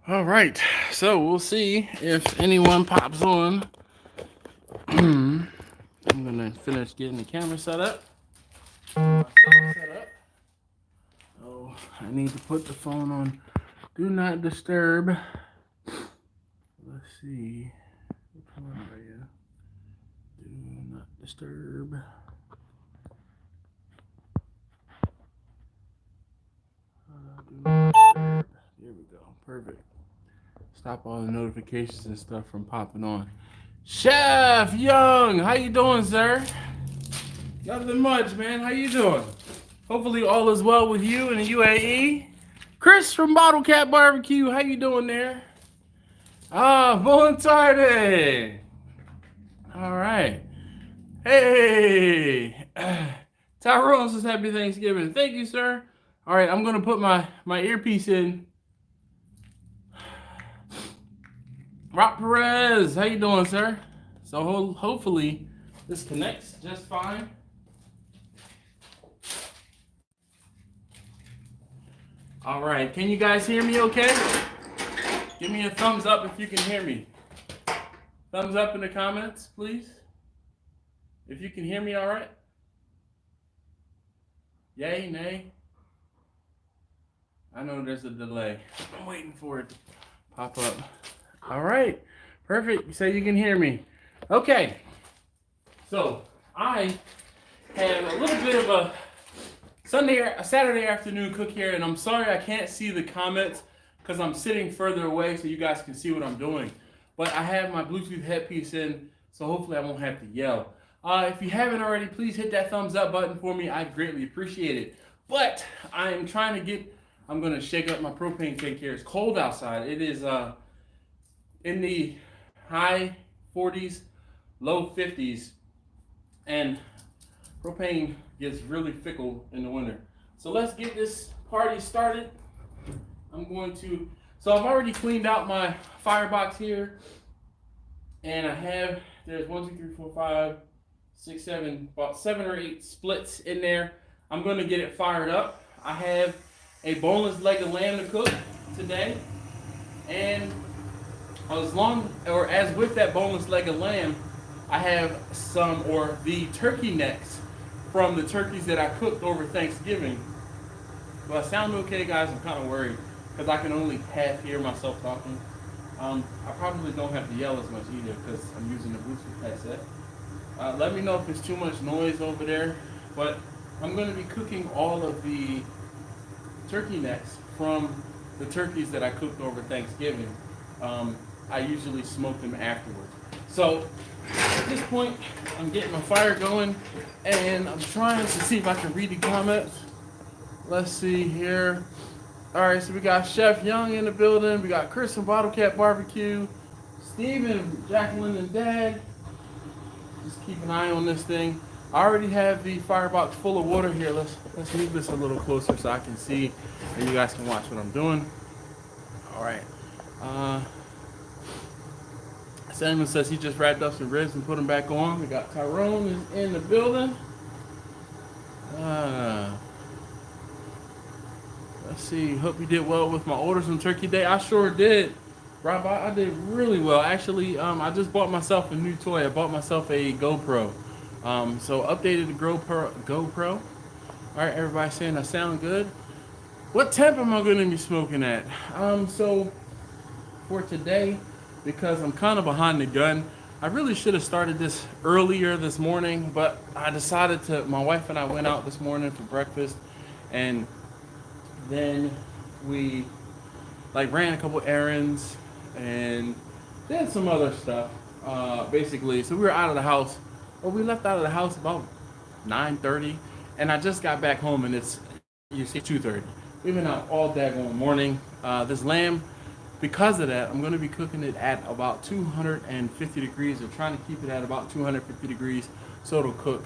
All right, so we'll see if anyone pops on. I'm gonna finish getting the camera set up. Oh, I need to put the phone on Do Not Disturb. Let's see. Which one are you? Do Not Disturb. Do Not Disturb. There we go. Perfect. Stop all the notifications and stuff from popping on. Chef Young, how you doing, sir? Nothing much, man. How you doing? Hopefully all is well with you in the UAE. Chris from Bottle Cap Barbecue, how you doing there? Buon tarde. All right. Hey. Tyrone says happy Thanksgiving. Thank you, sir. All right, I'm gonna put my earpiece in. Rock Perez, how you doing, sir? So hopefully this connects just fine. All right, can you guys hear me okay? Give me a thumbs up if you can hear me. Thumbs up in the comments, please. If you can hear me all right. Yay, nay. I know there's a delay. I'm waiting for it to pop up. All right, perfect. You say you can hear me. Okay, so I have a little bit of a Saturday afternoon cook here, and I'm sorry I can't see the comments because I'm sitting further away so you guys can see what I'm doing. But I have my Bluetooth headpiece in, so hopefully I won't have to yell. If you haven't already, please hit that thumbs up button for me. I greatly appreciate it. But I'm trying to I'm gonna shake up my propane tank here. It's cold outside. It is in the high 40s, low 50s, and propane gets really fickle in the winter. So let's get this party started. So I've already cleaned out my firebox here, and there's 1, 2, 3, 4, 5, 6, 7, about 7 or 8 splits in there. I'm gonna get it fired up. I have a boneless leg of lamb to cook today, and as with that boneless leg of lamb, I have the turkey necks from the turkeys that I cooked over Thanksgiving. Do I sound okay, guys? I'm kind of worried because I can only half hear myself talking. I probably don't have to yell as much either because I'm using the Bluetooth headset. Let me know if there's too much noise over there. But I'm going to be cooking all of the turkey necks from the turkeys that I cooked over Thanksgiving. I usually smoke them afterwards. So at this point, I'm getting my fire going, and I'm trying to see if I can read the comments. Let's see here. All right, so we got Chef Young in the building. We got Chris from Bottle Cap Barbecue, Steven, Jacqueline, and Dad. Just keep an eye on this thing. I already have the firebox full of water here. Let's move this a little closer so I can see and you guys can watch what I'm doing. All right. Samuel says he just wrapped up some ribs and put them back on. We got Tyrone in the building. Let's see. Hope you did well with my orders on Turkey Day. I sure did. Rob, I did really well. Actually, I just bought myself a new toy. I bought myself a GoPro. So updated the GoPro. All right, everybody saying I sound good. What temp am I going to be smoking at? So for today, because I'm kind of behind the gun, I really should have started this earlier this morning, but I decided my wife and I went out this morning for breakfast, and then we ran a couple errands and did some other stuff, basically. So we were out of the house, or we left out of the house about 9:30, and I just got back home, and it's 2:30. We've been out all daggone morning. This lamb, because of that, I'm going to be cooking it at about 250 degrees. We're trying to keep it at about 250 degrees so it'll cook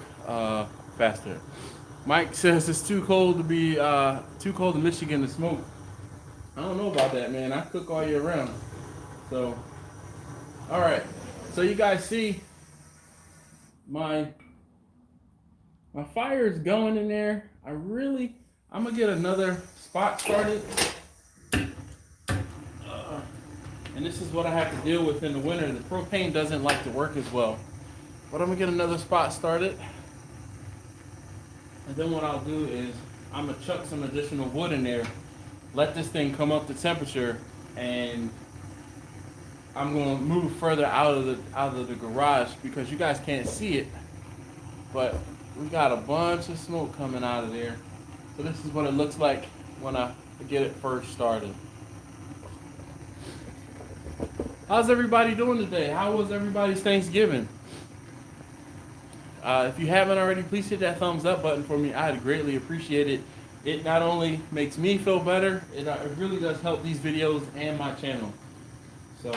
faster. Mike says it's too cold in Michigan to smoke. I don't know about that, man. I cook all year round. So, all right. So you guys see my fire is going in there. I'm gonna get another spot started. And this is what I have to deal with in the winter. The propane doesn't like to work as well. But I'm gonna get another spot started. And then what I'll do is I'm gonna chuck some additional wood in there, let this thing come up to temperature, and I'm gonna move further out of the garage because you guys can't see it, but we got a bunch of smoke coming out of there. So this is what it looks like when I get it first started. How's everybody doing today? How was everybody's Thanksgiving? If you haven't already, please hit that thumbs up button for me. I'd greatly appreciate it. It not only makes me feel better, it really does help these videos and my channel. So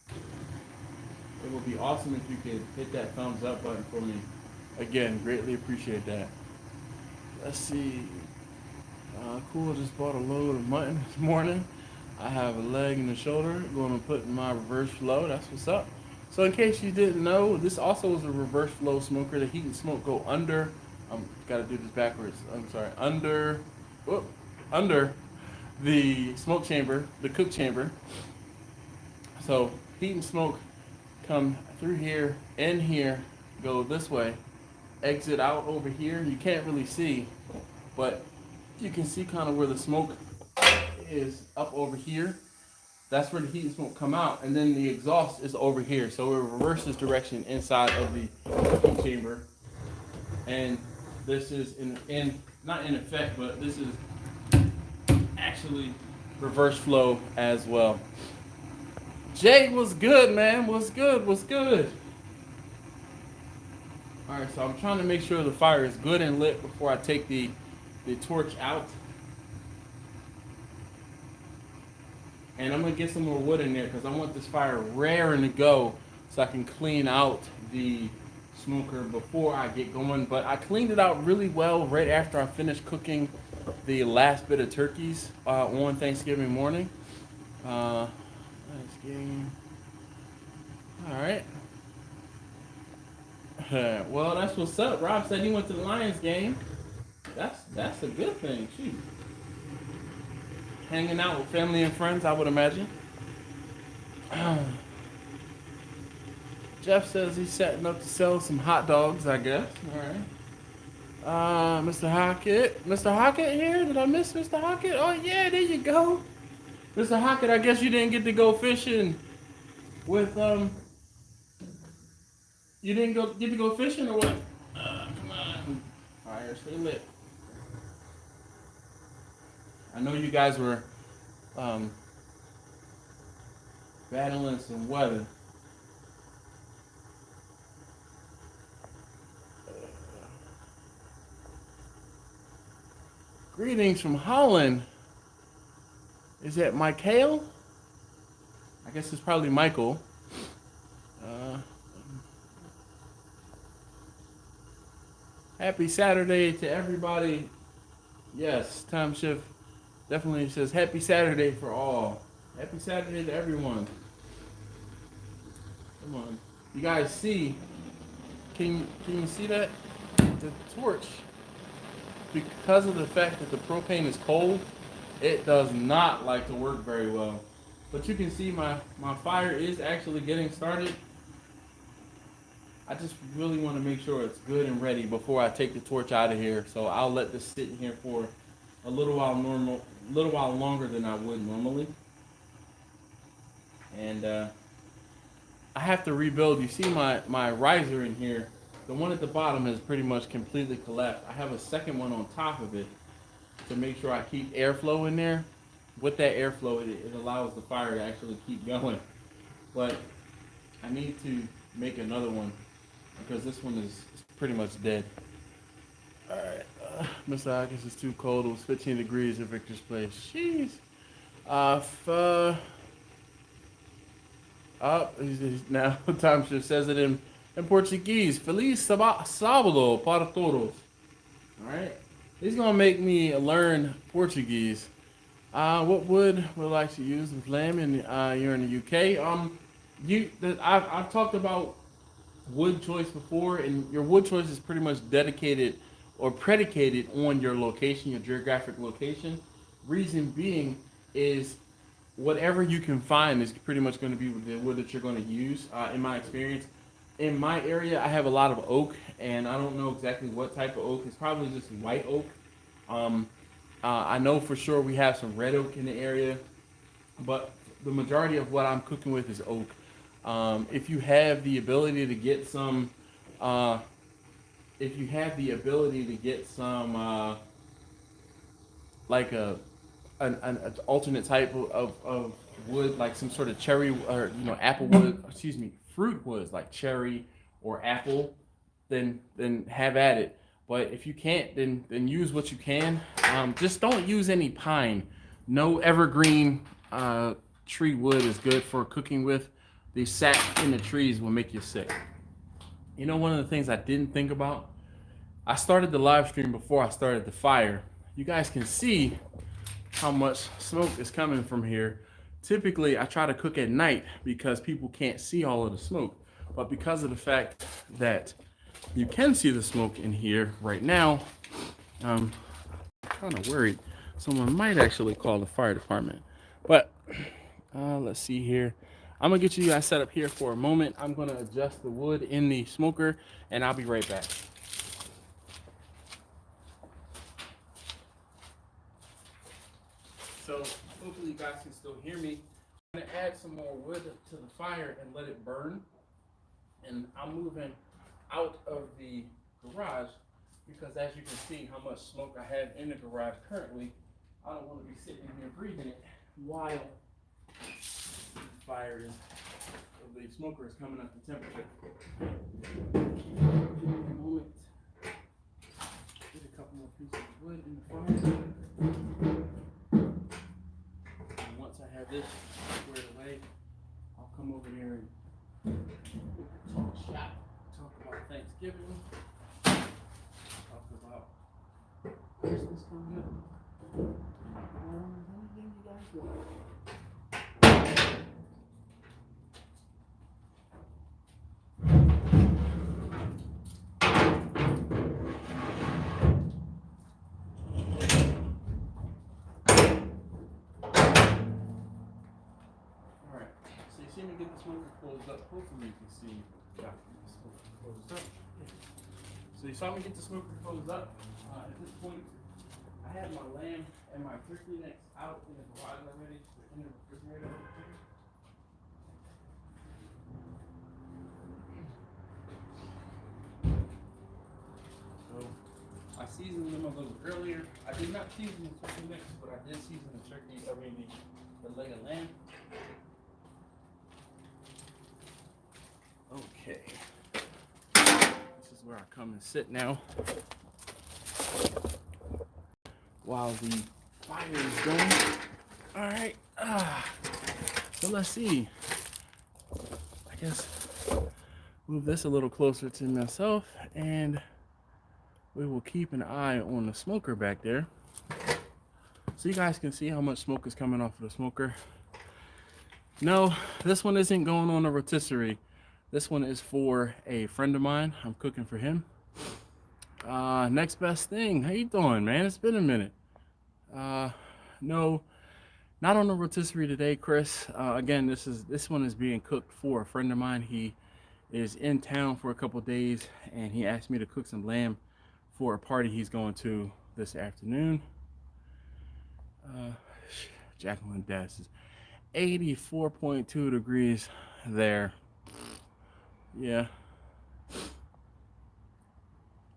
it would be awesome if you could hit that thumbs up button for me. Again, greatly appreciate that. Let's see. Cool, just bought a load of mutton this morning. I have a leg and a shoulder. Going to put in my reverse flow. That's what's up. So in case you didn't know, this also is a reverse flow smoker. The heat and smoke go under. Got to do this backwards. I'm sorry. Under the smoke chamber, the cook chamber. So heat and smoke come through here and here, go this way, exit out over here. You can't really see, but you can see kind of where the smoke is up over here. That's where the heat and smoke come out, and then the exhaust is over here. So it reverses direction inside of the heat chamber, and this is not in effect, but this is actually reverse flow as well. Jay, what's good, man? What's good? What's good? All right, so I'm trying to make sure the fire is good and lit before I take the torch out. And I'm gonna get some more wood in there because I want this fire raring to go so I can clean out the smoker before I get going. But I cleaned it out really well right after I finished cooking the last bit of turkeys on Thanksgiving morning. Thanksgiving. All right. Well, that's what's up. Rob said he went to the Lions game. That's a good thing. Shoot. Hanging out with family and friends, I would imagine. Jeff says he's setting up to sell some hot dogs, I guess. All right. Mr. Hockett. Mr. Hockett here? Did I miss Mr. Hockett? Oh, yeah, there you go. Mr. Hockett, I guess you didn't get to go fishing with, you didn't get to go fishing or what? Come on. Fire, stay lit. I know you guys were battling some weather. Greetings from Holland. Is that Michael? I guess it's probably Michael. Happy Saturday to everybody. Yes, time shift. Definitely says happy Saturday for all. Happy Saturday to everyone. Come on. You guys see, can you see that? The torch, because of the fact that the propane is cold, it does not like to work very well. But you can see my fire is actually getting started. I just really want to make sure it's good and ready before I take the torch out of here. So I'll let this sit in here for a little while longer than I would normally. And I have to rebuild. You see my riser in here, the one at the bottom has pretty much completely collapsed. I have a second one on top of it to make sure I keep airflow in there. With that airflow, it allows the fire to actually keep going. But I need to make another one because this one is pretty much dead. All right. Mr. Hawkins is too cold. It was 15 degrees at Victor's place. Jeez. Now time shift says it in Portuguese. Feliz sábado para todos. All right. He's gonna make me learn Portuguese. What wood would I like to use with lamb? And you're in the UK. I've talked about wood choice before, and your wood choice is pretty much dedicated or predicated on your location, your geographic location. Reason being is whatever you can find is pretty much going to be the wood that you're going to use. In my experience, in my area, I have a lot of oak, and I don't know exactly what type of oak. It's probably just white oak. Um, I know for sure we have some red oak in the area, but the majority of what I'm cooking with is oak. If you have the ability to get some, uh, if you have the ability to get some, like an alternate type of wood, like some sort of cherry or apple wood, excuse me, fruit woods like cherry or apple, then have at it. But if you can't, then use what you can. Just don't use any pine. No evergreen tree wood is good for cooking with. The sap in the trees will make you sick. You know, one of the things I didn't think about, I started the live stream before I started the fire. You guys can see how much smoke is coming from here. Typically, I try to cook at night because people can't see all of the smoke. But because of the fact that you can see the smoke in here right now, I'm kind of worried. Someone might actually call the fire department. But let's see here. I'm gonna get you guys set up here for a moment. I'm gonna adjust the wood in the smoker, and I'll be right back. So hopefully you guys can still hear me. I'm gonna add some more wood to the fire and let it burn. And I'm moving out of the garage because, as you can see how much smoke I have in the garage currently, I don't want to be sitting here breathing it while the fire is, the smoker is coming up the temperature. Moment. Get a couple more pieces of wood in the fire. And once I have this squared away, I'll come over here and talk shop, talk about Thanksgiving, talk about Christmas coming up. Anything you guys want. Alright, so you see me get the smoker closed up. Hopefully you can see the smoker closed up. So you saw me get the smoker closed up. At this point, I have my lamb and my turkey necks out in the garage already. They're in the refrigerator. So I seasoned them a little earlier. I did not season the turkey necks, but I did season the turkey, the leg of lamb. Okay. This is where I come and sit now while the fire is going. All right. So let's see. I guess move this a little closer to myself, and we will keep an eye on the smoker back there, so you guys can see how much smoke is coming off of the smoker. No, this one isn't going on a rotisserie. This one is for a friend of mine. I'm cooking for him. Next best thing. How you doing, man? It's been a minute. No, not on a rotisserie today, Chris. Again, this one is being cooked for a friend of mine. He is in town for a couple days, and he asked me to cook some lamb for a party he's going to this afternoon. Jacqueline Dash is 84.2 degrees there. Yeah.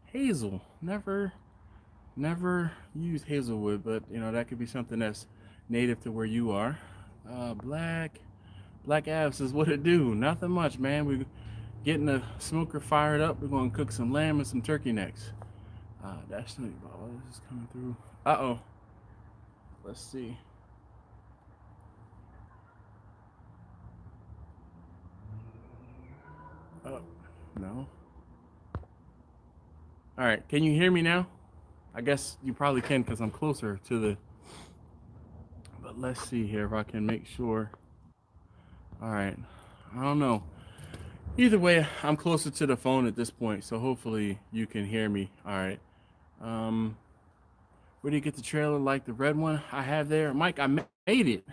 Hazel. Never used hazelwood, but that could be something that's native to where you are. Black Abs says, what it do? Nothing much, man. We're getting the smoker fired up. We're going to cook some lamb and some turkey necks. That's not all this is coming through. Uh-oh. Let's see. Oh, no. All right, can you hear me now? I guess you probably can because I'm closer to the... But let's see here if I can make sure. All right, I don't know. Either way, I'm closer to the phone at this point, so hopefully you can hear me. All right. Where do you get the trailer like the red one I have there? Mike, I made it.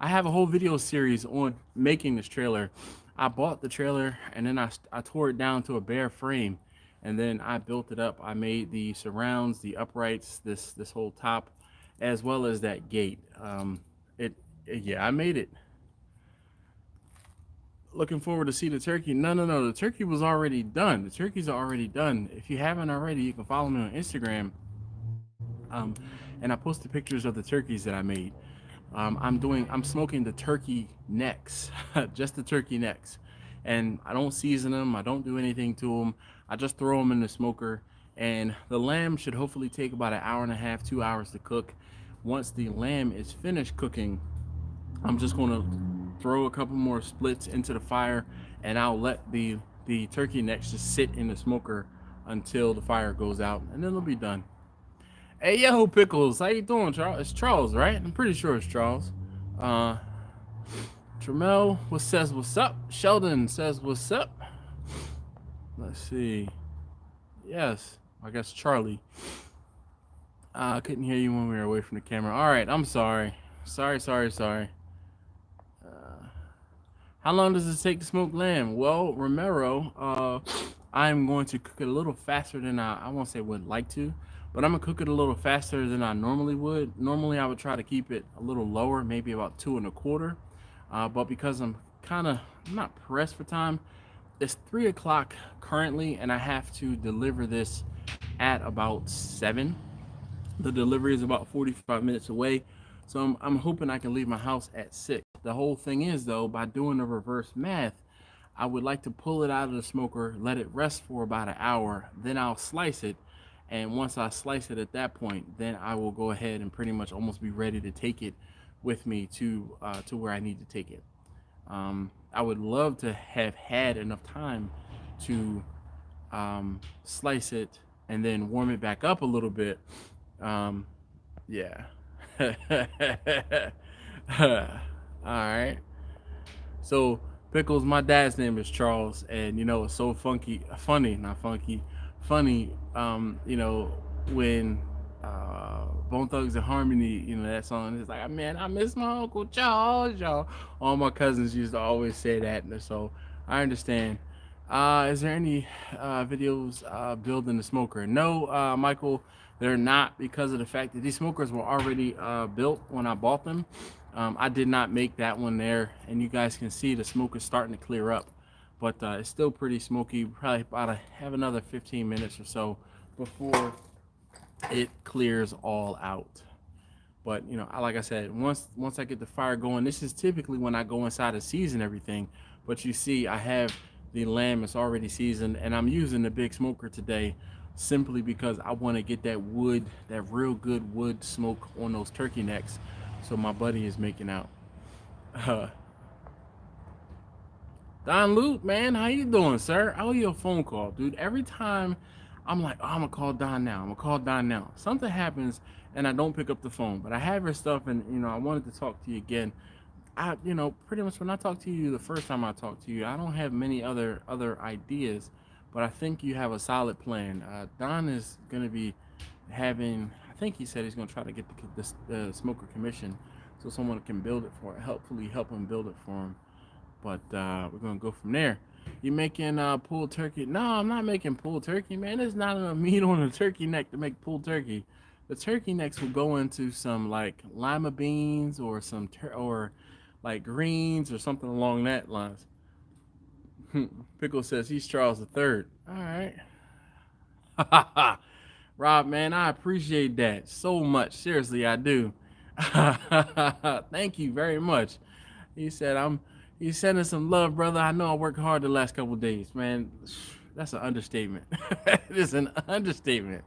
I have a whole video series on making this trailer. I bought the trailer and then I tore it down to a bare frame, and then I built it up. I made the surrounds, the uprights, this whole top, as well as that gate. Yeah, I made it. Looking forward to see the turkey. No, the turkey was already done. The turkeys are already done. If you haven't already, you can follow me on Instagram. And I posted pictures of the turkeys that I made. I'm smoking the turkey necks, just the turkey necks, and I don't season them. I don't do anything to them. I just throw them in the smoker, and the lamb should hopefully take about an hour and a half, 2 hours to cook. Once the lamb is finished cooking, I'm just gonna throw a couple more splits into the fire, and I'll let the turkey necks just sit in the smoker until the fire goes out, and then it'll be done. Hey, yo, Pickles, how you doing, Charles? It's Charles, right? I'm pretty sure it's Charles. Tramel says what's up. Sheldon says what's up. Let's see. Yes, I guess Charlie. I couldn't hear you when we were away from the camera. All right, I'm sorry. Sorry. How long does it take to smoke lamb? Well, Romero, I'm going to cook it a little faster than I won't say would like to, but I'm gonna cook it a little faster than I normally would. Normally, I would try to keep it a little lower, maybe about 2 1/4. But because I'm not pressed for time, it's 3 o'clock currently, and I have to deliver this at about 7. The delivery is about 45 minutes away, so I'm hoping I can leave my house at 6. The whole thing is, though, by doing the reverse math, I would like to pull it out of the smoker, let it rest for about an hour, then I'll slice it. And once I slice it at that point, then I will go ahead and pretty much almost be ready to take it with me to where I need to take it. I would love to have had enough time to slice it and then warm it back up a little bit. Yeah. All right. So Pickles, my dad's name is Charles, and it's so funny. When Bone Thugs and Harmony, that song is like, man, I miss my Uncle Charles, y'all. All my cousins used to always say that, and so I understand. Is there any videos building the smoker? No, Michael, they're not, because of the fact that these smokers were already built when I bought them. I did not make that one there, and you guys can see the smoke is starting to clear up, but it's still pretty smoky. Probably about to have another 15 minutes or so before it clears all out. But like I said, once I get the fire going, this is typically when I go inside and season everything. But you see, I have the lamb is already seasoned, and I'm using the big smoker today simply because I want to get that real good wood smoke on those turkey necks. So my buddy is making out. Don Luke, man, how you doing, sir? I owe you a phone call, dude. Every time I'm like, oh, I'm gonna call Don now. Something happens and I don't pick up the phone, but I have your stuff, and I wanted to talk to you again. Pretty much when I talked to you the first time I talked to you, I don't have many other ideas, but I think you have a solid plan. Don is gonna be having, I think he said he's gonna try to get the smoker commission, so someone can build it hopefully help him build it for him. But we're gonna go from there. You making pulled turkey? No, I'm not making pulled turkey, man. There's not enough meat on a turkey neck to make pulled turkey. The turkey necks will go into some like lima beans or some or like greens or something along that lines. Pickle says he's Charles III. All right. Rob, man, I appreciate that so much. Seriously, I do. Thank you very much. He said, he's sending some love, brother. I know I worked hard the last couple of days, man. That's an understatement. It is an understatement.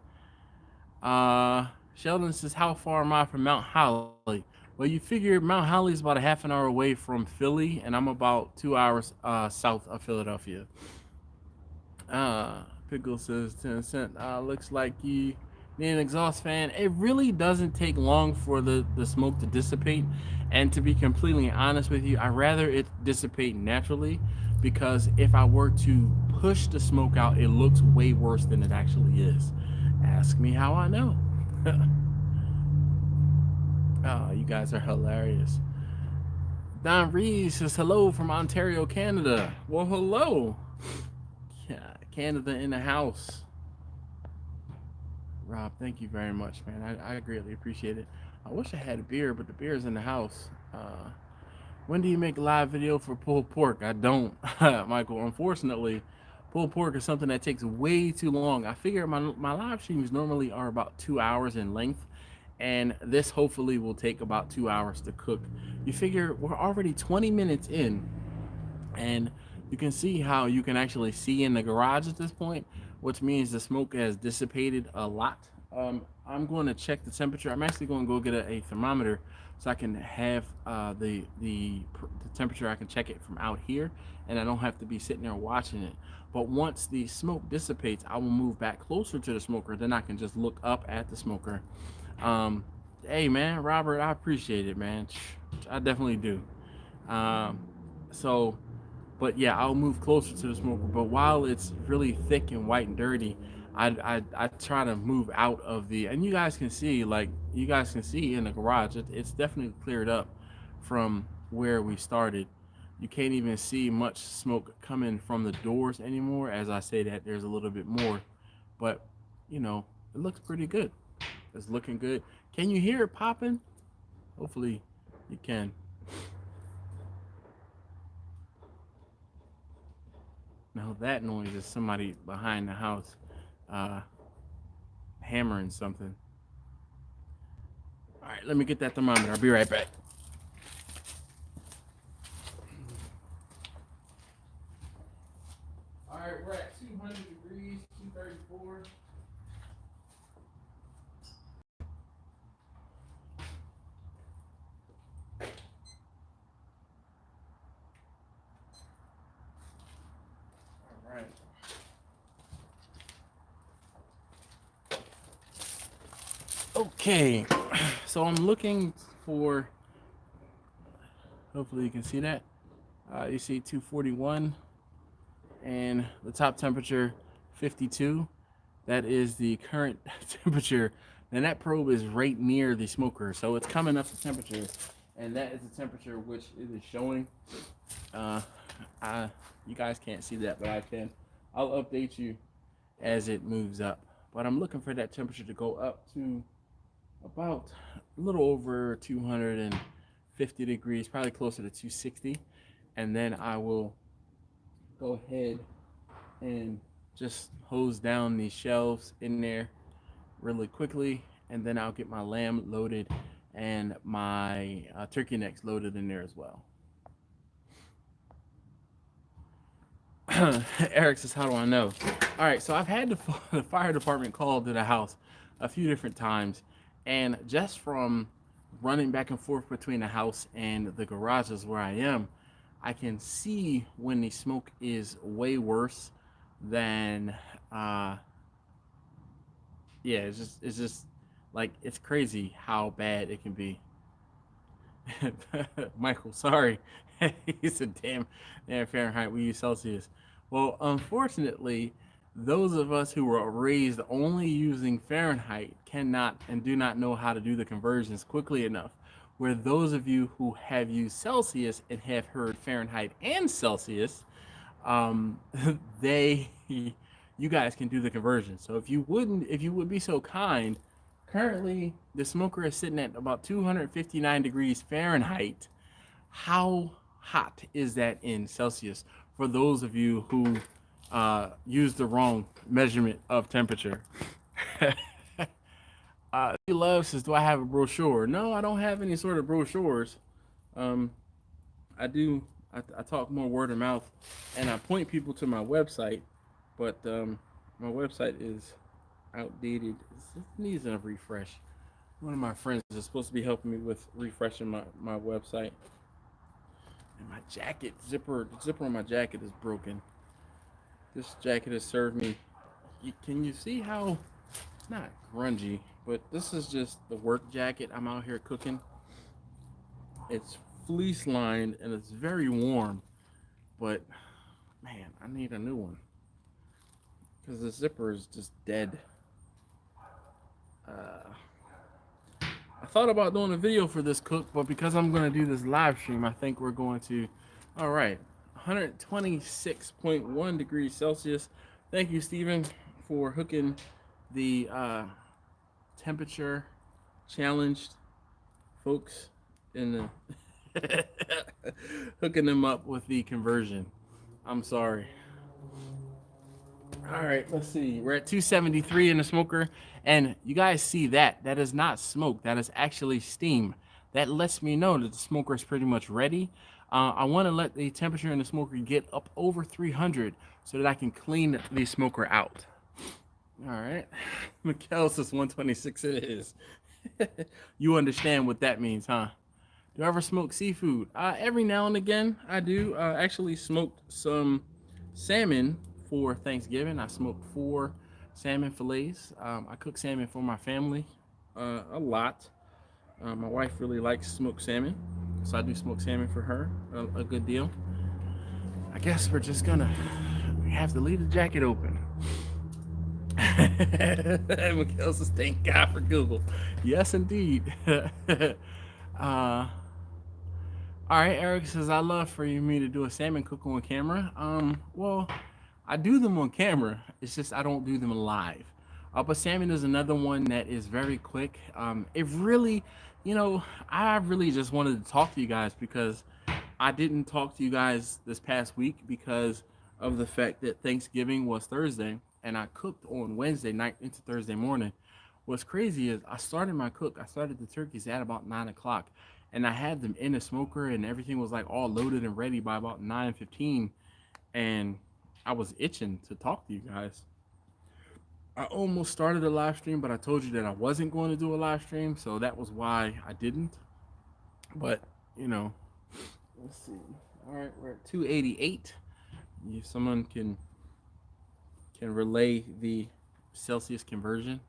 Sheldon says, how far am I from Mount Holly? Well, you figure Mount Holly is about a half an hour away from Philly, and I'm about 2 hours south of Philadelphia. Pickle says 10 cent. Looks like you need an exhaust fan. It really doesn't take long for the smoke to dissipate. And to be completely honest with you, I rather it dissipate naturally, because if I were to push the smoke out, it looks way worse than it actually is. Ask me how I know. Oh, you guys are hilarious. Don Reed says hello from Ontario, Canada. Well, hello. Yeah, Canada in the house. Rob, thank you very much, man. I greatly appreciate it. I wish I had a beer, but the beer is in the house. When do you make a live video for pulled pork? I don't, Michael. Unfortunately, pulled pork is something that takes way too long. I figure my live streams normally are about 2 hours in length, and this hopefully will take about 2 hours to cook. You figure we're already 20 minutes in, and you can see how you can actually see in the garage at this point, which means the smoke has dissipated a lot. I'm going to check the temperature. I'm actually going to go get a thermometer so I can have the temperature. I can check it from out here, and I don't have to be sitting there watching it. But once the smoke dissipates, I will move back closer to the smoker. Then I can just look up at the smoker. Hey man, Robert, I appreciate it, man. I definitely do. Um, so but yeah, I'll move closer to the smoker. But while it's really thick and white and dirty, I try to move out of the, and you guys can see, like you guys can see in the garage, it's definitely cleared up from where we started. You can't even see much smoke coming from the doors anymore. As I say that, there's a little bit more, but you know, it looks pretty good. It's looking good. Can you hear it popping? Hopefully you can. Now that noise is somebody behind the house uh, hammering something. All right, let me get that thermometer. I'll be right back. All right, we're at 200 degrees, 234. All right. Okay, so I'm looking for, hopefully you can see that. You see 241 and the top temperature 52. That is the current temperature. And that probe is right near the smoker. So it's coming up the temperature. And that is the temperature which it is showing. Uh, you guys can't see that, but I can. I'll update you as it moves up. But I'm looking for that temperature to go up to about a little over 250 degrees, probably closer to 260. And then I will go ahead and just hose down these shelves in there really quickly. And then I'll get my lamb loaded and my turkey necks loaded in there as well. Eric says, how do I know? All right, so I've had the fire department called to the house a few different times. And just from running back and forth between the house and the garages where I am, I can see when the smoke is way worse than, yeah, it's just like, it's crazy how bad it can be. Michael, sorry. He said, damn Fahrenheit, we use Celsius. Well, unfortunately, those of us who were raised only using Fahrenheit cannot and do not know how to do the conversions quickly enough. Where those of you who have used Celsius and have heard Fahrenheit and Celsius, they, you guys can do the conversion. So if you would be so kind, currently the smoker is sitting at about 259 degrees Fahrenheit. How hot is that in Celsius for those of you who use the wrong measurement of temperature? He loves says, do I have a brochure? No, I don't have any sort of brochures. Um, I do. I talk more word of mouth, and I point people to my website, but my website is outdated. It needs a refresh. One of my friends is supposed to be helping me with refreshing my website. And my jacket zipper, the zipper on my jacket is broken. This jacket has served me. Can you see how it's not grungy, but this is just the work jacket. I'm out here cooking. It's fleece lined and it's very warm, but man, I need a new one because the zipper is just dead. I thought about doing a video for this cook, but because I'm going to do this live stream, I think we're going to. All right, 126.1 degrees Celsius. Thank you, Steven, for hooking the temperature challenged folks in the hooking them up with the conversion. I'm sorry. All right, let's see. We're at 273 in the smoker, and you guys see that. That is not smoke. That is actually steam. That lets me know that the smoker is pretty much ready. I want to let the temperature in the smoker get up over 300 so that I can clean the smoker out. All right. Mikkel says 126 it is. You understand what that means, huh? Do I ever smoke seafood? Every now and again, I do. Actually smoked some salmon for Thanksgiving. I smoked 4 salmon fillets. I cook salmon for my family a lot. My wife really likes smoked salmon, so I do smoked salmon for her a good deal. I guess we have to leave the jacket open. Mikhail says, thank God for Google. Yes, indeed. All right, Eric says, I love for me to do a salmon cook on camera. Well, I do them on camera. It's just I don't do them live. But salmon is another one that is very quick. It really, I really just wanted to talk to you guys because I didn't talk to you guys this past week because of the fact that Thanksgiving was Thursday and I cooked on Wednesday night into Thursday morning. What's crazy is I started the turkeys at about 9 o'clock and I had them in the smoker and everything was like all loaded and ready by about 9:15, and I was itching to talk to you guys. I almost started a live stream, but I told you that I wasn't going to do a live stream, so that was why I didn't. But, let's see. All right, we're at 288. If someone can relay the Celsius conversion.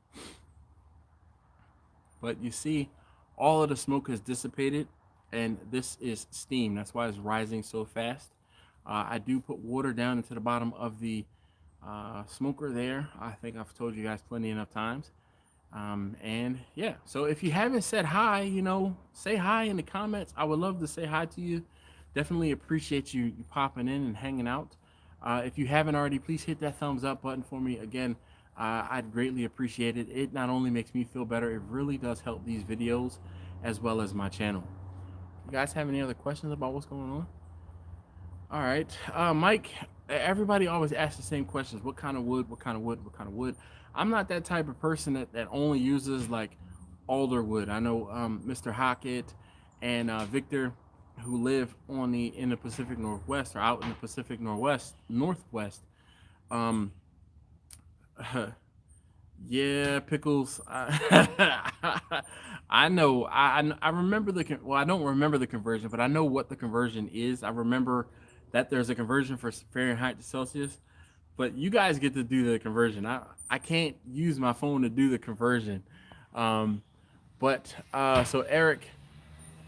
But you see, all of the smoke has dissipated, and this is steam. That's why it's rising so fast. I do put water down into the bottom of the smoker there. I think I've told you guys plenty enough times. And yeah, so if you haven't said hi, say hi in the comments. I would love to say hi to you. Definitely appreciate you popping in and hanging out. If you haven't already, please hit that thumbs up button for me. Again, I'd greatly appreciate it. It not only makes me feel better, it really does help these videos as well as my channel. You guys have any other questions about what's going on? All right, Mike, everybody always asks the same questions. What kind of wood, what kind of wood, what kind of wood? I'm not that type of person that only uses like alder wood. I know Mr. Hockett and Victor, who live in the Pacific Northwest or out in the Pacific Northwest. Yeah, pickles. I know. I remember I don't remember the conversion, but I know what the conversion is. I remember that there's a conversion for Fahrenheit to Celsius, but you guys get to do the conversion. I can't use my phone to do the conversion. So Eric,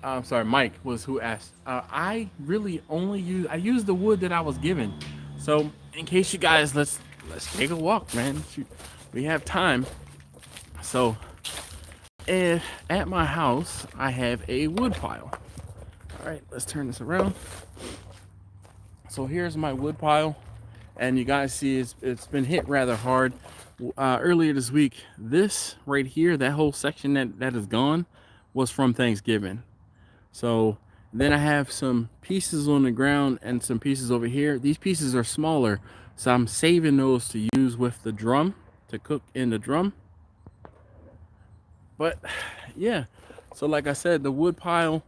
I'm sorry, Mike was who asked. I really only use the wood that I was given. So in case you guys, let's take a walk, man. Shoot, we have time. So at my house, I have a wood pile. All right, let's turn this around. So here's my wood pile, and you guys see it's been hit rather hard. Earlier this week, this right here, that whole section that is gone, was from Thanksgiving. So then I have some pieces on the ground and some pieces over here. These pieces are smaller, so I'm saving those to use with the drum, to cook in the drum. But yeah, so like I said, the wood pile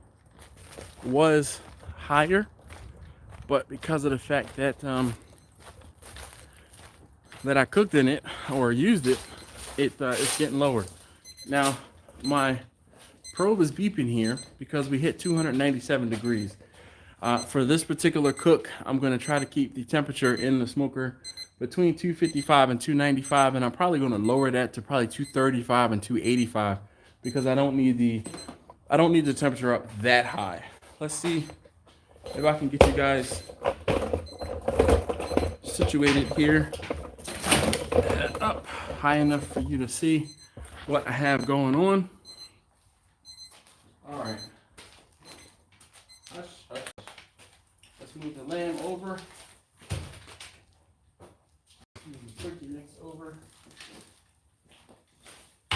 was higher, but because of the fact that that I cooked in it or used it, it's getting lower. Now my probe is beeping here because we hit 297 degrees. For this particular cook, I'm going to try to keep the temperature in the smoker between 255 and 295, and I'm probably going to lower that to probably 235 and 285 because I don't need the temperature up that high. Let's see if I can get you guys situated here up high enough for you to see what I have going on. All right. Hush, hush. Let's move the lamb over. Move the turkey necks over. I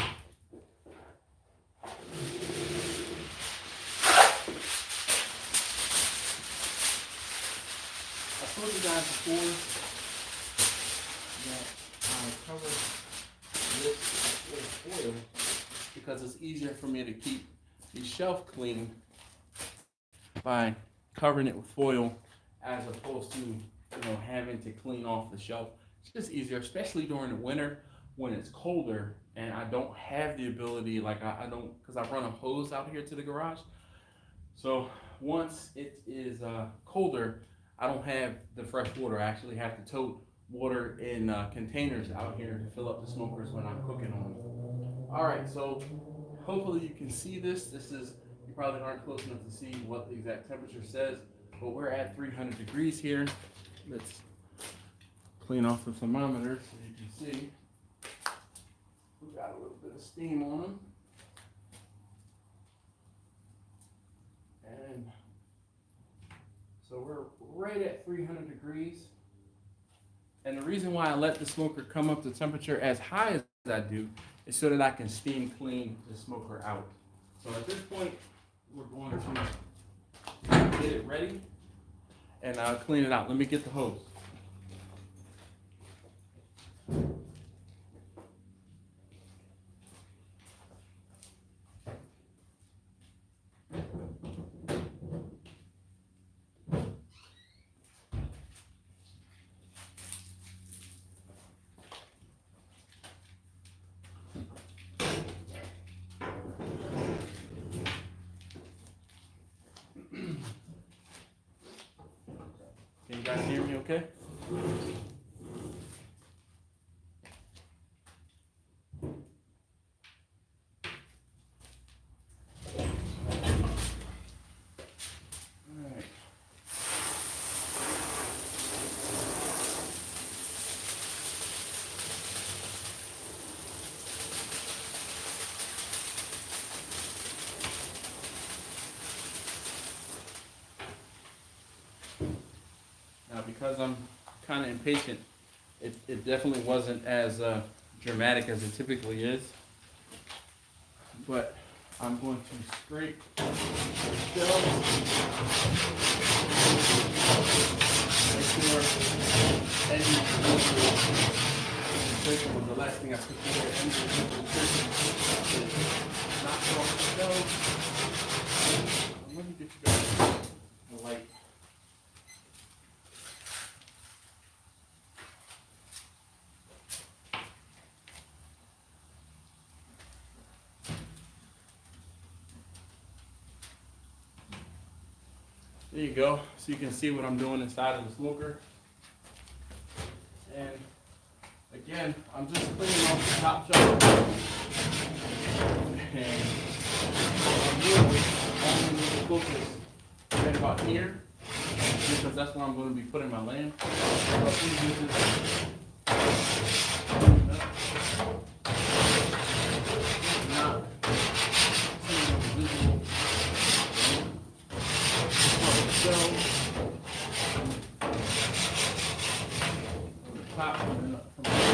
told you guys before that I cover this with foil because it's easier for me to keep the shelf clean by covering it with foil as opposed to having to clean off the shelf. It's just easier, especially during the winter when it's colder and I don't have the ability, like I don't, because I run a hose out here to the garage. So once it is colder, I don't have the fresh water. I actually have to tote water in containers out here to fill up the smokers when I'm cooking on them. All right, so hopefully you can see this. You probably aren't close enough to see what the exact temperature says, but we're at 300 degrees here. Let's clean off the thermometer so you can see. We got a little bit of steam on them. And so we're right at 300 degrees. And the reason why I let the smoker come up to temperature as high as I do is so that I can steam clean the smoker out. So at this point, we're going to get it ready and clean it out. Let me get the hose. Can you guys hear me okay? Now, because I'm kind of impatient, it definitely wasn't as dramatic as it typically is. But I'm going to scrape the shelves. Make sure any was the last thing I put in there. Any knocked off the shelves. Let me get you guys a light. There you go, so you can see what I'm doing inside of the smoker. And again, I'm just cleaning off the top shelf. And I'm really only need to focus right about here, because that's where I'm going to be putting my lamb. Top from the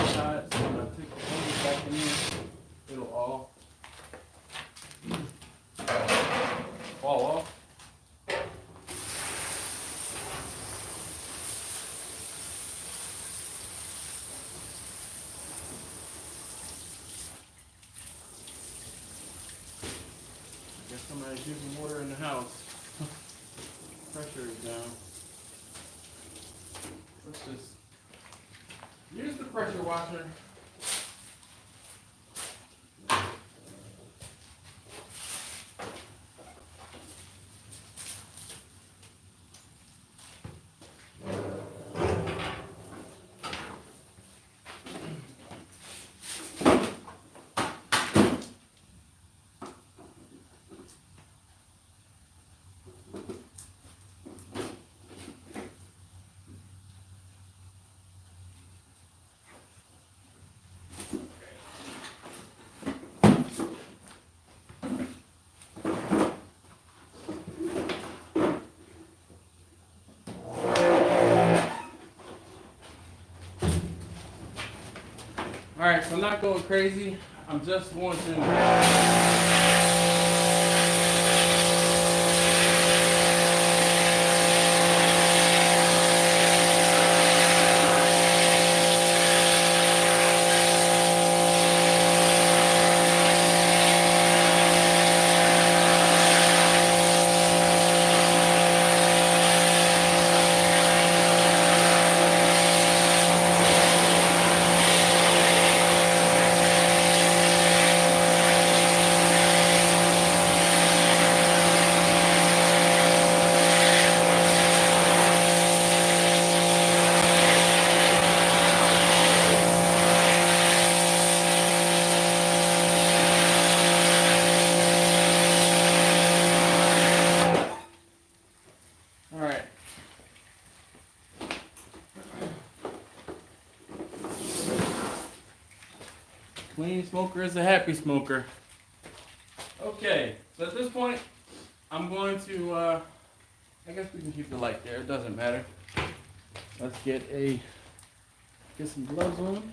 side, so when I take the hose back in here, it'll all fall off. I guess somebody's using water in the house. Pressure is down. Let's just use the pressure washer. All right, so I'm not going crazy. I'm just going to. All right. Clean smoker is a happy smoker. Okay, so at this point, I'm going to, I guess we can keep the light there, it doesn't matter. Let's get some gloves on.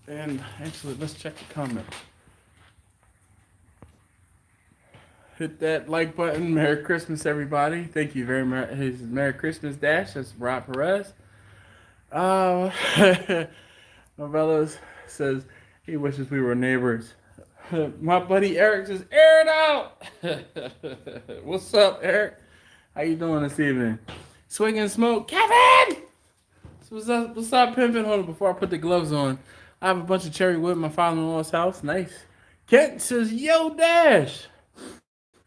And actually, let's check the comments. Hit that like button. Merry Christmas, everybody. Thank you very much. His Merry Christmas Dash. That's Rob Perez. Novellas says he wishes we were neighbors. My buddy Eric says, air it out. What's up, Eric? How you doing this evening? Swinging smoke. Kevin! So what's up, pimping? Hold on, before I put the gloves on. I have a bunch of cherry wood in my father-in-law's house. Nice. Kent says, yo, Dash.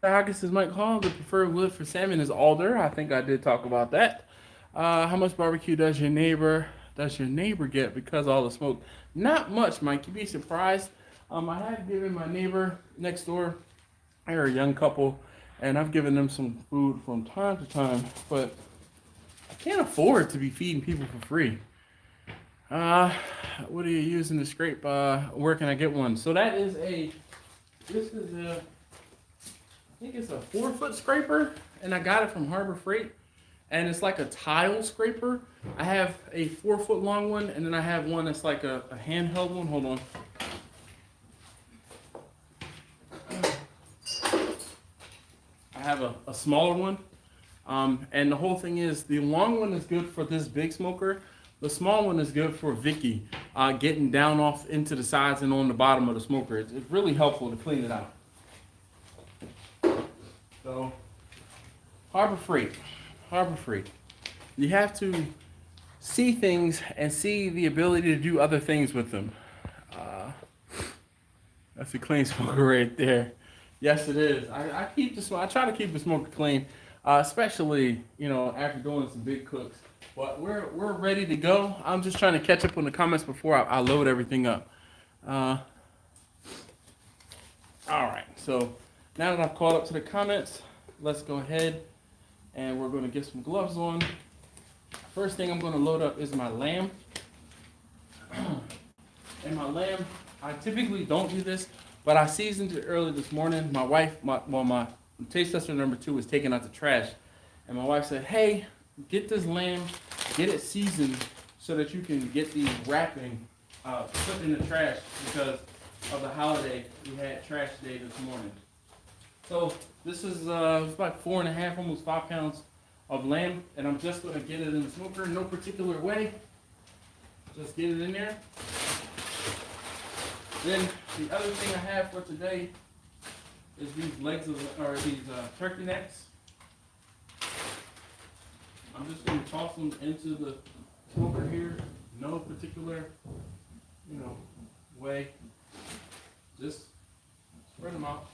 Hawkins says, Mike Hall, the preferred wood for salmon is alder. I think I did talk about that. How much barbecue does your neighbor get because of all the smoke? Not much, Mike. You'd be surprised. I have given my neighbor next door, they're a young couple, and I've given them some food from time to time, but I can't afford to be feeding people for free. What are you using to scrape? Where can I get one? So this is a, I think it's a 4-foot scraper, and I got it from Harbor Freight. And it's like a tile scraper. I have a 4-foot long one, and then I have one that's like a handheld one. Hold on. I have a smaller one. And the whole thing is, the long one is good for this big smoker. The small one is good for Vicky, getting down off into the sides and on the bottom of the smoker. It's really helpful to clean it out. So, Harbor Freight. You have to see things and see the ability to do other things with them. That's a clean smoker right there. Yes, it is. I try to keep the smoker clean, especially after doing some big cooks. But we're ready to go. I'm just trying to catch up on the comments before I load everything up. All right. So now that I've caught up to the comments, let's go ahead and we're going to get some gloves on. First thing I'm going to load up is my lamb. And my lamb, I typically don't do this, but I seasoned it early this morning. My wife, my taste tester number 2 was taking out the trash. And my wife said, hey, get this lamb, get it seasoned so that you can get the wrapping put in the trash because of the holiday. We had trash day this morning. So this is about 4.5, almost 5 pounds of lamb, and I'm just going to get it in the smoker in no particular way. Just get it in there. Then the other thing I have for today is these turkey necks. I'm just going to toss them into the smoker here, no particular, way. Just spread them out.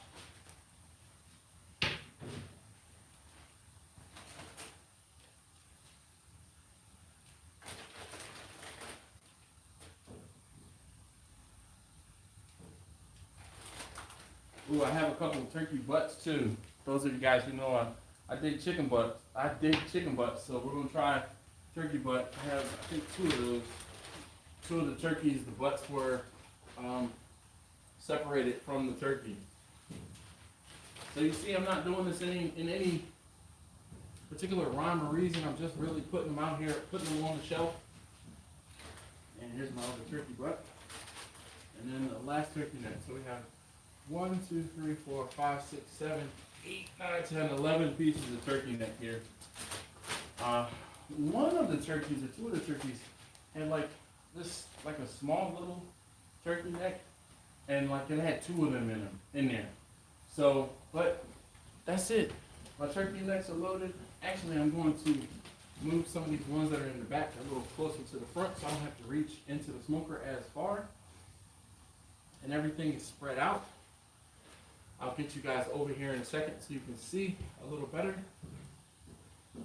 Ooh, I have a couple of turkey butts too. Those of you guys who know I dig chicken butts. So we're gonna try turkey butt. I have I think 2 of those. 2 of the turkeys, the butts were separated from the turkey. So you see, I'm not doing this in any particular rhyme or reason. I'm just really putting them out here, putting them on the shelf. And here's my other turkey butt. And then the last turkey neck. So we have 1, 2, 3, 4, 5, 6, 7, 8, 9, 10, 11 pieces of turkey neck here. One of the turkeys, or two of the turkeys, had like this, like a small little turkey neck, and like it had two of them in there. So, but that's it. My turkey necks are loaded. Actually, I'm going to move some of these ones that are in the back a little closer to the front, so I don't have to reach into the smoker as far. And everything is spread out. I'll get you guys over here in a second so you can see a little better.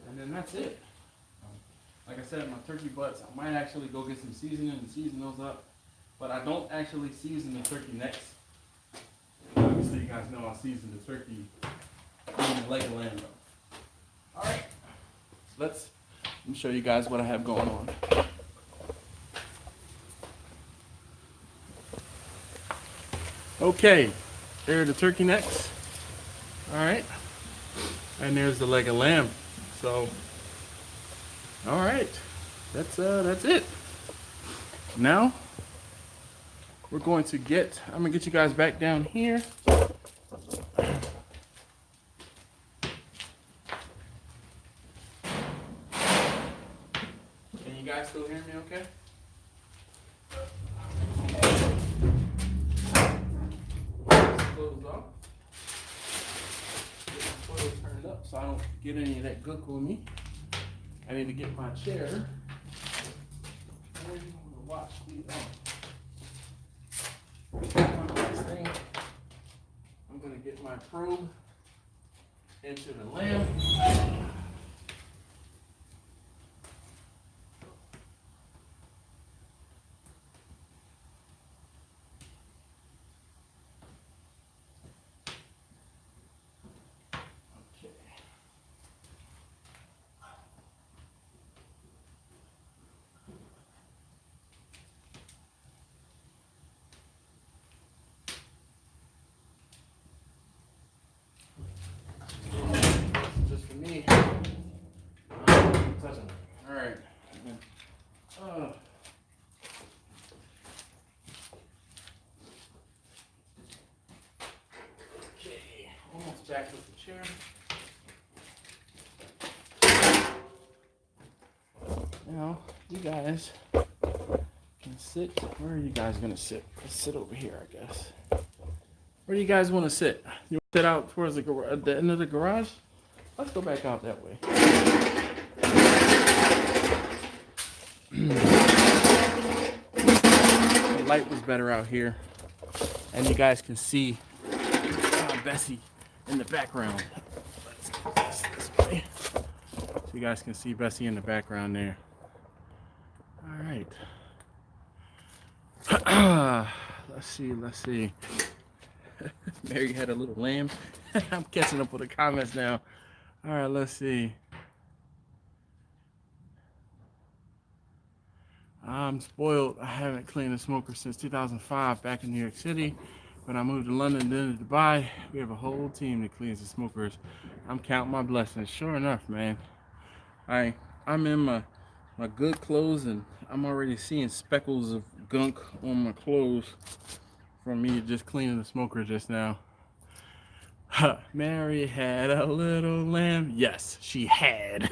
And then that's it. Like I said, my turkey butts, I might actually go get some seasoning and season those up. But I don't actually season the turkey necks. Obviously, you guys know I season the turkey and the leg of lamb though. Alright, let me show you guys what I have going on. Okay, there are the turkey necks. Alright, and there's the leg of lamb. So, alright, that's it. Now, we're going to I'm gonna get you guys back down here. Can you guys still hear me okay? Close off. Get the foil turned up so I don't get any of that gook on me. I need to get my chair. Where are you going to watch these on? Next thing, I'm going to get my probe into the lamb. Back with the chair. Now, you guys can sit. Where are you guys going to sit? Let's sit over here, I guess. Where do you guys want to sit? You want to sit out towards the end of the garage? Let's go back out that way. The light was better out here. And you guys can see Bessie in the background. Let's get this way. So you guys can see Bessie in the background there. All right. Let's see. Mary had a little lamb. I'm catching up with the comments now. All right, let's see. I'm spoiled. I haven't cleaned a smoker since 2005 back in New York City. When I moved to London, then to Dubai, we have a whole team that cleans the smokers. I'm counting my blessings. Sure enough, man. I'm in my good clothes, and I'm already seeing speckles of gunk on my clothes from me just cleaning the smoker just now. Mary had a little lamb. Yes, she had.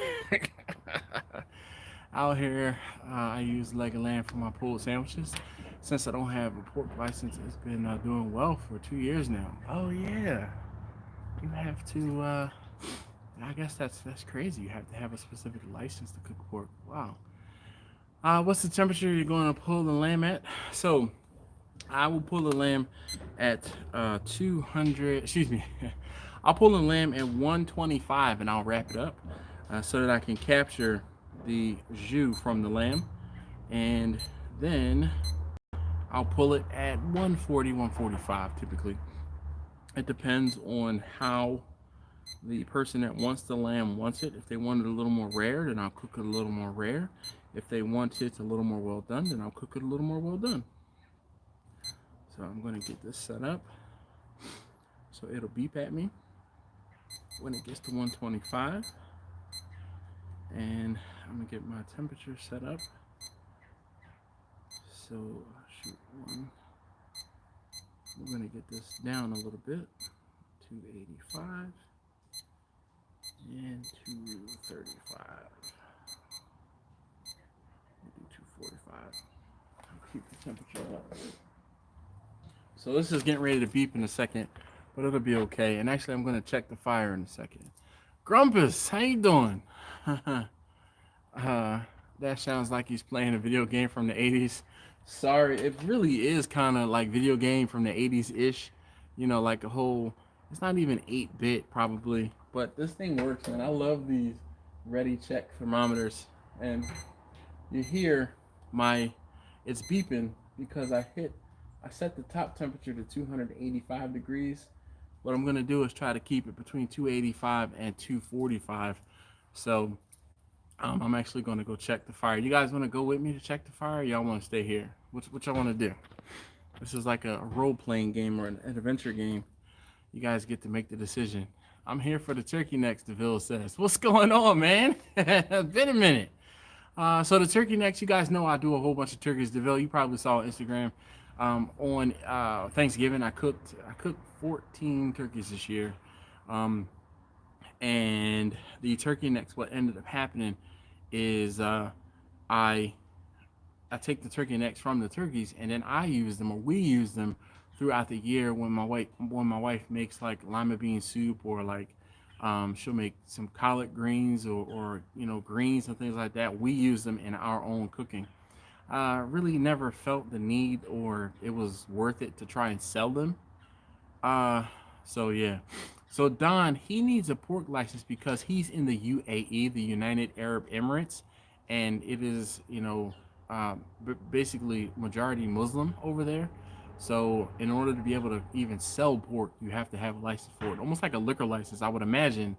Out here, I use leg of lamb for my pulled sandwiches. Since I don't have a pork license, it's been doing well for 2 years now. Oh yeah, you have to. I guess that's crazy. You have to have a specific license to cook pork. Wow. What's the temperature you're going to pull the lamb at? So, I will pull the lamb at 200. Excuse me. I'll pull the lamb at 125, and I'll wrap it up so that I can capture the jus from the lamb, and then I'll pull it at 140, 145 typically. It depends on how the person that wants the lamb wants it. If they want it a little more rare, then I'll cook it a little more rare. If they want it a little more well done, then I'll cook it a little more well done. So I'm going to get this set up so it'll beep at me when it gets to 125. And I'm gonna get my temperature set up. So shoot, we're gonna get this down a little bit. 285 and 235. We'll do 245. I'll keep the temperature up. So this is getting ready to beep in a second, but it'll be okay. And actually, I'm gonna check the fire in a second. Grumpus, how you doing? That sounds like he's playing a video game from the 80s. Sorry, it really is kind of like video game from the 80s-ish. You know, like a whole, it's not even 8-bit probably, but this thing works, man. I love these ready check thermometers. And you hear it's beeping because I set the top temperature to 285 degrees. What I'm gonna do is try to keep it between 285 and 245. So I'm actually going to go check the fire. You guys want to go with me to check the fire? Or y'all want to stay here? What y'all want to do? This is like a role-playing game or an adventure game. You guys get to make the decision. I'm here for the turkey necks, DeVille says. What's going on, man? It's been a minute. So the turkey necks, you guys know I do a whole bunch of turkeys. DeVille, you probably saw on Instagram. On Thanksgiving, I cooked 14 turkeys this year. And the turkey necks, what ended up happening is I take the turkey necks from the turkeys, and then I use them, or we use them throughout the year when my wife makes like lima bean soup, or like she'll make some collard greens, or greens and things like that. We use them in our own cooking. Really never felt the need, or it was worth it to try and sell them. So yeah. So Don, he needs a pork license because he's in the UAE, the United Arab Emirates, and it is, basically majority Muslim over there. So in order to be able to even sell pork, you have to have a license for it, almost like a liquor license, I would imagine.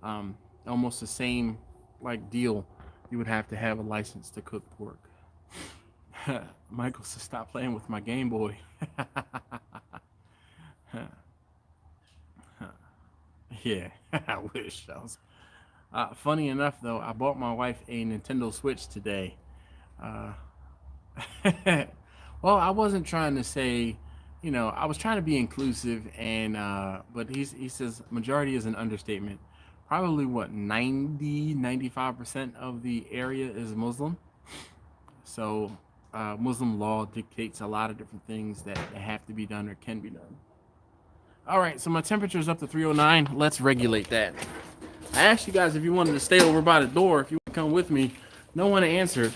Almost the same like deal. You would have to have a license to cook pork. Michael says, "Stop playing with my Game Boy." Yeah, I wish. I was. Funny enough, though, I bought my wife a Nintendo Switch today. Uh, well, I wasn't trying to say, I was trying to be inclusive, and but he says majority is an understatement. Probably what 95% of the area is Muslim. So Muslim law dictates a lot of different things that have to be done or can be done. All right, so my temperature is up to 309. Let's regulate that. I asked you guys if you wanted to stay over by the door, if you want to come with me. No one answered.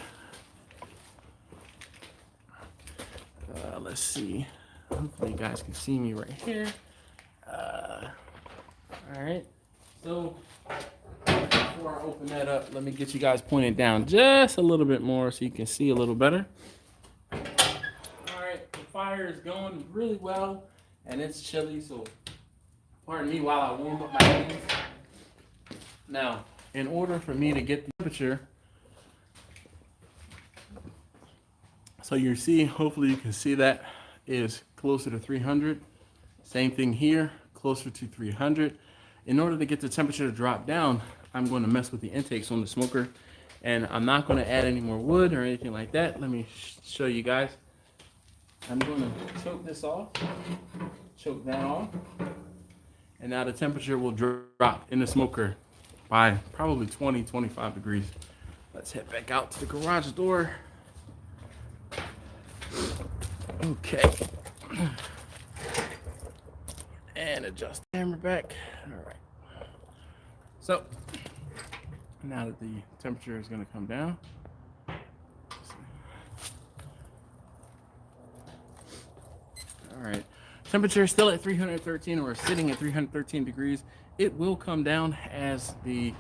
Let's see. Hopefully you guys can see me right here. All right. So before I open that up, let me get you guys pointed down just a little bit more so you can see a little better. All right, the fire is going really well, and it's chilly, so pardon me while I warm up my hands. Now, in order for me to get the temperature, so you see, hopefully you can see that is closer to 300. Same thing here, closer to 300. In order to get the temperature to drop down, I'm going to mess with the intakes on the smoker, and I'm not going to add any more wood or anything like that. Let me show you guys. I'm going to choke this off, choke that off, and now the temperature will drop in the smoker by probably 20-25 degrees. Let's head back out to the garage door. Okay. And adjust the camera back. All right. So now that the temperature is going to come down. All right. Temperature is still at 313, or sitting at 313 degrees. It will come down as the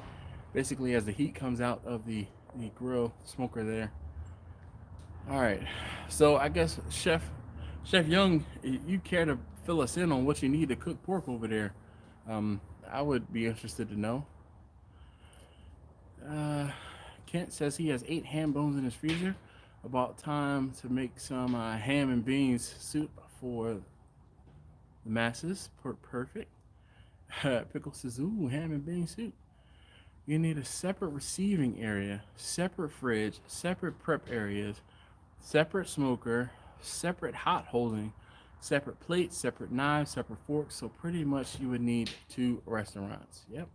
heat comes out of the grill smoker there. All right. So I guess Chef Young, you care to fill us in on what you need to cook pork over there? I would be interested to know. Kent says he has 8 ham bones in his freezer. About time to make some ham and beans soup for the masses. Perfect. Pickle says, ooh, ham and bean soup. You need a separate receiving area, separate fridge, separate prep areas, separate smoker, separate hot holding, separate plates, separate knives, separate forks. So pretty much you would need two restaurants. Yep.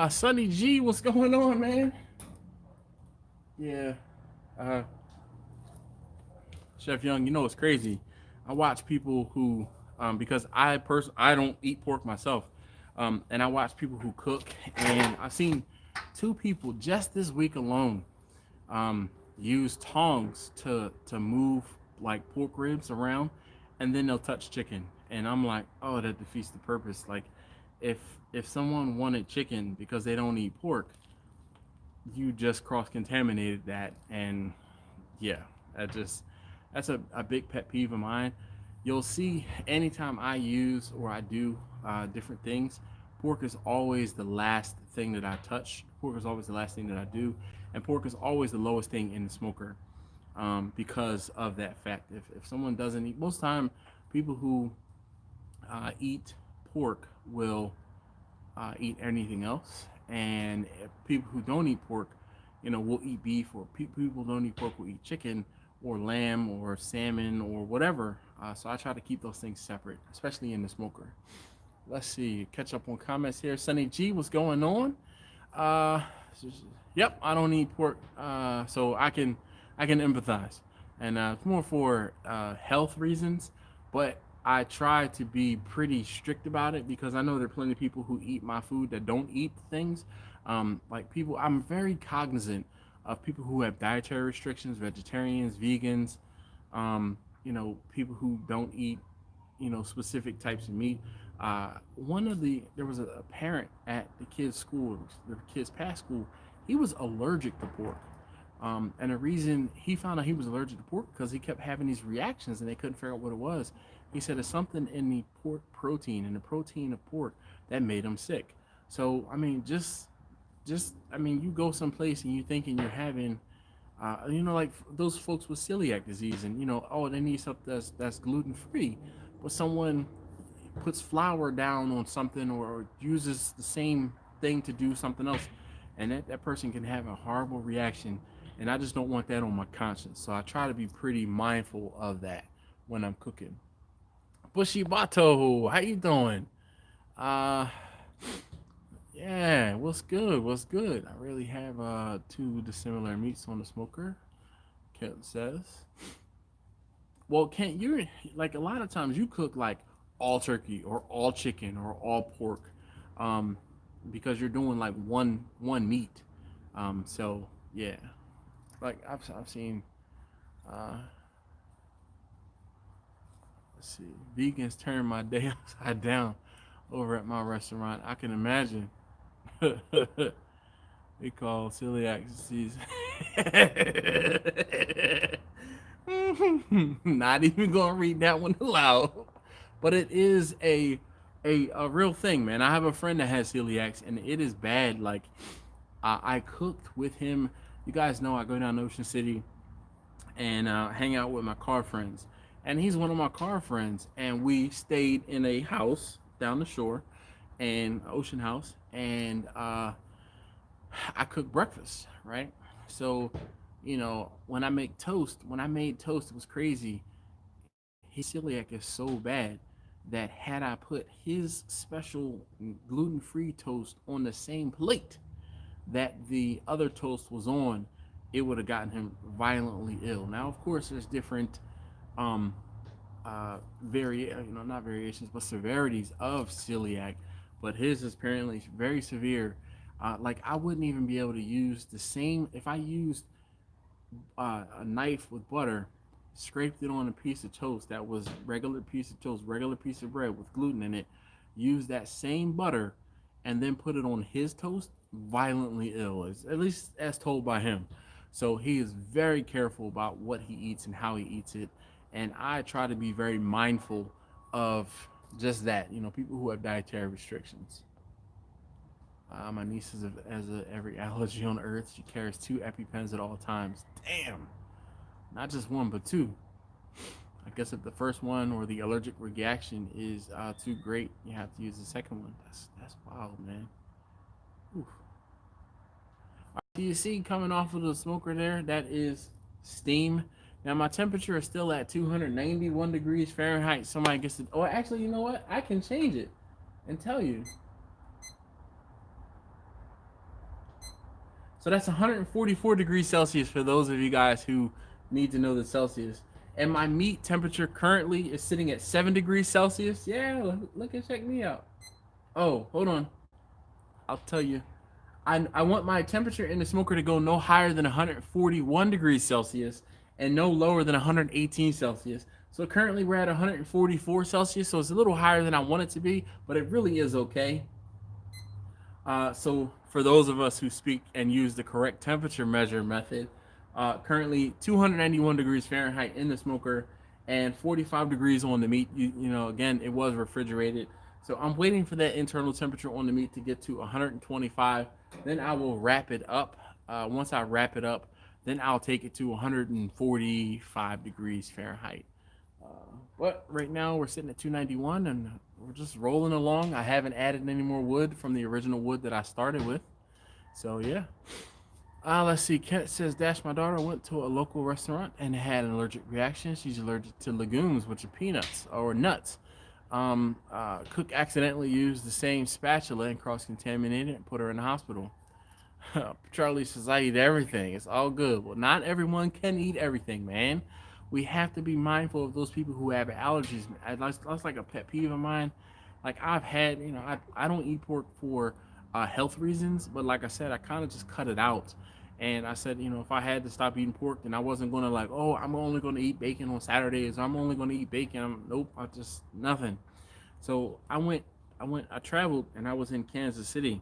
Sonny G, what's going on, man? Yeah. Uh, Chef Young, you know it's crazy. I watch people who, because I don't eat pork myself, and I watch people who cook, and I've seen two people just this week alone use tongs to move like pork ribs around, and then they'll touch chicken, and I'm like, oh, that defeats the purpose. Like, if if someone wanted chicken because they don't eat pork, you just cross contaminated that, and yeah, that just that's a big pet peeve of mine. You'll see anytime I use or I do different things, pork is always the last thing that I touch. Pork is always the last thing that I do, and pork is always the lowest thing in the smoker because of that fact. If someone doesn't eat, most time people who eat pork will eat anything else, and people who don't eat pork, will eat beef, or people who don't eat pork will eat chicken or lamb or salmon or whatever. So I try to keep those things separate, especially in the smoker. Let's see, catch up on comments here. Sunny G, what's going on? Uh, yep, I don't eat pork, so I can empathize, and it's more for health reasons. But I try to be pretty strict about it because I know there are plenty of people who eat my food that don't eat things. Like people, I'm very cognizant of people who have dietary restrictions, vegetarians, vegans, people who don't eat specific types of meat. There was a parent at the kid's school, the kid's past school. He was allergic to pork, and the reason he found out he was allergic to pork because he kept having these reactions and they couldn't figure out what it was. He said it's something in the pork protein and the protein of pork that made him sick. So I mean, you go someplace and you thinking you're having like those folks with celiac disease, and oh, they need something that's gluten free, but someone puts flour down on something or uses the same thing to do something else, and that person can have a horrible reaction, and I just don't want that on my conscience. So I try to be pretty mindful of that when I'm cooking. Bushy Bato, how you doing? Uh, yeah, what's good? What's good? I really have two dissimilar meats on the smoker. Kent says. Well, Kent, you're like a lot of times you cook like all turkey or all chicken or all pork, um, because you're doing like one meat. So yeah, like I've seen. Uh, let's see, vegans turn my day upside down over at my restaurant. I can imagine. They call celiac disease. Not even gonna read that one aloud, but it is a real thing, man. I have a friend that has celiacs, and it is bad. Like I cooked with him. You guys know I go down to Ocean City and hang out with my car friends, and he's one of my car friends, and we stayed in a house down the shore, and Ocean House, and I cook breakfast, right? So, when I made toast, it was crazy. His celiac is so bad that had I put his special gluten-free toast on the same plate that the other toast was on, it would have gotten him violently ill. Now, of course, there's different um not variations, but severities of celiac, but his is apparently very severe. Like I wouldn't even be able to use the same if I used a knife with butter, scraped it on a piece of toast that was regular piece of toast, regular piece of bread with gluten in it, use that same butter, and then put it on his toast. Violently ill, at least as told by him. So he is very careful about what he eats and how he eats it, and I try to be very mindful of just that. People who have dietary restrictions. My niece has every allergy on earth. She carries two EpiPens at all times. Damn, not just one, but two. I guess if the first one or the allergic reaction is too great, you have to use the second one. That's wild, man. Oof. So you see coming off of the smoker there, that is steam. Now my temperature is still at 291 degrees Fahrenheit. Somebody gets it. Oh, actually, you know what? I can change it and tell you. So that's 144 degrees Celsius for those of you guys who need to know the Celsius. And my meat temperature currently is sitting at 7 degrees Celsius. Yeah, look and check me out. Oh, hold on. I'll tell you. I want my temperature in the smoker to go no higher than 141 degrees Celsius and no lower than 118 Celsius. So currently we're at 144 Celsius, so it's a little higher than I want it to be, but it really is okay. So for those of us who speak and use the correct temperature measure method, currently 291 degrees Fahrenheit in the smoker and 45 degrees on the meat. You know, again, it was refrigerated. So I'm waiting for that internal temperature on the meat to get to 125. Then I will wrap it up. Once I wrap it up, then I'll take it to 145 degrees Fahrenheit. But right now we're sitting at 291 and we're just rolling along. I haven't added any more wood from the original wood that I started with. So yeah. Let's see. Kent says, Dash, my daughter went to a local restaurant and had an allergic reaction. She's allergic to legumes, which are peanuts or nuts. Cook accidentally used the same spatula and cross-contaminated it and put her in the hospital. Charlie says, I eat everything. It's all good. Well, not everyone can eat everything, man. We have to be mindful of those people who have allergies. That's like a pet peeve of mine. Like I've had, I don't eat pork for health reasons, but like I said, I kind of just cut it out. And I said, if I had to stop eating pork, then I wasn't going to like, oh, I'm only going to eat bacon on Saturdays. I'm only going to eat bacon. Nope, I just nothing. So I traveled and I was in Kansas City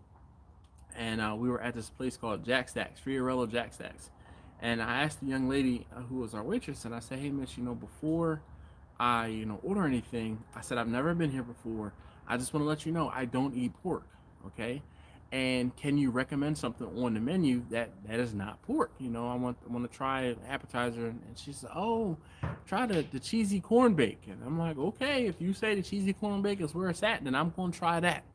and we were at this place called Jack Stacks, Friarello Jack Stacks. And I asked the young lady who was our waitress, and I said, "Hey, miss, before I, order anything, I said I've never been here before. I just want to let you know I don't eat pork, okay? And can you recommend something on the menu that is not pork? I want to try an appetizer." And she said, "Oh, try the cheesy corn bake." And I'm like, "Okay, if you say the cheesy corn bake is where it's at, then I'm going to try that."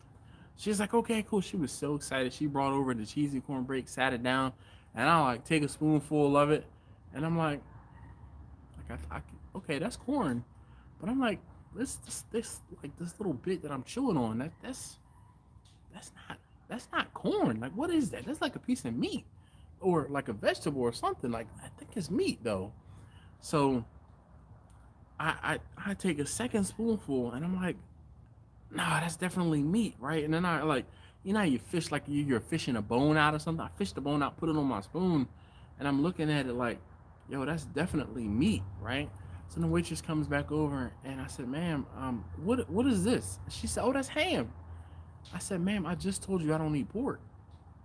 She's like, "Okay, cool." She was so excited. She brought over the cheesy corn bake, sat it down, and I like take a spoonful of it, and I'm like okay, that's corn, but I'm like, this like this little bit that I'm chewing on, that's not corn. Like, what is that? That's like a piece of meat, or like a vegetable or something. Like, I think it's meat though. So I take a second spoonful, and I'm like, nah, that's definitely meat, right? And then I like, you fish like you're fishing a bone out or something. I fished the bone out, put it on my spoon, and I'm looking at it like, yo, that's definitely meat, right? So the waitress comes back over, and I said, "Ma'am, what is this?" She said, "Oh, that's ham." I said, "Ma'am, I just told you I don't eat pork."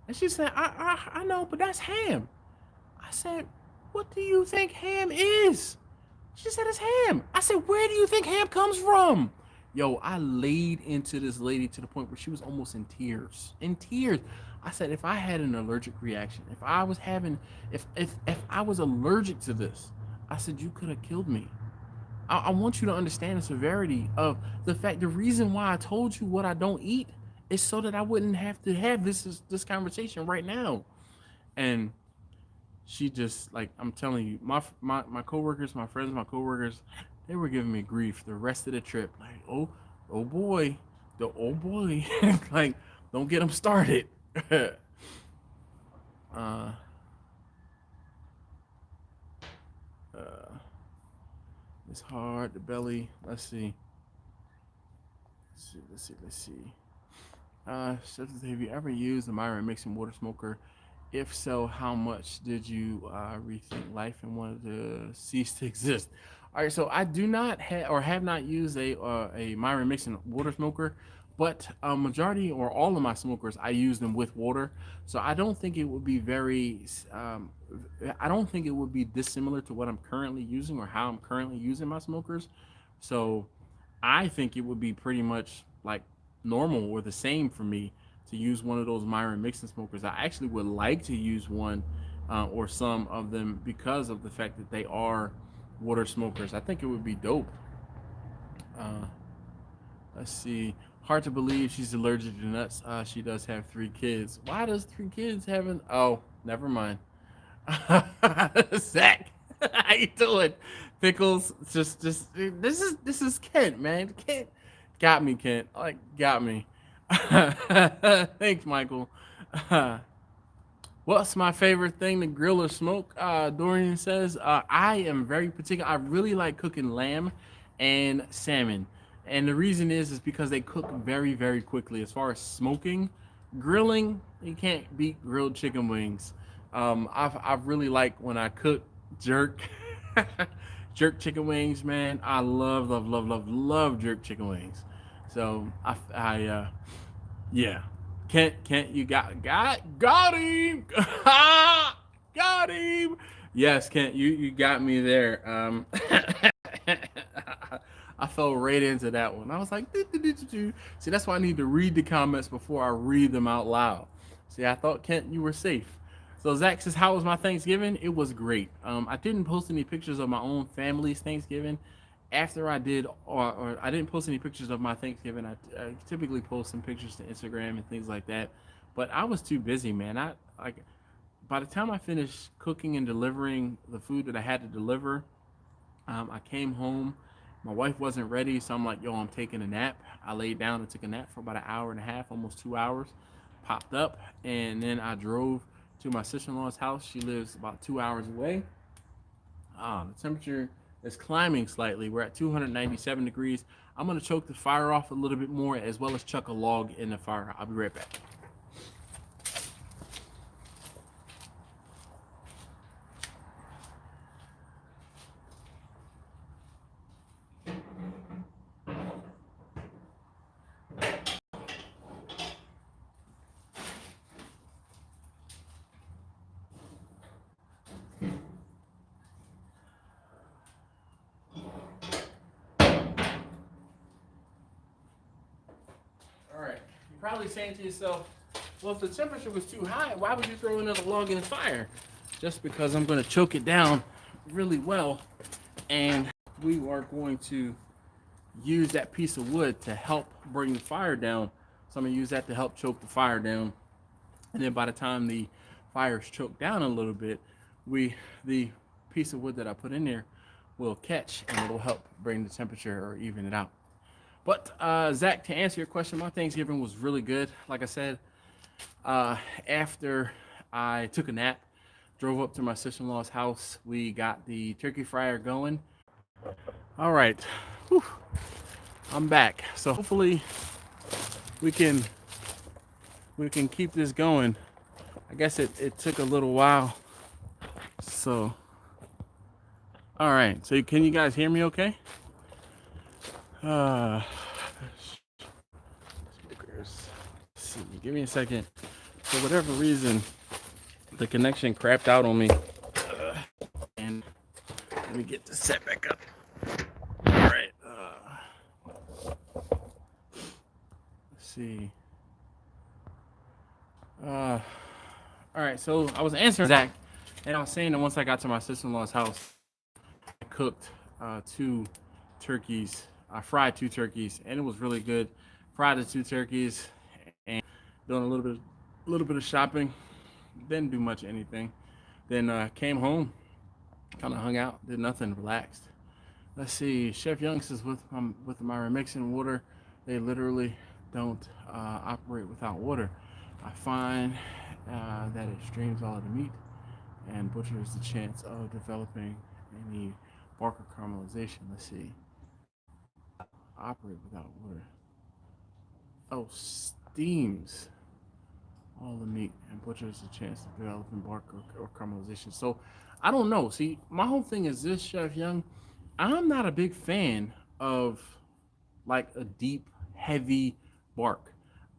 And she said, I know, but that's ham." I said, "What do you think ham is?" She said, "It's ham." I said, "Where do you think ham comes from?" Yo, I laid into this lady to the point where she was almost in tears. In tears. I said, if I had an allergic reaction, if I was having, if I was allergic to this, I said, you could have killed me. I want you to understand the severity of the fact. The reason why I told you what I don't eat is so that I wouldn't have to have this conversation right now. And she just, like, I'm telling you, my coworkers, my friends, my coworkers, they were giving me grief the rest of the trip. Like, oh boy, like, don't get them started. uh, uh, it's hard. The belly. Let's see. Have you ever used the Myron mixing water smoker? If so, how much did you rethink life and wanted to cease to exist? All right, so I do not have not used a Myron mixing water smoker, but a majority or all of my smokers I use them with water. So I don't think it would be I don't think it would be dissimilar to what I'm currently using or how I'm currently using my smokers. So I think it would be pretty much like normal or the same for me to use one of those Myron mixing smokers. I actually would like to use one or some of them because of the fact that they are water smokers. I think it would be dope. Uh, let's see. Hard to believe she's allergic to nuts. She does have 3 kids. Why does 3 kids having? Oh, Never mind. Zach, how you doing? Pickles, just this is Kent, man. Kent got me, Kent. Like got me. Thanks, Michael. What's my favorite thing to grill or smoke? Dorian says, I am very particular. I really like cooking lamb and salmon. And the reason is because they cook very, very quickly. As far as smoking, grilling, you can't beat grilled chicken wings. I've really like when I cook jerk, jerk chicken wings, man. I love, love, love, love, love jerk chicken wings. So yeah. Kent, you got him. Got him. Yes, Kent, you got me there. I fell right into that one. I was like, "Doo, doo, doo, doo, doo." See, that's why I need to read the comments before I read them out loud. See, I thought Kent, you were safe. So Zach says, "How was my Thanksgiving? It was great. I didn't post any pictures of my own family's Thanksgiving. After I did, or I didn't post any pictures of my Thanksgiving. I typically post some pictures to Instagram and things like that. But I was too busy, man. I like by the time I finished cooking and delivering the food that I had to deliver, I came home. My wife wasn't ready, so I'm like, yo, I'm taking a nap. I laid down and took a nap for about an hour and a half, almost 2 hours. Popped up, and then I drove to my sister in law's house. She lives about 2 hours away. The temperature is climbing slightly. We're at 297 degrees. I'm going to choke the fire off a little bit more as well as chuck a log in the fire. I'll be right back. All right. You're probably saying to yourself, well, if the temperature was too high, why would you throw another log in the fire? Just because I'm going to choke it down really well, and we are going to use that piece of wood to help bring the fire down. So I'm going to use that to help choke the fire down. And then by the time the fire is choked down a little bit, the piece of wood that I put in there will catch and it'll help bring the temperature or even it out. But Zach, to answer your question, my Thanksgiving was really good. Like I said, after I took a nap, drove up to my sister-in-law's house, we got the turkey fryer going. All right, whew, I'm back. So hopefully we can keep this going. I guess it took a little while. So, all right. So can you guys hear me okay? Speakers. Let's see, give me a second. For whatever reason, the connection crapped out on me. And let me get this set back up. All right. Let's see. All right. So I was answering Zach, and I was saying that once I got to my sister-in-law's house, I cooked two turkeys. I fried two turkeys, and it was really good. Fried the two turkeys, and doing a little bit of shopping. Didn't do much anything. Then came home, kind of hung out, did nothing, relaxed. Let's see. Chef Young says with my remixing water, they literally don't operate without water. I find that it streams all of the meat and butchers the chance of developing any bark or caramelization. Let's see. Operate without water. Oh, steams all the meat and butchers a chance to develop in bark or caramelization. So I don't know. See, my whole thing is this, Chef Young. I'm not a big fan of like a deep, heavy bark.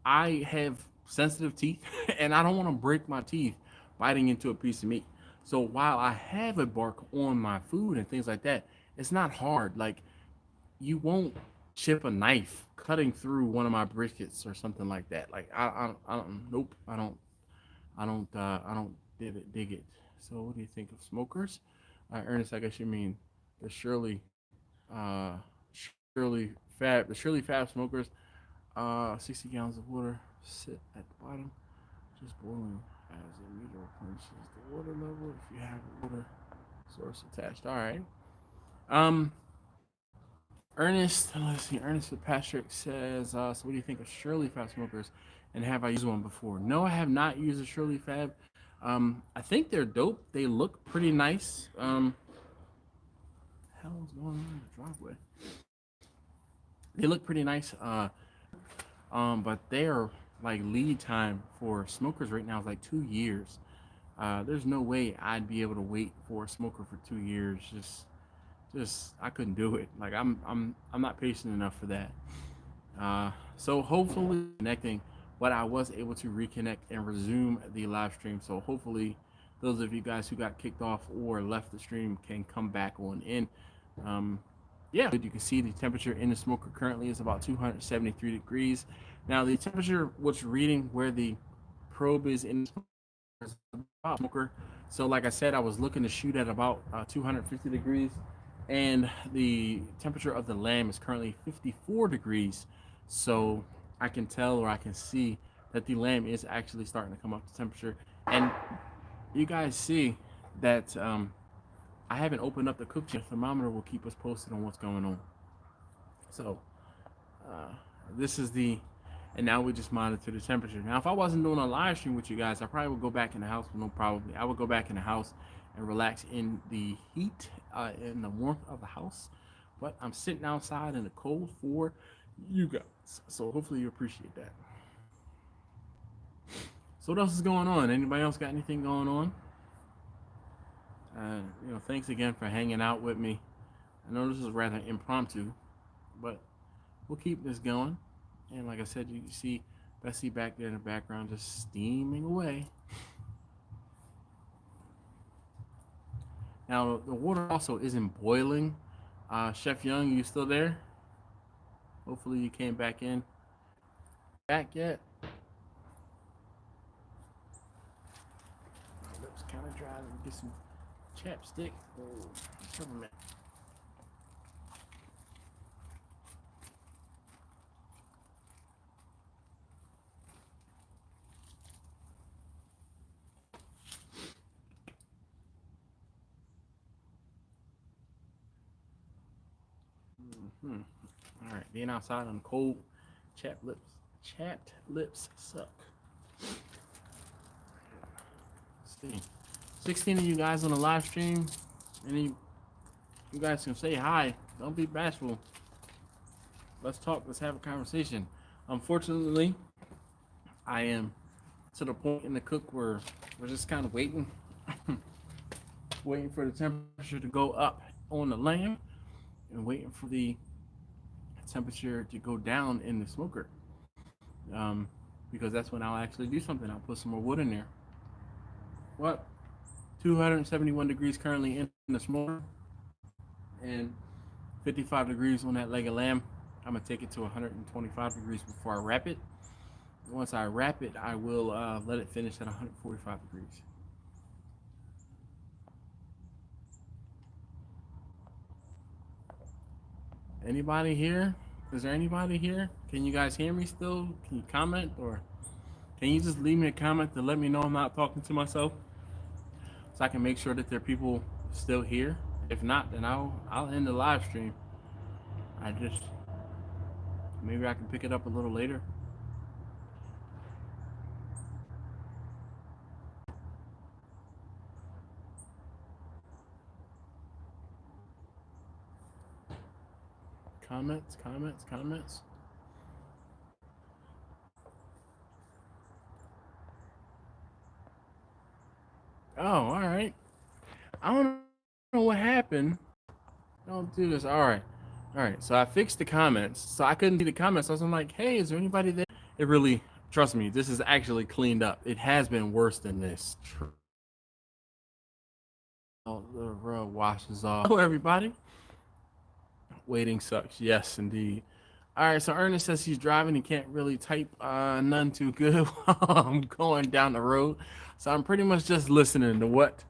I have sensitive teeth and I don't want to break my teeth biting into a piece of meat. So while I have a bark on my food and things like that, it's not hard. Like you won't chip a knife cutting through one of my briskets or something like that. Like I don't nope, I don't dig it. So what do you think of smokers? Ernest, I guess you mean the uh, the Shirley Fab smokers. 60 gallons of water sit at the bottom, just boiling. As a meter replenishes the water level if you have a water source attached. All right. Um, Ernest, let's see. Ernest Fitzpatrick says, "So what do you think of Shirley Fab smokers, and have I used one before?" No, I have not used a Shirley Fab. I think they're dope. They look pretty nice. Hell's going on in the driveway? They look pretty nice. But they're like lead time for smokers right now is like 2 years. There's no way I'd be able to wait for a smoker for 2 years. Just I couldn't do it. Like I'm not patient enough for that. So hopefully connecting, but I was able to reconnect and resume the live stream. So hopefully those of you guys who got kicked off or left the stream can come back on in. Um, yeah, you can see the temperature in the smoker currently is about 273 degrees. Now the temperature, what's reading where the probe is in the smoker. So like I said, I was looking to shoot at about 250 degrees, and the temperature of the lamb is currently 54 degrees. So I can tell, or I can see that the lamb is actually starting to come up to temperature. And you guys see that I haven't opened up the cook yet. The thermometer will keep us posted on what's going on. So uh, this is the, and now we just monitor the temperature. Now, if I wasn't doing a live stream with you guys, I probably would go back in the house. No, probably I would go back in the house and relax in the heat, in the warmth of the house. But I'm sitting outside in the cold for you guys. So hopefully you appreciate that. So what else is going on? Anybody else got anything going on? Thanks again for hanging out with me. I know this is rather impromptu, but we'll keep this going. And like I said, you see Bessie back there in the background just steaming away. Now, the water also isn't boiling. Chef Young, you still there? Hopefully you came back in. Back yet? My lips kind of dry. Let me get some chapstick. Oh, supplement. All right, being outside on cold, chapped lips suck. Let's see, 16 of you guys on the live stream. Any, you guys can say hi. Don't be bashful. Let's talk. Let's have a conversation. Unfortunately, I am to the point in the cook where we're just kind of waiting, waiting for the temperature to go up on the lamb, and waiting for the temperature to go down in the smoker, because that's when I'll actually do something. I'll put some more wood in there. What? 271 degrees currently in the smoker, and 55 degrees on that leg of lamb. I'm gonna take it to 125 degrees before I wrap it. Once I wrap it, I will let it finish at 145 degrees. Anybody here? Is there anybody here? Can you guys hear me still? Can you comment, or can you just leave me a comment to let me know I'm not talking to myself, so I can make sure that there are people still here? If not, then I'll end the live stream. Maybe I can pick it up a little later. Comments. Oh, all right. I don't know what happened. Don't do this. All right. So I fixed the comments. So I couldn't see the comments. So I was like, hey, is there anybody there? It really, trust me, this is actually cleaned up. It has been worse than this. Oh, the rug washes off. Hello, everybody. Waiting sucks. Yes, indeed. All right, so Ernest says he's driving. He can't really type none too good while I'm going down the road. So I'm pretty much just listening to what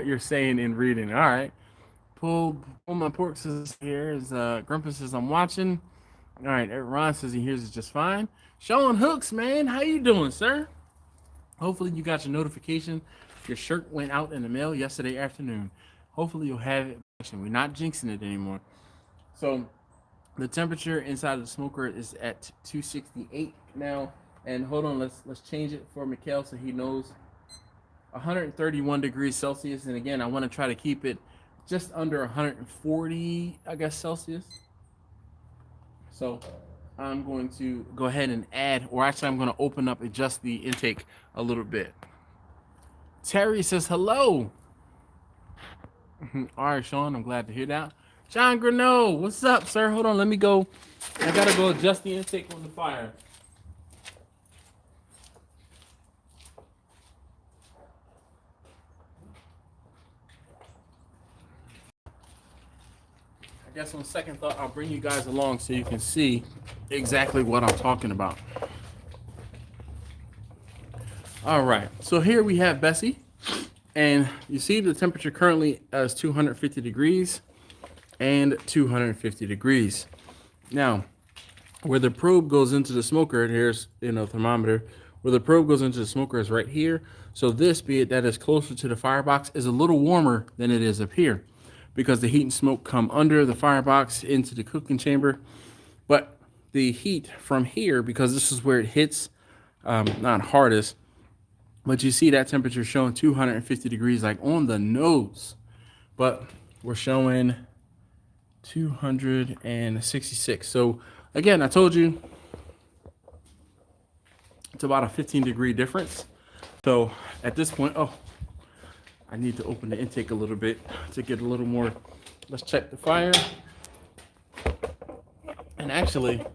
you're saying and reading. All right. Pull my pork says here is Grumpus says I'm watching. All right, Ron says he hears it just fine. Sean Hooks, man, how you doing, sir? Hopefully you got your notification. Your shirt went out in the mail yesterday afternoon. Hopefully you'll have it. We're not jinxing it anymore. So the temperature inside of the smoker is at 268 now. And hold on, let's change it for Mikhail so he knows. 131 degrees Celsius. And again, I want to try to keep it just under 140, I guess, Celsius. So I'm going to go ahead and add, or actually I'm going to open up, adjust the intake a little bit. Terry says hello. All right, Sean, I'm glad to hear that. John Greneau, what's up, sir? Hold on, let me go. I gotta go adjust the intake on the fire. I guess on second thought, I'll bring you guys along so you can see exactly what I'm talking about. All right, so here we have Bessie, and you see the temperature currently is 250 degrees and 250 degrees. Now, where the probe goes into the smoker, here's thermometer. Where the probe goes into the smoker is right here. So this, be it that is closer to the firebox, is a little warmer than it is up here, because the heat and smoke come under the firebox into the cooking chamber. But the heat from here, because this is where it hits, not hardest, but you see that temperature showing 250 degrees like on the nose, but we're showing 266. So again, I told you it's about a 15-degree difference. So at this point, I need to open the intake a little bit to get a little more. Let's check the fire. And actually,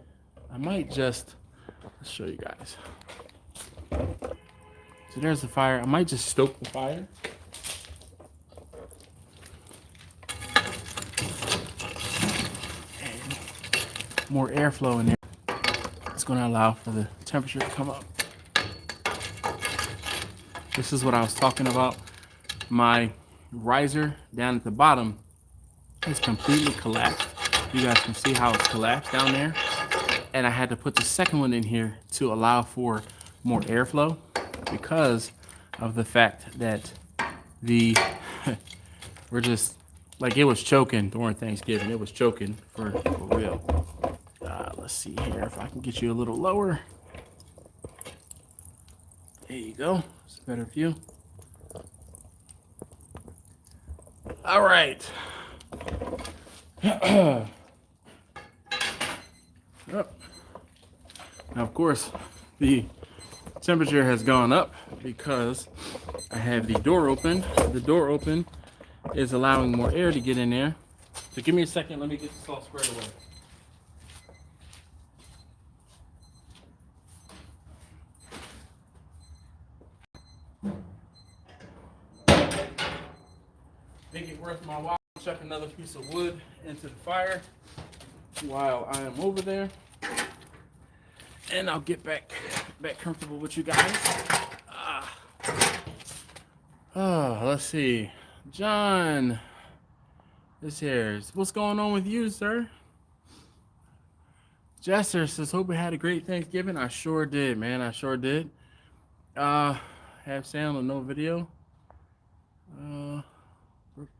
I might just, let's show you guys. So there's the fire. I might just stoke the fire. And more airflow in there. It's going to allow for the temperature to come up. This is what I was talking about. My riser down at the bottom is completely collapsed. You guys can see how it's collapsed down there. And I had to put the second one in here to allow for more airflow, because of the fact that we're just, like, it was choking during Thanksgiving. It was choking for real. Let's see here if I can get you a little lower. There you go. It's a better view. All right. Now, of course, the temperature has gone up because I have the door open. The door open is allowing more air to get in there. So give me a second. Let me get this all squared away. Make it worth my while. Chuck another piece of wood into the fire while I am over there, and I'll get back comfortable with you guys. Let's see. John, this here. What's going on with you, sir? Jester says, hope we had a great Thanksgiving. I sure did, man. I sure did. Have sound and no video.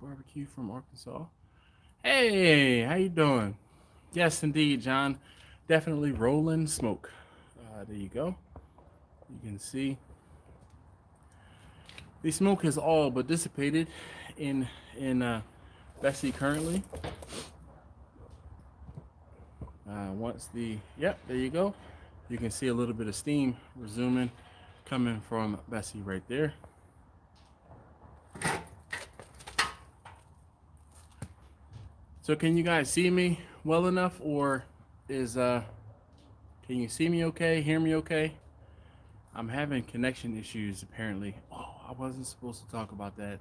Barbecue from Arkansas. Hey, how you doing? Yes, indeed, John. Definitely rolling smoke. There you go. You can see the smoke has all but dissipated in Bessie currently. There you go. You can see a little bit of steam resuming coming from Bessie right there. So can you guys see me well enough, or can you see me okay, hear me okay? I'm having connection issues apparently. Oh, I wasn't supposed to talk about that.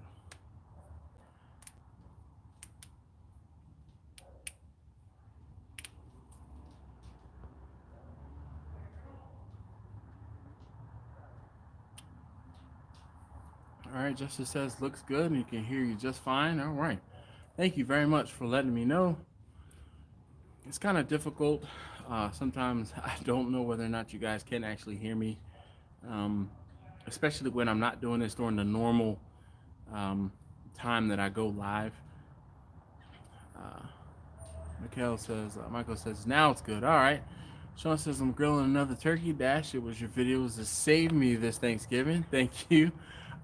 All right, Justice says looks good and he can hear you just fine. All right. Thank you very much for letting me know. It's kind of difficult. Sometimes I don't know whether or not you guys can actually hear me. especially when I'm not doing this during the normal time that I go live. Uh, Michael says, now it's good. All right. Sean says, I'm grilling another turkey. Dash, it was your videos that saved me this Thanksgiving. Thank you.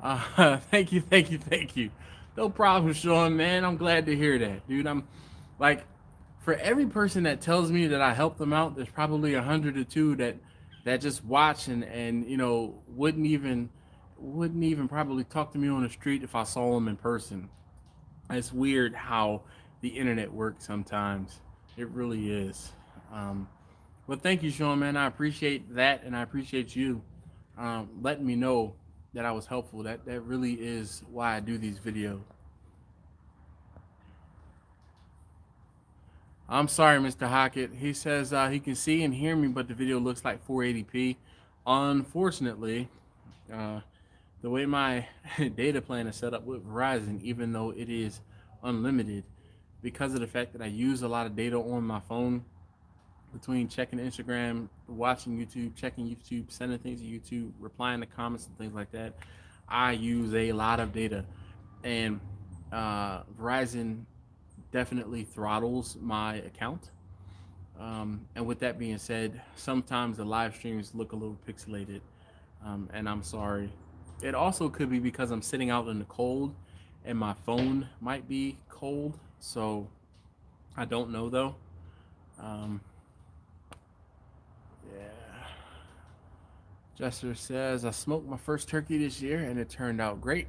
Thank you. No problem, Sean, man. I'm glad to hear that, dude. I'm like, for every person that tells me that I helped them out, there's probably 100 or 2 that just watch and wouldn't even probably talk to me on the street if I saw them in person. It's weird how the internet works sometimes. It really is. Um, well, thank you, Sean, man. I appreciate that, and I appreciate you letting me know that I was helpful. That really is why I do these videos. I'm sorry, Mr. Hockett. He says he can see and hear me, but the video looks like 480p. Unfortunately, uh, the way my data plan is set up with Verizon, even though it is unlimited, because of the fact that I use a lot of data on my phone between checking Instagram, watching YouTube, checking YouTube, sending things to YouTube, replying to comments and things like that, I use a lot of data. And Verizon definitely throttles my account. And with that being said, sometimes the live streams look a little pixelated, and I'm sorry. It also could be because I'm sitting out in the cold, and my phone might be cold. So I don't know though. Um, yeah. Jester says I smoked my first turkey this year, and it turned out great.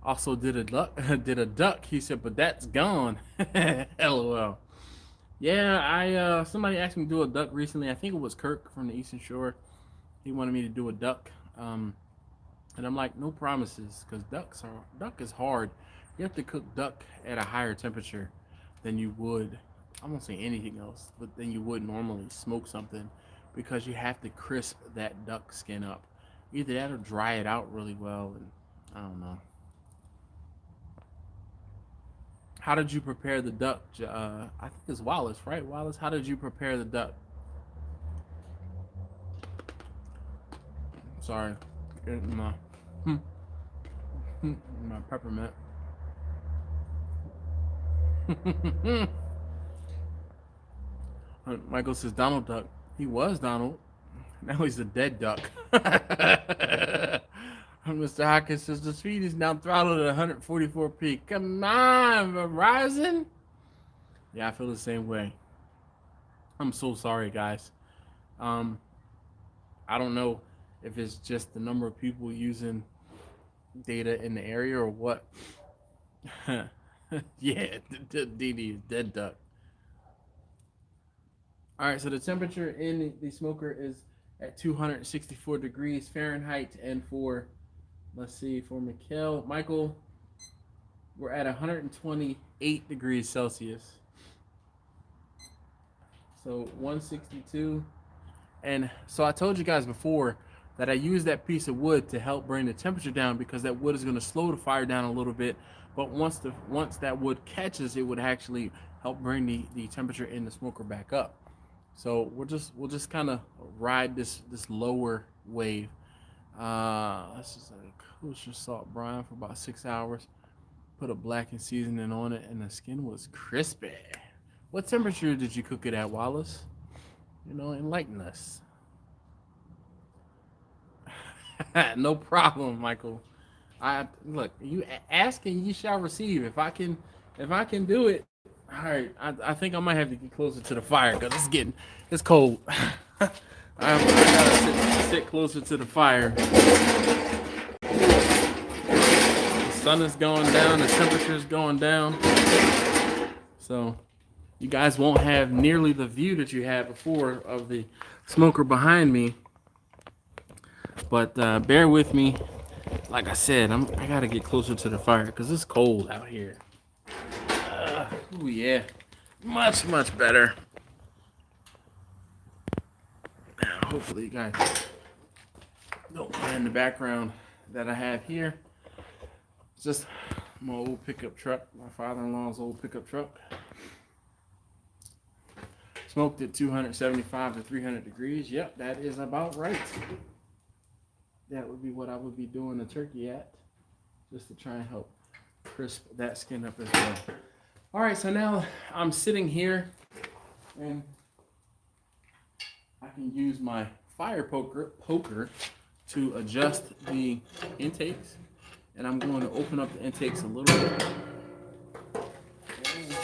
Also did a duck. Did a duck. He said, but that's gone. LOL. Yeah, I somebody asked me to do a duck recently. I think it was Kirk from the Eastern Shore. He wanted me to do a duck, and I'm like, no promises, because duck is hard. You have to cook duck at a higher temperature than you would. I won't say anything else, but than you would normally smoke something, because you have to crisp that duck skin up. Either that or dry it out really well, and I don't know. How did you prepare the duck? I think it's Wallace, right? Wallace, how did you prepare the duck? Sorry, my my peppermint. Michael says Donald Duck. He was Donald. Now he's a dead duck. Mr. Hawkins says the speed is now throttled at 144p. Come on, Verizon. Yeah, I feel the same way. I'm so sorry, guys. Um, I don't know if it's just the number of people using data in the area or what. Yeah, DD is dead duck. All right, so the temperature in the smoker is at 264 degrees Fahrenheit, and for let's see, for Michael, we're at 128 degrees Celsius. So 162. And so I told you guys before that I use that piece of wood to help bring the temperature down, because that wood is going to slow the fire down a little bit. But once that wood catches, it would actually help bring the temperature in the smoker back up. So we'll just kind of ride this lower wave. Let's just kosher salt brine for about 6 hours. Put a blackened seasoning on it, and the skin was crispy. What temperature did you cook it at, Wallace? Enlighten us. No problem, Michael. I look. You ask and you shall receive. If I can do it. All right. I think I might have to get closer to the fire because it's cold. I gotta sit closer to the fire. The sun is going down. The temperature is going down. So you guys won't have nearly the view that you had before of the smoker behind me. But bear with me. Like I said, I gotta get closer to the fire because it's cold out here. Oh yeah, much better. Now, hopefully you guys don't mind the background that I have here. It's just my old pickup truck, my father-in-law's old pickup truck. Smoked at 275 to 300 degrees. Yep, that is about right. that would be what I would be doing the turkey at, just to try and help crisp that skin up as well. All right, so now I'm sitting here and I can use my fire poker to adjust the intakes, and I'm going to open up the intakes a little bit. And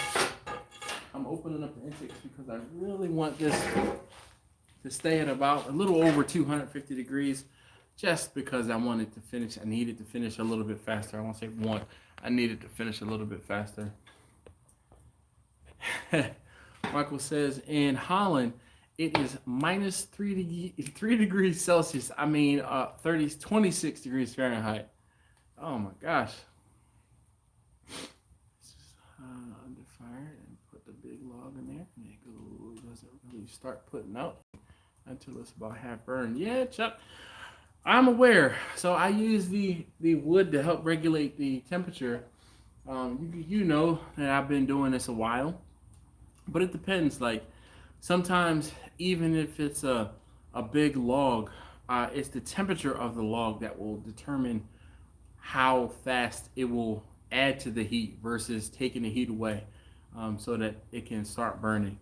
I'm opening up the intakes because I really want this to stay at about a little over 250 degrees, just because I wanted to finish. I needed to finish a little bit faster. I won't say want. I needed to finish a little bit faster. Michael says in Holland it is minus 3 degrees Celsius. I mean 26 degrees Fahrenheit. Oh my gosh. Under fire and put the big log in there, and it doesn't really start putting out until it's about half burned. Yeah, Chuck, I'm aware. So I use the wood to help regulate the temperature. You know that I've been doing this a while, but it depends. Like sometimes, even if it's a big log, it's the temperature of the log that will determine how fast it will add to the heat versus taking the heat away, so that it can start burning.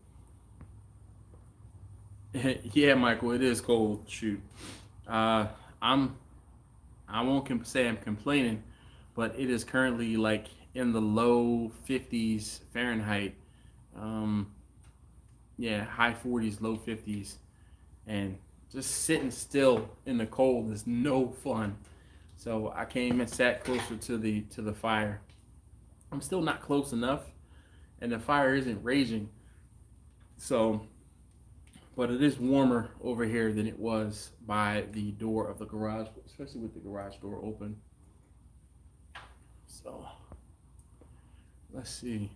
Yeah, Michael, it is cold. Shoot, I won't say I'm complaining, but it is currently like in the low 50s Fahrenheit. Yeah, high 40s, low 50s, and just sitting still in the cold is no fun. So I came and sat closer to the fire. I'm still not close enough, and the fire isn't raging. So, but it is warmer over here than it was by the door of the garage, especially with the garage door open. So, let's see.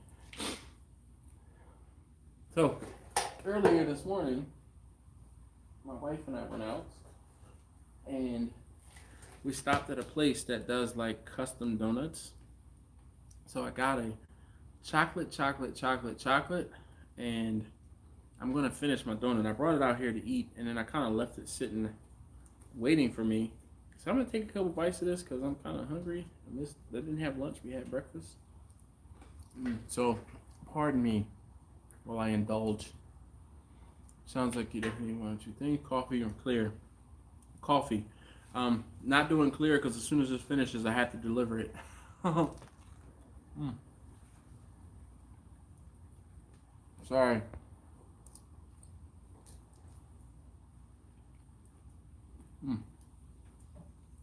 So, earlier this morning, my wife and I went out, and we stopped at a place that does like custom donuts. So I got a chocolate, and I'm gonna finish my donut. I brought it out here to eat, and then I kind of left it sitting, waiting for me. So I'm gonna take a couple bites of this because I kind of hungry. They didn't have lunch; we had breakfast. So, pardon me while I indulge. Sounds like you definitely want to think coffee or clear. Coffee. Not doing clear because as soon as this finishes, I have to deliver it. Sorry.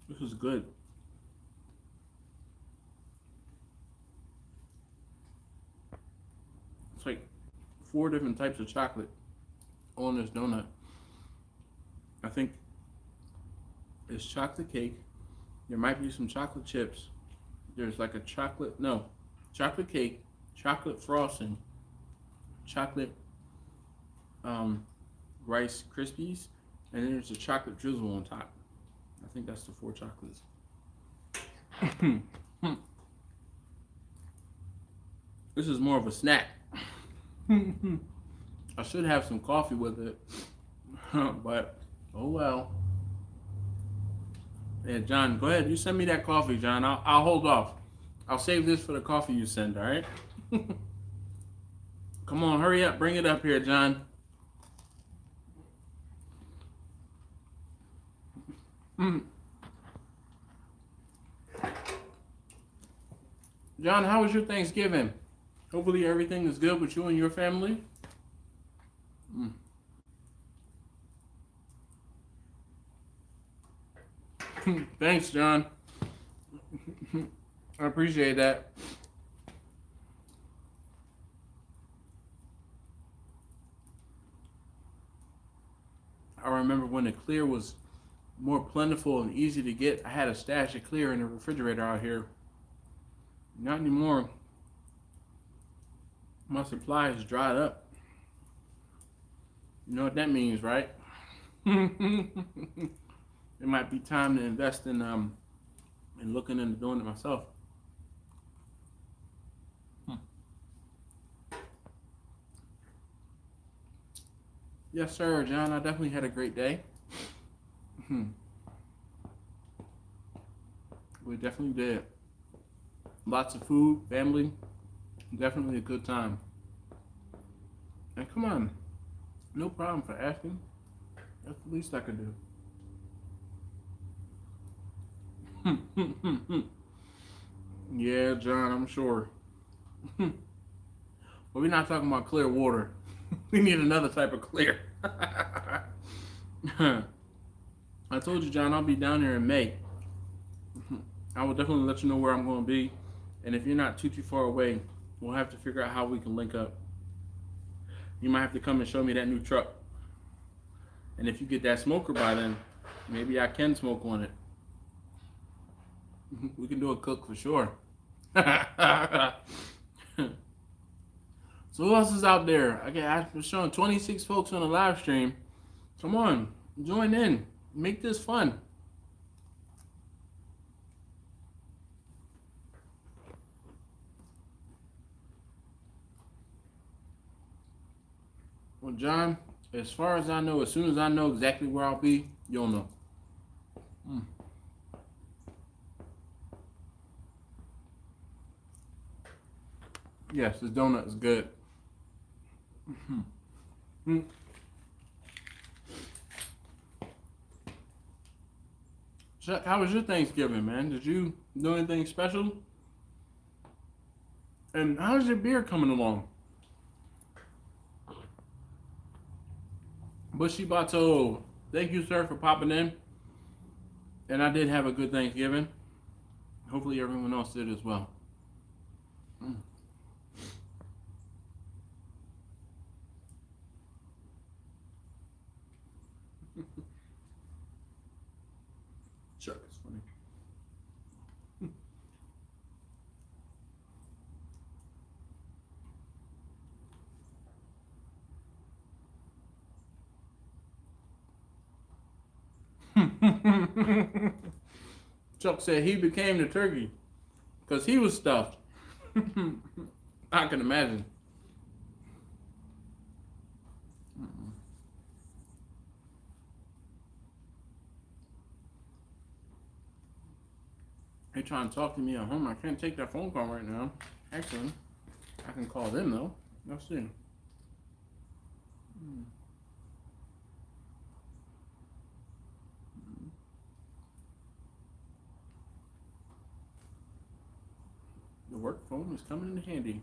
This is good. It's like 4 different types of chocolate on this donut. I think it's chocolate cake. There might be some chocolate chips. There's like a chocolate cake, chocolate frosting, chocolate Rice Krispies, and then there's a chocolate drizzle on top. I think that's the 4 chocolates. This is more of a snack. I should have some coffee with it, but oh well. Yeah, John, go ahead. You send me that coffee, John. I'll hold off. I'll save this for the coffee you send, all right? Come on, hurry up. Bring it up here, John. John, how was your Thanksgiving? Hopefully everything is good with you and your family. Thanks, John. I appreciate that. I remember when the clear was more plentiful and easy to get. I had a stash of clear in the refrigerator out here. Not anymore. My supply is dried up. You know what that means, right? It might be time to invest in looking into doing it myself. Yes, sir, John. I definitely had a great day. We definitely did. Lots of food, family, definitely a good time. And come on, no problem for asking. That's the least I could do. Yeah, John, I'm sure. But we're not talking about clear water. We need another type of clear. I told you, John, I'll be down there in May. I will definitely let you know where I'm going to be. And if you're not too far away, we'll have to figure out how we can link up. You might have to come and show me that new truck. And if you get that smoker by then, maybe I can smoke on it. We can do a cook for sure. So who else is out there? I'm showing 26 folks on the live stream. Come on, join in. Make this fun. Well, John, as far as I know, as soon as I know exactly where I'll be, you'll know. Yes, this donut is good. Chuck, how was your Thanksgiving, man? Did you do anything special? And how's your beer coming along? Bushy Bato, thank you, sir, for popping in. And I did have a good Thanksgiving. Hopefully everyone else did as well. Chuck is funny. Chuck said he became the turkey because he was stuffed. I can imagine. They trying to talk to me at home. I can't take that phone call right now. Actually, I can call them though. Let's see. The work phone is coming in handy.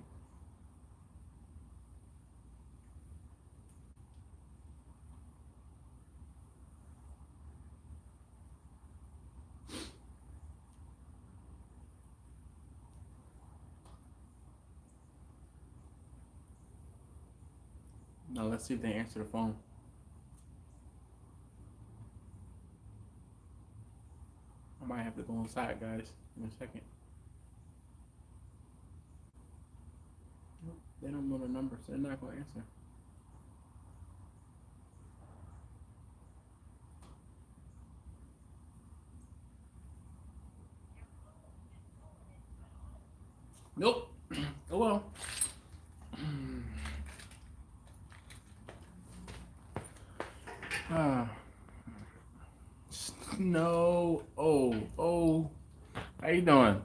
Now let's see if they answer the phone. I might have to go inside, guys, in a second. They don't know the number, so they're not going to answer. Nope. Oh well. No. Oh. How you doing?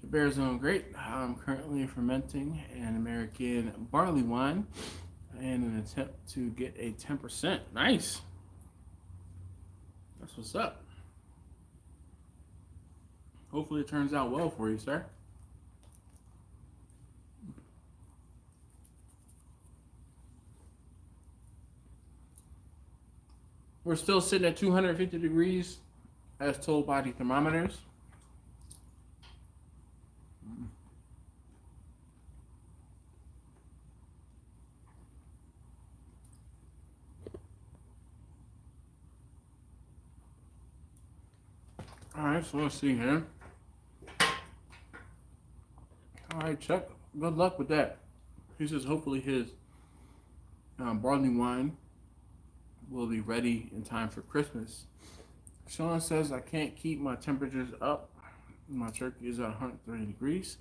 The bear's doing great. I'm currently fermenting an American barley wine in an attempt to get a 10%. Nice. That's what's up. Hopefully it turns out well for you, sir. We're still sitting at 250 degrees as told by the thermometers. All right, so let's see here. All right, Chuck, good luck with that. He says hopefully his barley wine will be ready in time for Christmas. Sean says I can't keep my temperatures up. My turkey is at 130 degrees.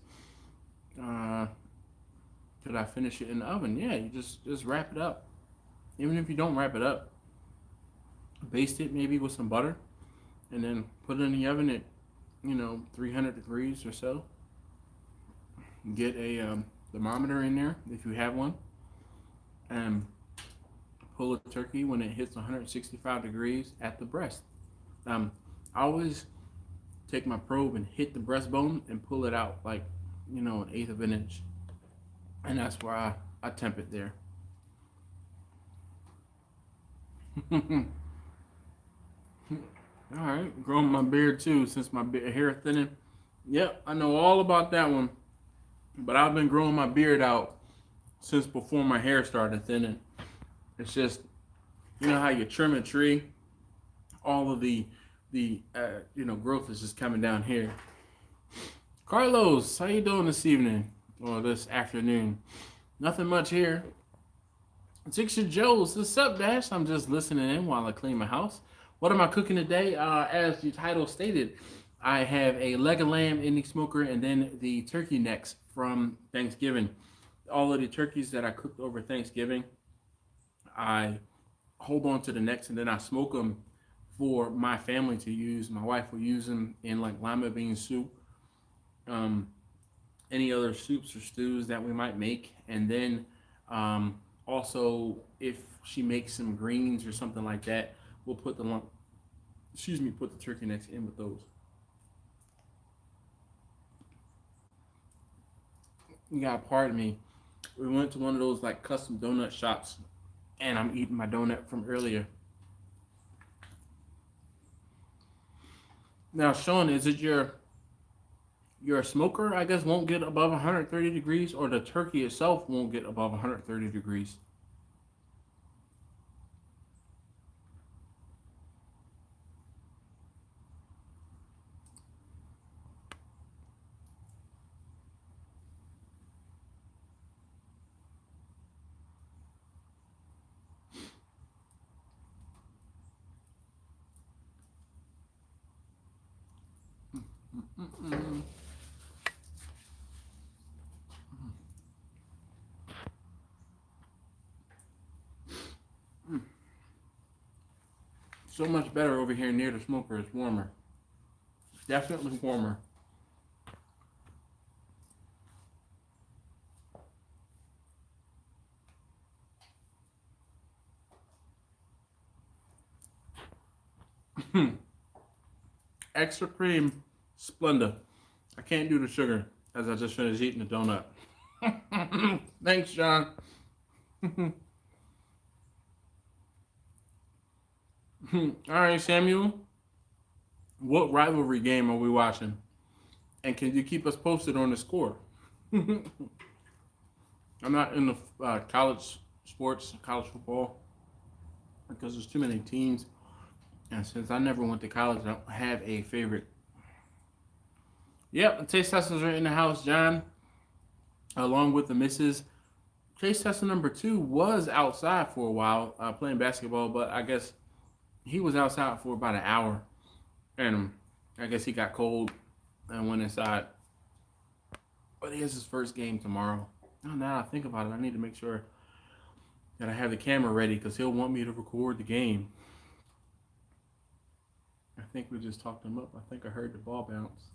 Could I finish it in the oven? Yeah, you just wrap it up. Even if you don't wrap it up, baste it maybe with some butter, and then put it in the oven at 300 degrees or so. Get a thermometer in there if you have one, and pull a turkey when it hits 165 degrees at the breast. I always take my probe and hit the breastbone and pull it out like, an eighth of an inch. And that's where I temp it there. All right, growing my beard too since my hair thinning. Yep, I know all about that one. But I've been growing my beard out since before my hair started thinning. It's just, how you trim a tree, all of the growth is just coming down here. Carlos, how you doing this evening or this afternoon? Nothing much here. Dixon Joe's, what's up, Dash? I'm just listening in while I clean my house. What am I cooking today? As the title stated, I have a leg of lamb in the smoker and then the turkey necks from Thanksgiving. All of the turkeys that I cooked over Thanksgiving, I hold on to the necks and then I smoke them for my family to use. My wife will use them in like lima bean soup, any other soups or stews that we might make, and then also if she makes some greens or something like that, we'll put the turkey necks in with those. You gotta pardon me. We went to one of those like custom donut shops, and I'm eating my donut from earlier. Now, Sean, is it your smoker, I guess, won't get above 130 degrees, or the turkey itself won't get above 130 degrees? So much better over here near the smoker. It's warmer. Definitely warmer. Extra cream, Splenda. I can't do the sugar as I just finished eating the donut. Thanks, John. All right, Samuel. What rivalry game are we watching? And can you keep us posted on the score? I'm not in the college sports, college football, because there's too many teams. And since I never went to college, I don't have a favorite. Yep, the taste testers are in the house, John, along with the missus. Taste tester number 2 was outside for a while playing basketball, but I guess he was outside for about an hour. And I guess he got cold and went inside. But he has his first game tomorrow. Oh, now I think about it, I need to make sure that I have the camera ready because he'll want me to record the game. I think we just talked him up. I think I heard the ball bounce.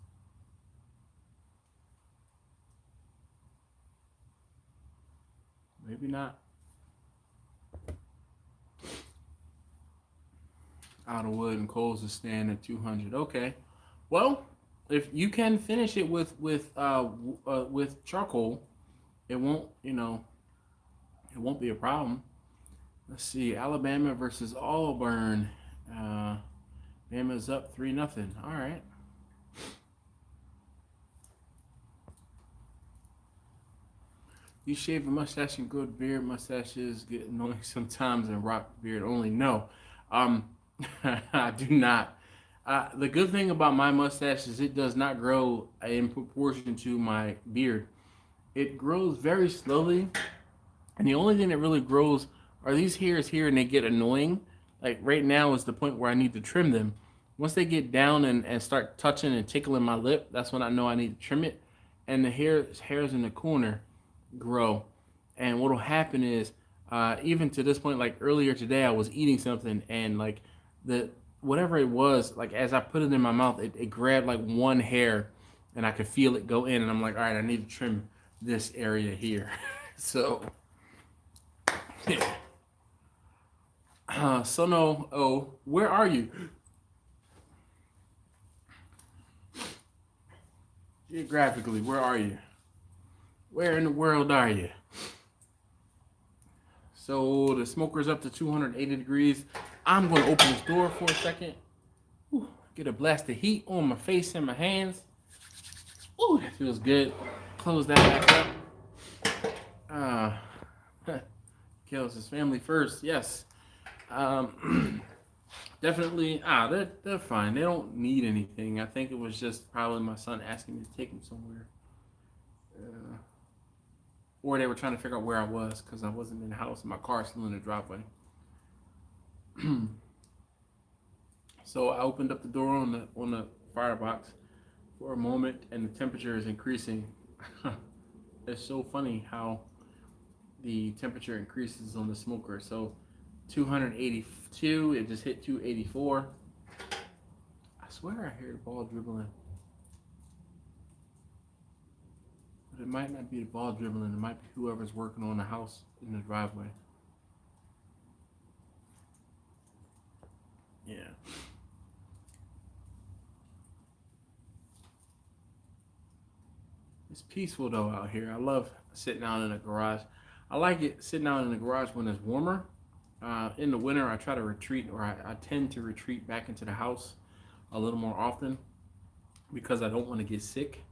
Maybe not. Out of wood and coals is staying at 200. Okay. Well, if you can finish it with charcoal, it won't, it won't be a problem. Let's see, Alabama versus Auburn. Bama's up 3-0. All right. You shave a mustache and grow the beard. Mustaches get annoying sometimes and rock beard only. No, I do not. The good thing about my mustache is it does not grow in proportion to my beard. It grows very slowly, and the only thing that really grows are these hairs here, and they get annoying. Like right now is the point where I need to trim them. Once they get down and start touching and tickling my lip, that's when I know I need to trim it. And the hairs in the corner grow. And what will happen is, even to this point, like earlier today, I was eating something and like the whatever it was, like as I put it in my mouth, it grabbed like one hair, and I could feel it go in, and I'm like, all right, I need to trim this area here. So, yeah. Sono, oh, where are you? Geographically, where are you? Where in the world are you? So the smoker's up to 280 degrees. I'm going to open this door for a second. Ooh, get a blast of heat on my face and my hands. Ooh, that feels good. Close that back up. Kills his family first, yes. Definitely, they're fine. They don't need anything. I think it was just probably my son asking me to take him somewhere. Or they were trying to figure out where I was because I wasn't in the house and my car still in the driveway. So I opened up the door on the firebox for a moment, and the temperature is increasing. It's so funny how the temperature increases on the smoker. So 282, it just hit 284. I swear I hear the ball dribbling. But it might not be the ball dribbling, it might be whoever's working on the house in the driveway. Yeah. It's peaceful though out here. I love sitting out in the garage. I like it sitting out in the garage when it's warmer. In the winter, I try to retreat, or I tend to retreat back into the house a little more often because I don't want to get sick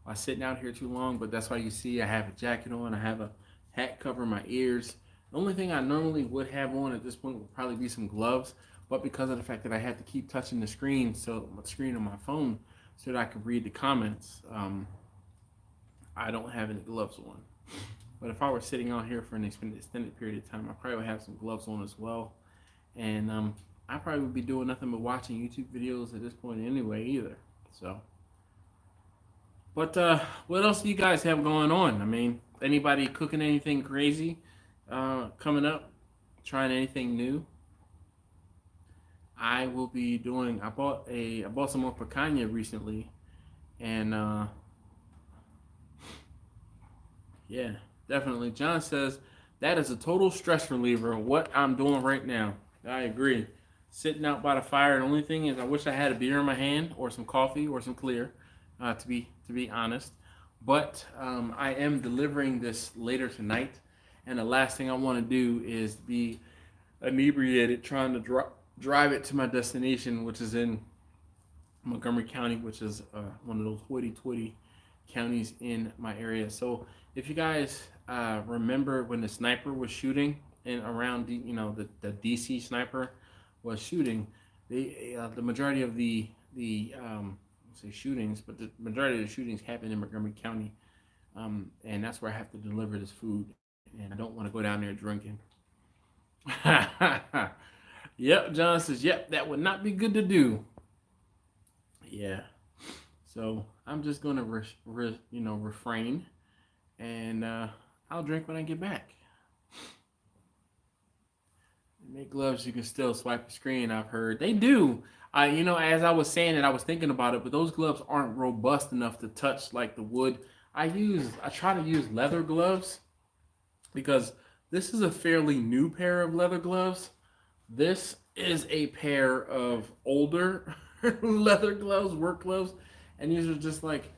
by sitting out here too long. But that's why you see I have a jacket on. I have a hat covering my ears. The only thing I normally would have on at this point would probably be some gloves. But because of the fact that I have to keep touching the screen, so the screen on my phone, so that I can read the comments, I don't have any gloves on. But if I were sitting out here for an extended period of time, I probably would have some gloves on as well. And I probably would be doing nothing but watching YouTube videos at this point anyway either. So, but what else do you guys have going on? I mean, anybody cooking anything crazy coming up? Trying anything new? I will be doing. I bought some more picanha recently, and yeah, definitely. John says that is a total stress reliever. What I'm doing right now. I agree. Sitting out by the fire. The only thing is, I wish I had a beer in my hand or some coffee or some clear. To be honest, but I am delivering this later tonight, and the last thing I want to do is be inebriated trying to drive it to my destination, which is in Montgomery County, which is one of those hoity-toity counties in my area. So if you guys remember when the sniper was shooting and around the DC sniper was shooting, the majority of the say shootings, but the majority of the shootings happened in Montgomery County, and that's where I have to deliver this food, and I don't want to go down there drinking. Yep, John says, yep, that would not be good to do. Yeah, so I'm just gonna refrain, and I'll drink when I get back. They make gloves you can still swipe the screen. I've heard they do. As I was saying it, I was thinking about it, but those gloves aren't robust enough to touch like the wood. I try to use leather gloves because this is a fairly new pair of leather gloves. This is a pair of older leather gloves, work gloves, and these are just like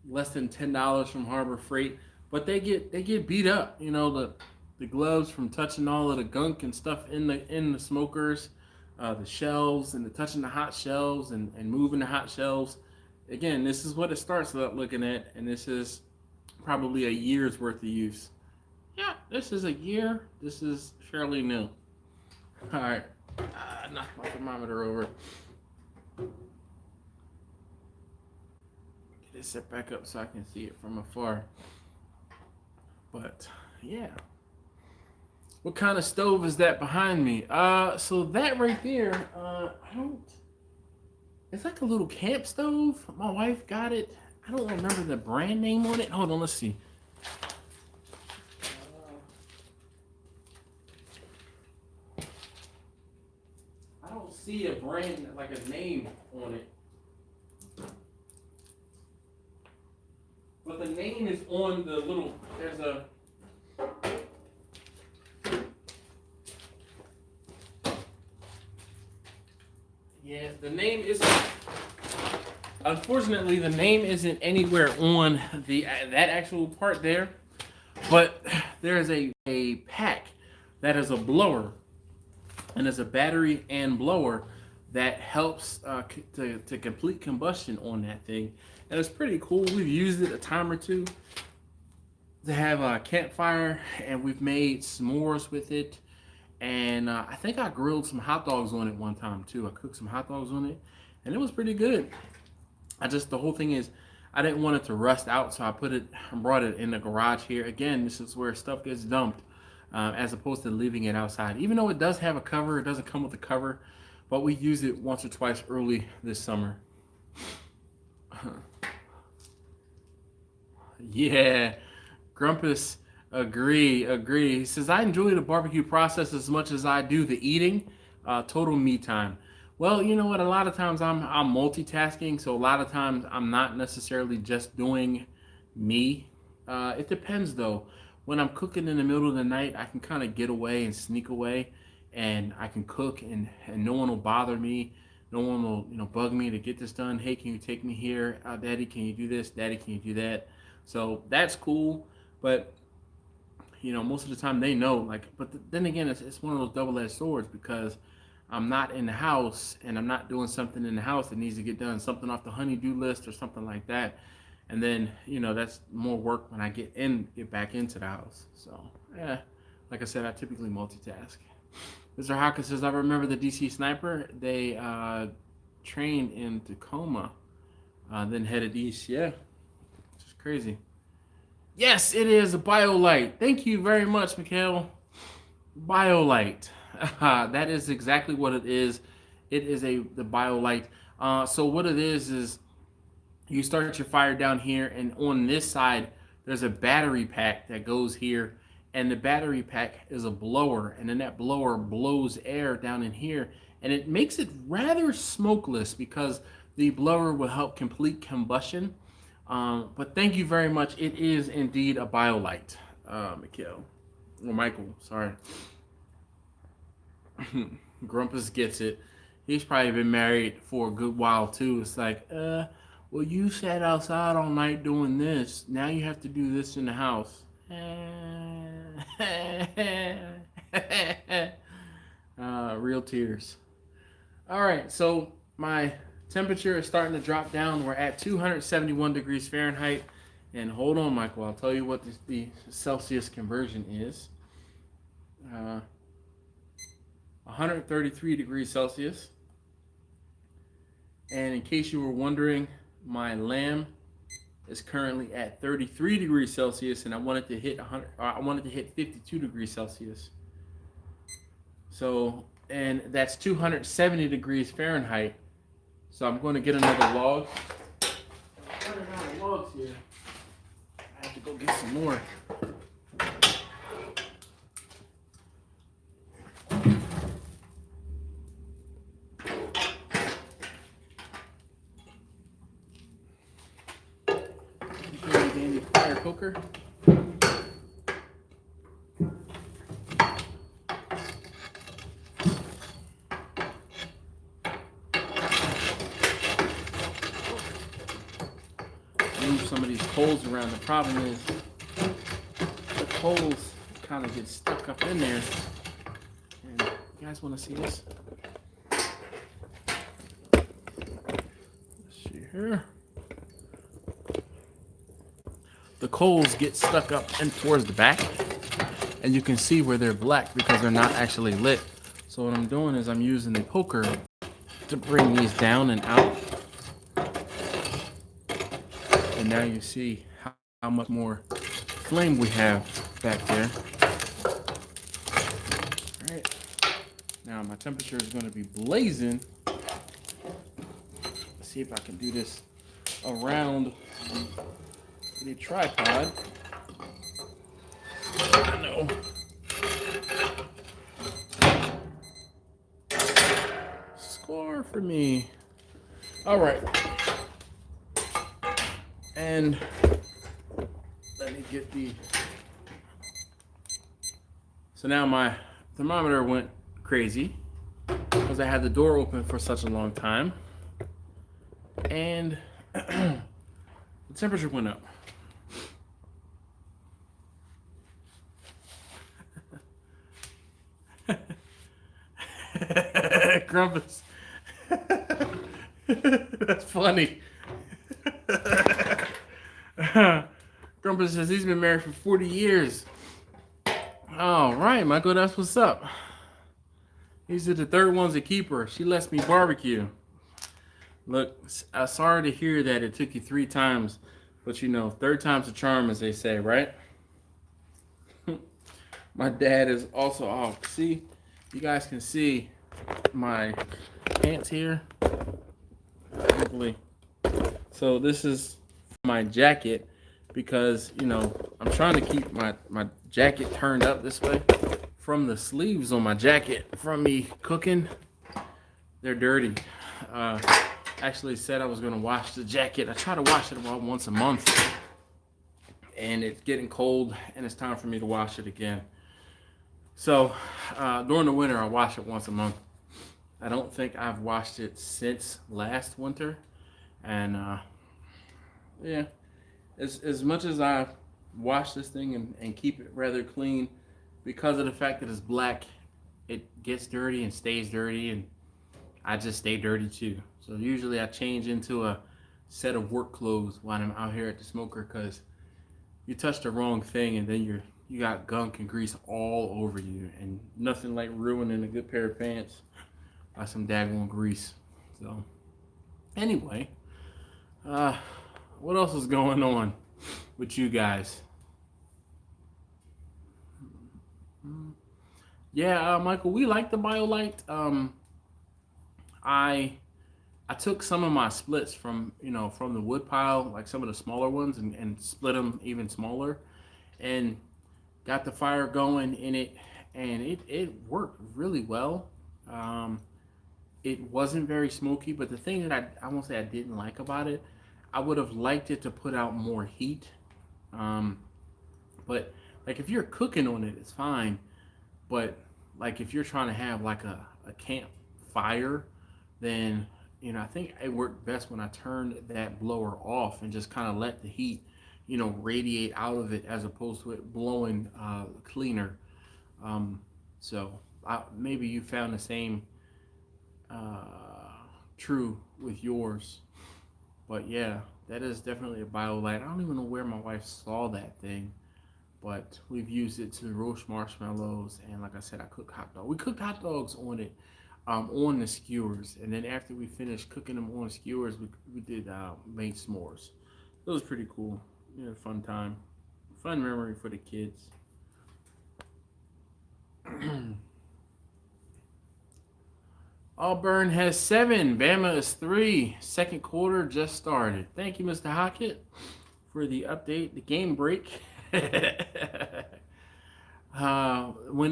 less than $10 from Harbor Freight. But they get beat up. The gloves from touching all of the gunk and stuff in the smokers, the shelves, and the touching the hot shelves and moving the hot shelves. Again, this is what it starts looking at, and this is probably a year's worth of use. Yeah, this is a year. This is fairly new. All right, knock my thermometer over. Get it set back up so I can see it from afar. But yeah, what kind of stove is that behind me? So that right there, it's like a little camp stove. My wife got it. I don't remember the brand name on it. Hold on, let's see. see a brand, like a name on it. But the name is on the little, there's a, yeah, the name isn't, unfortunately, the name isn't anywhere on that actual part there, but there is a pack that is a blower, and there's a battery and blower that helps to complete combustion on that thing. And it's pretty cool. We've used it a time or two to have a campfire, and we've made s'mores with it. And I think I grilled some hot dogs on it one time too. I cooked some hot dogs on it, and it was pretty good. The whole thing is, I didn't want it to rust out, so I brought it in the garage here. Again, this is where stuff gets dumped, as opposed to leaving it outside. Even though it does have a cover, it doesn't come with a cover, but we used it once or twice early this summer. Yeah, Grumpus, agree. He says, I enjoy the barbecue process as much as I do the eating. Total me time. Well, you know what? A lot of times I'm multitasking, so a lot of times I'm not necessarily just doing me. It depends though. When I'm cooking in the middle of the night, I can kind of get away and sneak away, and I can cook, and no one will bother me. No one will, bug me to get this done. Hey, can you take me here? Daddy, can you do this? Daddy, can you do that? So that's cool. But, most of the time they know. But then again, it's one of those double-edged swords, because I'm not in the house, and I'm not doing something in the house that needs to get done, something off the honey-do list or something like that. And then, that's more work when I get back into the house. So, yeah, like I said, I typically multitask. Mr. Hawkins says, I remember the DC Sniper. They trained in Tacoma, then headed east. Yeah, it's crazy. Yes, it is a BioLite. Thank you very much, Mikhail. BioLite. That is exactly what it is. It is the BioLite. So what it is you start your fire down here, and on this side, there's a battery pack that goes here. And the battery pack is a blower, and then that blower blows air down in here, and it makes it rather smokeless because the blower will help complete combustion. But thank you very much. It is indeed a BioLite, Mikhail. Or Michael, sorry. Grumpus gets it. He's probably been married for a good while too. It's like, well, you sat outside all night doing this. Now you have to do this in the house. Real tears. All right, so my temperature is starting to drop down. We're at 271 degrees Fahrenheit. And hold on, Michael, I'll tell you what the Celsius conversion is. 133 degrees Celsius. And in case you were wondering, my lamb is currently at 33 degrees Celsius, and I wanted to hit 52 degrees Celsius. So, and that's 270 degrees Fahrenheit. So I'm going to get another log. I'm running out of logs here. I have to go get some more. Fire cooker. Move some of these coals around. The problem is the coals kind of get stuck up in there. And you guys want to see this? Let's see here. The coals get stuck up and towards the back, and you can see where they're black because they're not actually lit. So what I'm doing is I'm using the poker to bring these down and out. And now you see how much more flame we have back there. All right. Now my temperature is going to be blazing. Let's see if I can do this around the tripod. I know. hard for me. All right. And let me get the... So now my thermometer went crazy because I had the door open for such a long time. And the temperature went up. Grumpus. That's funny. Grumpus says he's been married for 40 years. All right, Michael, that's what's up. He said the third one's a keeper. She lets me barbecue. Look, I'm sorry to hear that it took you 3 times, but you know, third time's a charm, as they say, right? My dad is also off. See, you guys can see my pants here. Hopefully. So this is my jacket because, you know, I'm trying to keep my jacket turned up this way. From the sleeves on my jacket, from me cooking, they're dirty. Actually said I was going to wash the jacket. I try to wash it about once a month. And it's getting cold, and it's time for me to wash it again. So during the winter, I wash it once a month. I don't think I've washed it since last winter. And yeah, as much as I wash this thing and keep it rather clean, because of the fact that it's black, it gets dirty and stays dirty, and I just stay dirty too. So usually I change into a set of work clothes while I'm out here at the smoker, because you touch the wrong thing and then you got gunk and grease all over you, and nothing like ruining a good pair of pants by some daggone grease. So anyway, what else is going on with you guys? Yeah, Michael, we like the BioLite. I took some of my splits from the wood pile, like some of the smaller ones, and split them even smaller, and got the fire going in it, and it worked really well. It wasn't very smoky, but the thing that I won't say I didn't like about it, I would have liked it to put out more heat. But like if you're cooking on it, it's fine. But like if you're trying to have like a camp fire, then I think it worked best when I turned that blower off and just kind of let the heat radiate out of it, as opposed to it blowing cleaner. So maybe you found the same true with yours. But yeah, that is definitely a BioLite. I don't even know where my wife saw that thing, but we've used it to roast marshmallows, and like I said, I cook hot dogs. We cooked hot dogs on it, on the skewers, and then after we finished cooking them on skewers, we did made s'mores. It was pretty cool. Fun time, fun memory for the kids. Auburn has 7. Bama is 3. Second quarter just started. Thank you, Mr. Hockett, for the update. The game break. When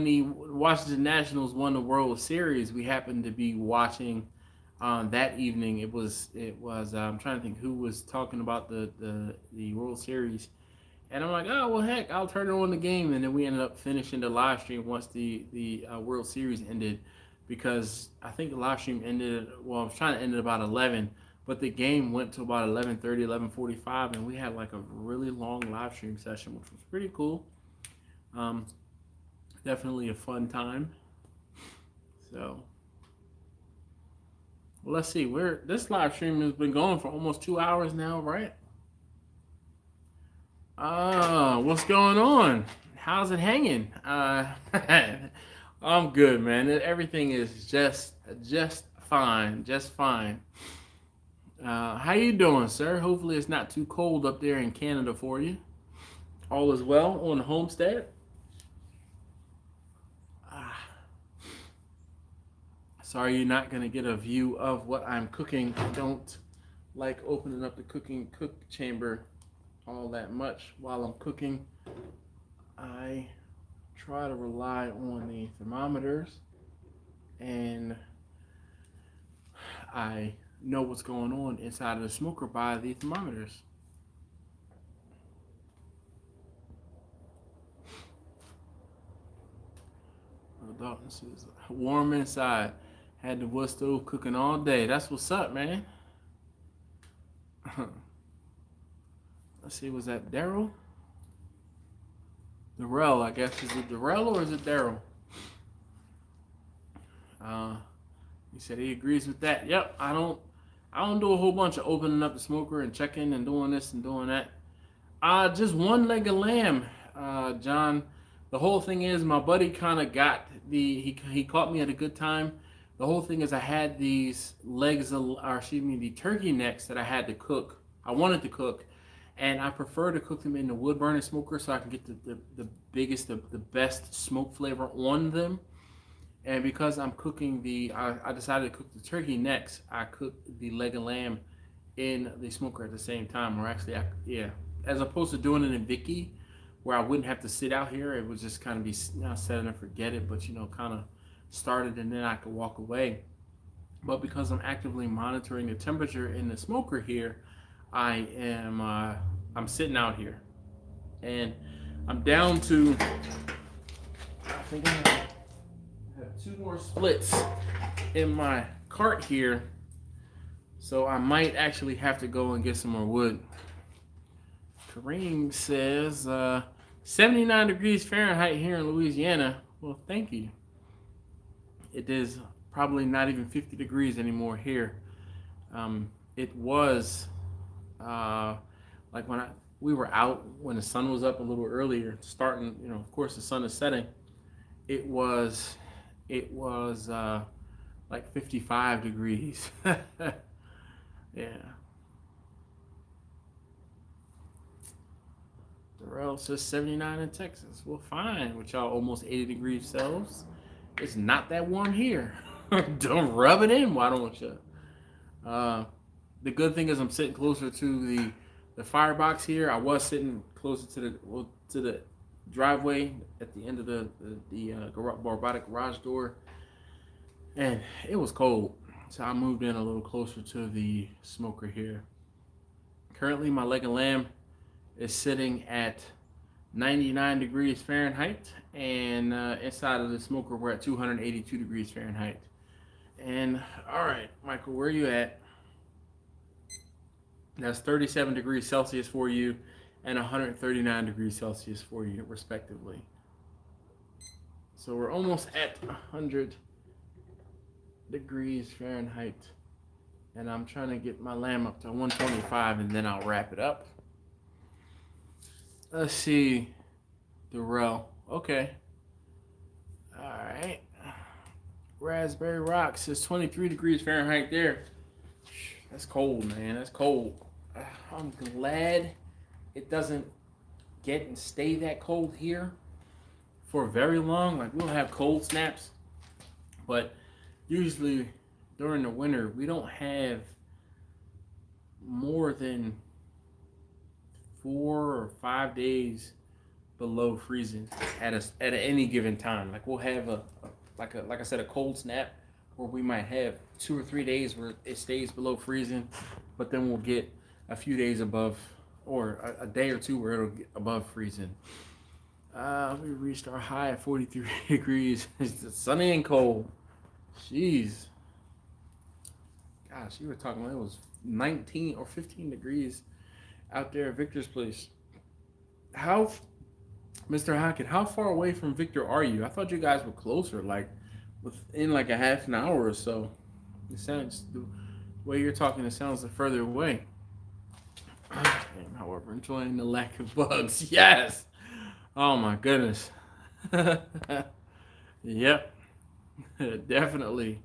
the Washington Nationals won the World Series, we happened to be watching that evening. It was I'm trying to think who was talking about the World Series, and I'm like, oh well, heck, I'll turn on the game, and then we ended up finishing the live stream once the World Series ended, because I think the live stream ended. Well, I was trying to end at about 11. But the game went to about 11:30, 11:45, and we had like a really long live stream session, which was pretty cool. Definitely a fun time. So, well, let's see. This live stream has been going for almost 2 hours now, right? What's going on? How's it hanging? I'm good, man. Everything is just fine, just fine. How you doing, sir? Hopefully it's not too cold up there in Canada for you. All is well on the homestead. Sorry you're not going to get a view of what I'm cooking. I don't like opening up the cook chamber all that much while I'm cooking. I try to rely on the thermometers, and I know what's going on inside of the smoker by the thermometers. This is warm inside. Had the wood stove cooking all day. That's what's up, man. Let's see, was that Daryl? Darrell, I guess. Is it Darrell or is it Daryl? He said he agrees with that. Yep, I don't do a whole bunch of opening up the smoker and checking and doing this and doing that. Just one leg of lamb, John. The whole thing is my buddy kind of got he caught me at a good time. The whole thing is I had these the turkey necks that I had to cook. I wanted to cook, and I prefer to cook them in the wood burning smoker so I can get the biggest, the best smoke flavor on them. And because I'm cooking I decided to cook the turkey necks. I cooked the leg of lamb in the smoker at the same time, or actually, as opposed to doing it in Vicky, where I wouldn't have to sit out here. It would just kind of be set and forget it, but kind of started and then I could walk away. But because I'm actively monitoring the temperature in the smoker here, I'm sitting out here, and I'm down to, I think I have 2 more splits in my cart here, so I might actually have to go and get some more wood. Kareem says 79 degrees Fahrenheit here in Louisiana. Well, thank you. It is probably not even 50 degrees anymore here. It was like when we were out when the sun was up a little earlier, starting, of course the sun is setting. It was like 55 degrees. Yeah. Darrell says 79 in Texas. Well, fine, with y'all almost 80 degrees selves. It's not that warm here. Don't rub it in, why don't you? The good thing is I'm sitting closer to the firebox here. I was sitting closer to the driveway at the end of the robotic garage door, and it was cold, so I moved in a little closer to the smoker here. Currently, my leg of lamb is sitting at 99 degrees Fahrenheit, and inside of the smoker we're at 282 degrees Fahrenheit. And all right, Michael, where are you at? That's 37 degrees Celsius for you and 139 degrees Celsius for you, respectively. So we're almost at 100 degrees Fahrenheit, and I'm trying to get my lamb up to 125, and then I'll wrap it up. Let's see, Darrell. Okay. All right. Raspberry Rocks is 23 degrees Fahrenheit there. That's cold, man. That's cold. I'm glad it doesn't get and stay that cold here for very long. Like, we'll have cold snaps, but usually during the winter we don't have more than 4 or 5 days below freezing at any given time. Like, we'll have like I said, a cold snap where we might have 2 or 3 days where it stays below freezing, but then we'll get a few days above, or a day or two where it'll get above freezing. We reached our high at 43 degrees. It's sunny and cold. Jeez. Gosh, you were talking about it was 19 or 15 degrees out there at Victor's place. Mr. Hackett, how far away from Victor are you? I thought you guys were closer, like within like a half an hour or so. It sounds, the way you're talking, it sounds like further away. However, enjoying the lack of bugs. Yes. Oh my goodness. Yep. Definitely.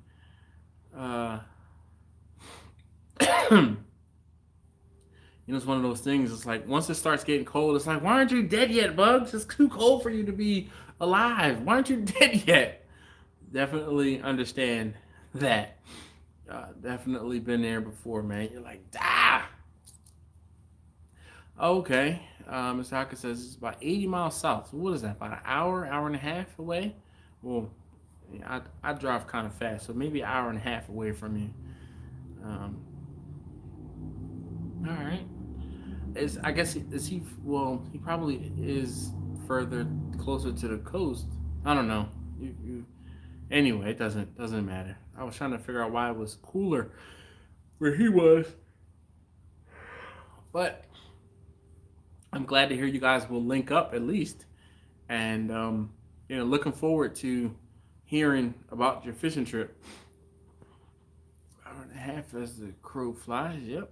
It's one of those things. It's like once it starts getting cold, it's like, why aren't you dead yet, bugs? It's too cold for you to be alive. Why aren't you dead yet? Definitely understand that. Definitely been there before, man. You're like, ah. Okay. Mr. Hawkins says it's about 80 miles south. So what is that? About an hour and a half away? Well, I drive kind of fast, so maybe an hour and a half away from you. I guess is he? Well, he probably is further closer to the coast. I don't know. Anyway, it doesn't matter. I was trying to figure out why it was cooler where he was, but I'm glad to hear you guys will link up at least, and looking forward to hearing about your fishing trip. Hour and a half as the crow flies. Yep.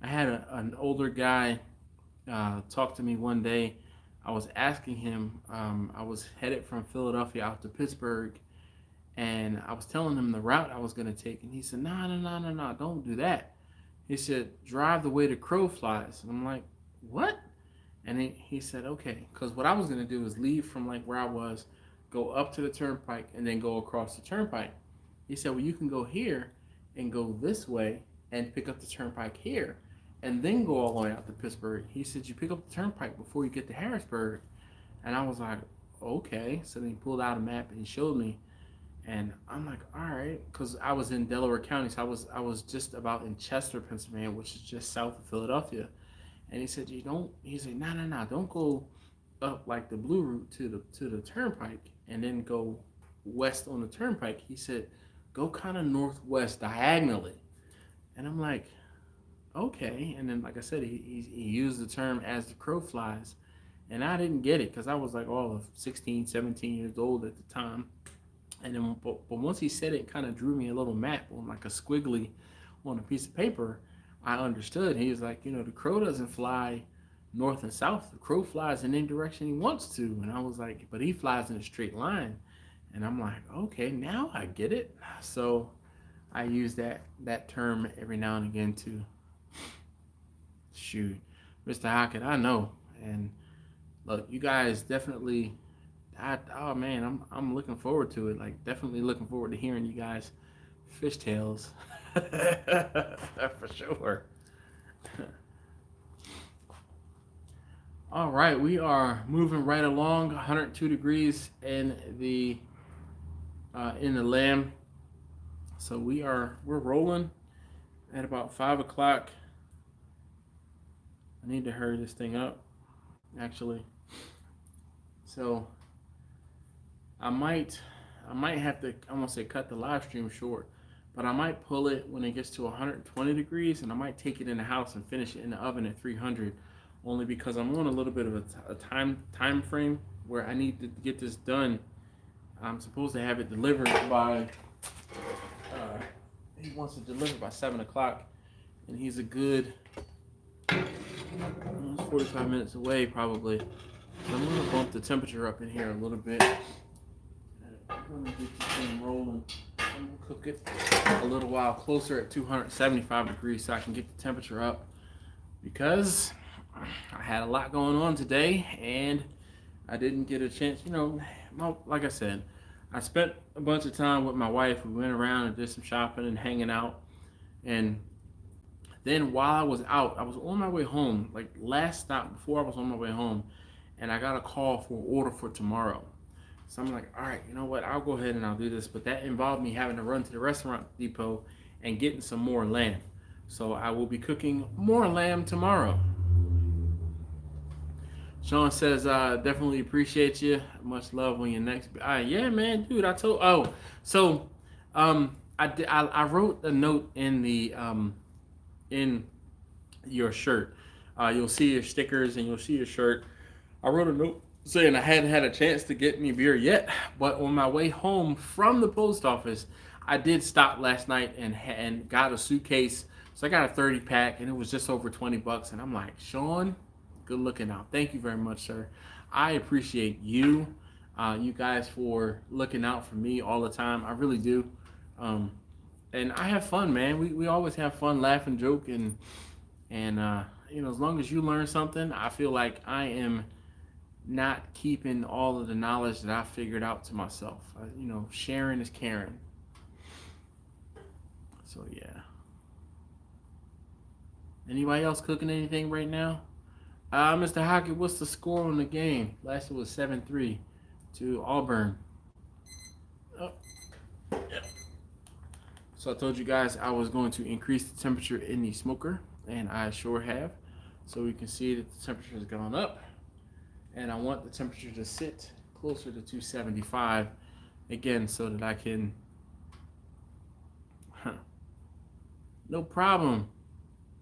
I had an older guy talk to me one day. I was asking him. I was headed from Philadelphia out to Pittsburgh, and I was telling him the route I was going to take, and he said, "No, don't do that." He said, "Drive the way the crow flies." And I'm like, "What?" And he said, "Okay," because what I was going to do is leave from like where I was, go up to the turnpike, and then go across the turnpike. He said, "Well, you can go here and go this way and pick up the turnpike here, and then go all the way out to Pittsburgh." He said, "You pick up the turnpike before you get to Harrisburg." And I was like, "Okay." So then he pulled out a map and he showed me. And I'm like, all right, because I was in Delaware County, so I was just about in Chester, Pennsylvania, which is just south of Philadelphia. And he said, he said, no, don't go up like the blue route to the turnpike and then go west on the turnpike. He said, go kind of northwest diagonally. And I'm like, okay. And then, like I said, he used the term "as the crow flies," and I didn't get it because I was like all of 16, 17 years old at the time. And then, but once he said it, kind of drew me a little map on like a squiggly on a piece of paper. I understood. He was like, the crow doesn't fly north and south. The crow flies in any direction he wants to. And I was like, but he flies in a straight line. And I'm like, okay, now I get it. So I use that term every now and again to shoot. Mr. Hackett, I know. And look, you guys definitely... oh man, I'm looking forward to it. Like, definitely looking forward to hearing you guys fish tales. For sure. All right, we are moving right along. 102 degrees in the land. So we're rolling at about 5 o'clock. I need to hurry this thing up, actually. So I might have to, I won't say cut the live stream short, but I might pull it when it gets to 120 degrees, and I might take it in the house and finish it in the oven at 300, only because I'm on a little bit of a time frame where I need to get this done. I'm supposed to have it delivered by, he wants to deliver by 7 o'clock, and he's a good 45 minutes away probably. So I'm going to bump the temperature up in here a little bit. I'm going to get this thing rolling. I'm going to cook it a little while closer at 275 degrees so I can get the temperature up, because I had a lot going on today and I didn't get a chance. Like I said, I spent a bunch of time with my wife. We went around and did some shopping and hanging out. And then while I was out, I was on my way home, like last stop before I was on my way home, and I got a call for an order for tomorrow. So I'm like, all right, you know what? I'll go ahead and I'll do this. But that involved me having to run to the restaurant depot and getting some more lamb. So I will be cooking more lamb tomorrow. Sean says, definitely appreciate you. Much love on your next. Yeah, man, dude. I wrote a note in the in your shirt. You'll see your stickers and you'll see your shirt. I wrote a note saying I hadn't had a chance to get me beer yet, but on my way home from the post office, I did stop last night and got a suitcase. So I got a 30 pack and it was just over $20. And I'm like, Sean, good looking out. Thank you very much, sir. I appreciate you, you guys, for looking out for me all the time. I really do. And I have fun, man. We always have fun, laugh and joke, and as long as you learn something, I feel like I am not keeping all of the knowledge that I figured out to myself. Sharing is caring. So yeah. Anybody else cooking anything right now? Mr. Hockey, what's the score on the game? Last it was 7-3 to Auburn. Oh, yeah. So I told you guys I was going to increase the temperature in the smoker, and I sure have. So we can see that the temperature has gone up, and I want the temperature to sit closer to 275 again, so that I can, no problem,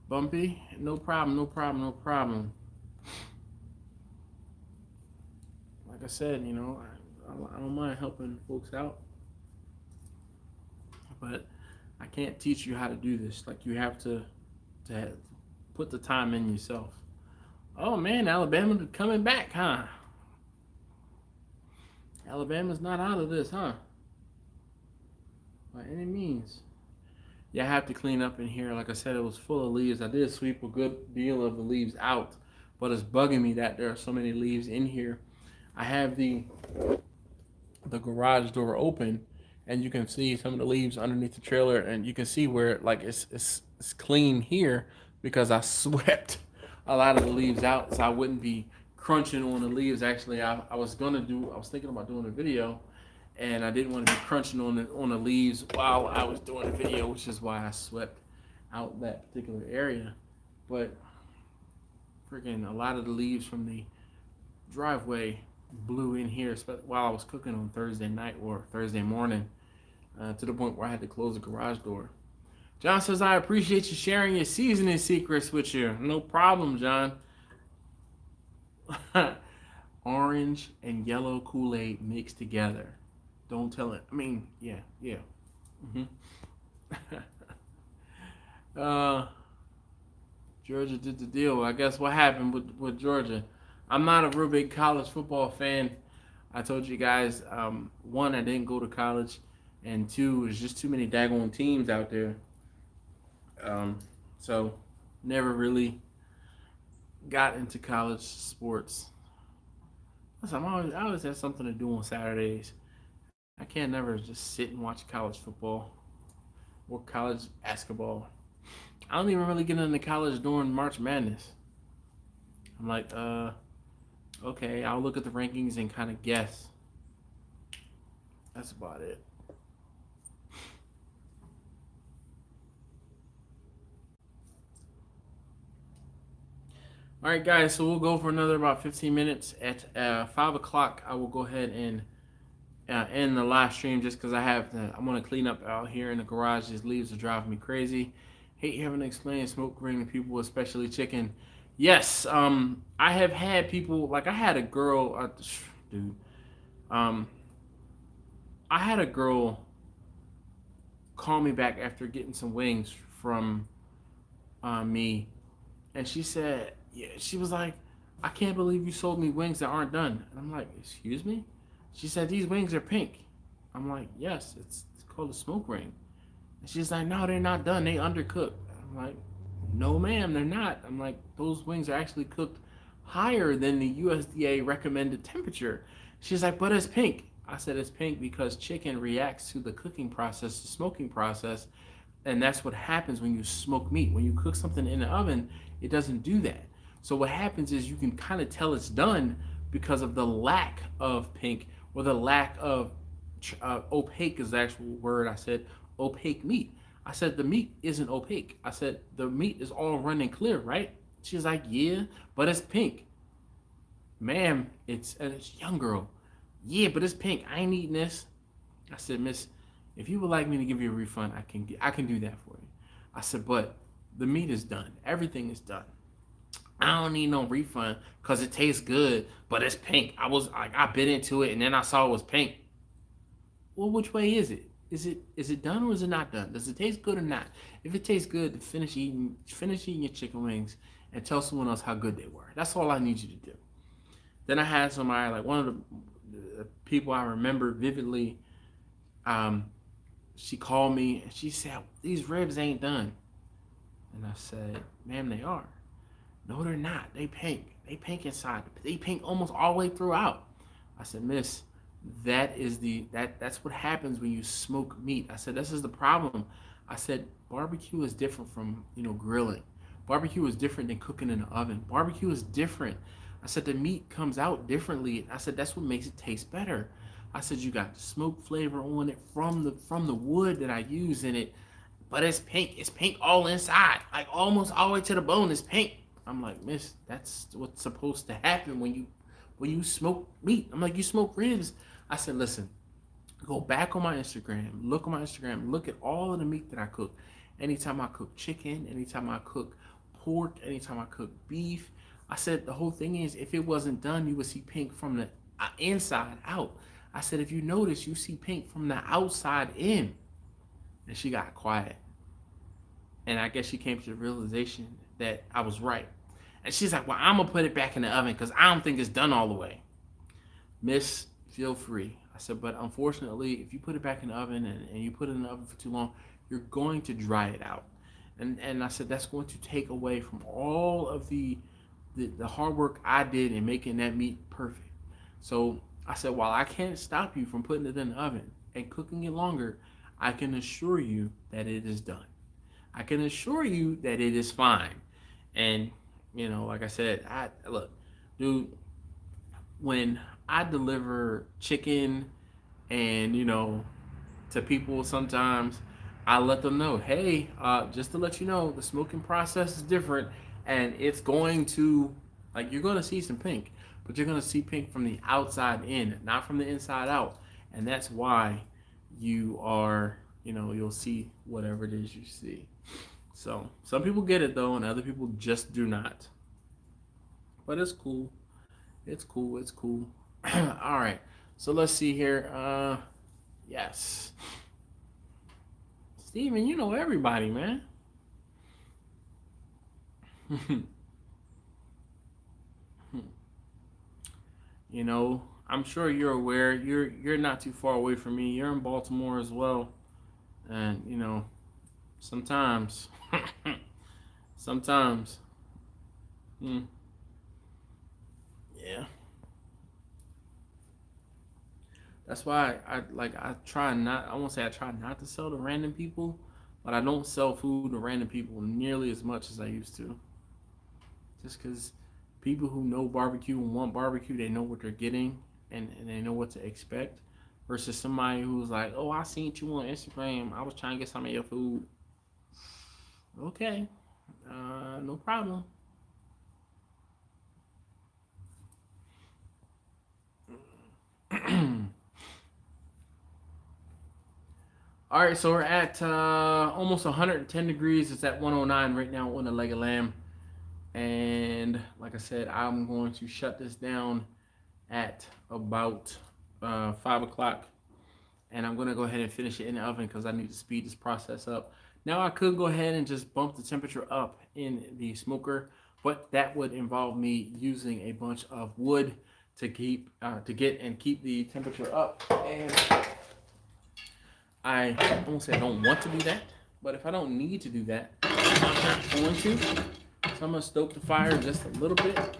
Bumpy, no problem, no problem, no problem. Like I said, you know, I don't mind helping folks out, but I can't teach you how to do this. Like, you have to put the time in yourself. Oh man, Alabama coming back, huh? Alabama's not out of this, huh? By any means. Yeah, I have to clean up in here. Like I said, it was full of leaves. I did sweep a good deal of the leaves out, but it's bugging me that there are so many leaves in here. I have the garage door open, and you can see some of the leaves underneath the trailer, and you can see where like it's clean here because I swept a lot of the leaves out, so I wouldn't be crunching on the leaves. Actually, I was thinking about doing a video, and I didn't want to be crunching on the leaves while I was doing the video, which is why I swept out that particular area. But freaking a lot of the leaves from the driveway blew in here while I was cooking on Thursday night or Thursday morning, to the point where I had to close the garage door. John says, I appreciate you sharing your seasoning secrets with you. No problem, John. Orange and yellow Kool-Aid mixed together. Don't tell it. I mean, yeah. Georgia did the deal. I guess what happened with Georgia? I'm not a real big college football fan. I told you guys, one, I didn't go to college, and two, there's just too many daggone teams out there. So never really got into college sports. Listen, I always have something to do on Saturdays. I can't never just sit and watch college football or college basketball. I don't even really get into college during March Madness. I'm like, okay, I'll look at the rankings and kind of guess. That's about it. All right, guys, so we'll go for another about 15 minutes. At 5 o'clock, I will go ahead and end the live stream just because I'm going to clean up out here in the garage. These leaves are driving me crazy. Hate having to explain smoke ring to people, especially chicken. Yes, I have had people, like I had a girl, dude. I had a girl call me back after getting some wings from me, and she said, yeah, she was like, I can't believe you sold me wings that aren't done. And I'm like, excuse me? She said, these wings are pink. I'm like, yes, it's called a smoke ring. And she's like, no, they're not done. They undercooked. I'm like, no, ma'am, they're not. I'm like, those wings are actually cooked higher than the USDA recommended temperature. She's like, but it's pink. I said, it's pink because chicken reacts to the cooking process, the smoking process, and that's what happens when you smoke meat. When you cook something in the oven, it doesn't do that. So what happens is you can kind of tell it's done because of the lack of pink or the lack of opaque is the actual word. I said opaque meat. I said the meat isn't opaque. I said the meat is all running clear, right? She's like, yeah, but it's pink. Ma'am, it's a young girl. Yeah, but it's pink. I ain't eating this. I said, miss, if you would like me to give you a refund, I can do that for you. I said, but the meat is done. Everything is done. I don't need no refund because it tastes good, but it's pink. I bit into it and then I saw it was pink. Well, which way is it? Is it done or is it not done? Does it taste good or not? If it tastes good, finish eating your chicken wings and tell someone else how good they were. That's all I need you to do. Then I had somebody, like one of the people I remember vividly, she called me and she said, these ribs ain't done. And I said, ma'am, they are. No, they're not. They pink. They pink inside. They pink almost all the way throughout. I said, miss, that's what happens when you smoke meat. I said, this is the problem. I said, barbecue is different from, grilling. Barbecue is different than cooking in the oven. Barbecue is different. I said, the meat comes out differently. I said, that's what makes it taste better. I said, you got the smoke flavor on it from the wood that I use in it, but it's pink. It's pink all inside, like almost all the way to the bone. It's pink. I'm like, miss, that's what's supposed to happen when you smoke meat. I'm like, you smoke ribs. I said, listen, go back on my Instagram, look on my Instagram, look at all of the meat that I cook. Anytime I cook chicken, anytime I cook pork, anytime I cook beef. I said the whole thing is, if it wasn't done, you would see pink from the inside out. I said, if you notice, you see pink from the outside in. And she got quiet. And I guess she came to the realization that I was right. And she's like, well, I'm going to put it back in the oven because I don't think it's done all the way. Miss, feel free. I said, but unfortunately, if you put it back in the oven and you put it in the oven for too long, you're going to dry it out. And I said, that's going to take away from all of the hard work I did in making that meat perfect. So I said, while I can't stop you from putting it in the oven and cooking it longer, I can assure you that it is done. I can assure you that it is fine. And, you know, like I said, look, dude, when I deliver chicken and, you know, to people sometimes, I let them know, hey, just to let you know, the smoking process is different, and it's going to, like, you're going to see some pink, but you're going to see pink from the outside in, not from the inside out. And that's why you are, you know, you'll see whatever it is you see. So some people get it though, and other people just do not. But it's cool. It's cool. It's cool. All right. So let's see here. Yes. Steven, you know everybody, man. You know, I'm sure you're aware. You're not too far away from me. You're in Baltimore as well. And, you know, sometimes sometimes yeah. That's why I try not, I won't say I try not to sell to random people, but I don't sell food to random people nearly as much as I used to. Just because people who know barbecue and want barbecue, they know what they're getting, and they know what to expect. Versus somebody who's like, oh, I seen you on Instagram. I was trying to get some of your food. Okay, no problem. All right, so we're at almost 110 degrees. It's at 109 right now on the leg of lamb. And like I said, I'm going to shut this down at about 5 o'clock. And I'm going to go ahead and finish it in the oven because I need to speed this process up. Now I could go ahead and just bump the temperature up in the smoker, but that would involve me using a bunch of wood to keep keep the temperature up. And I won't say I don't want to do that, but if I don't need to do that, I'm not going to. So I'm gonna stoke the fire just a little bit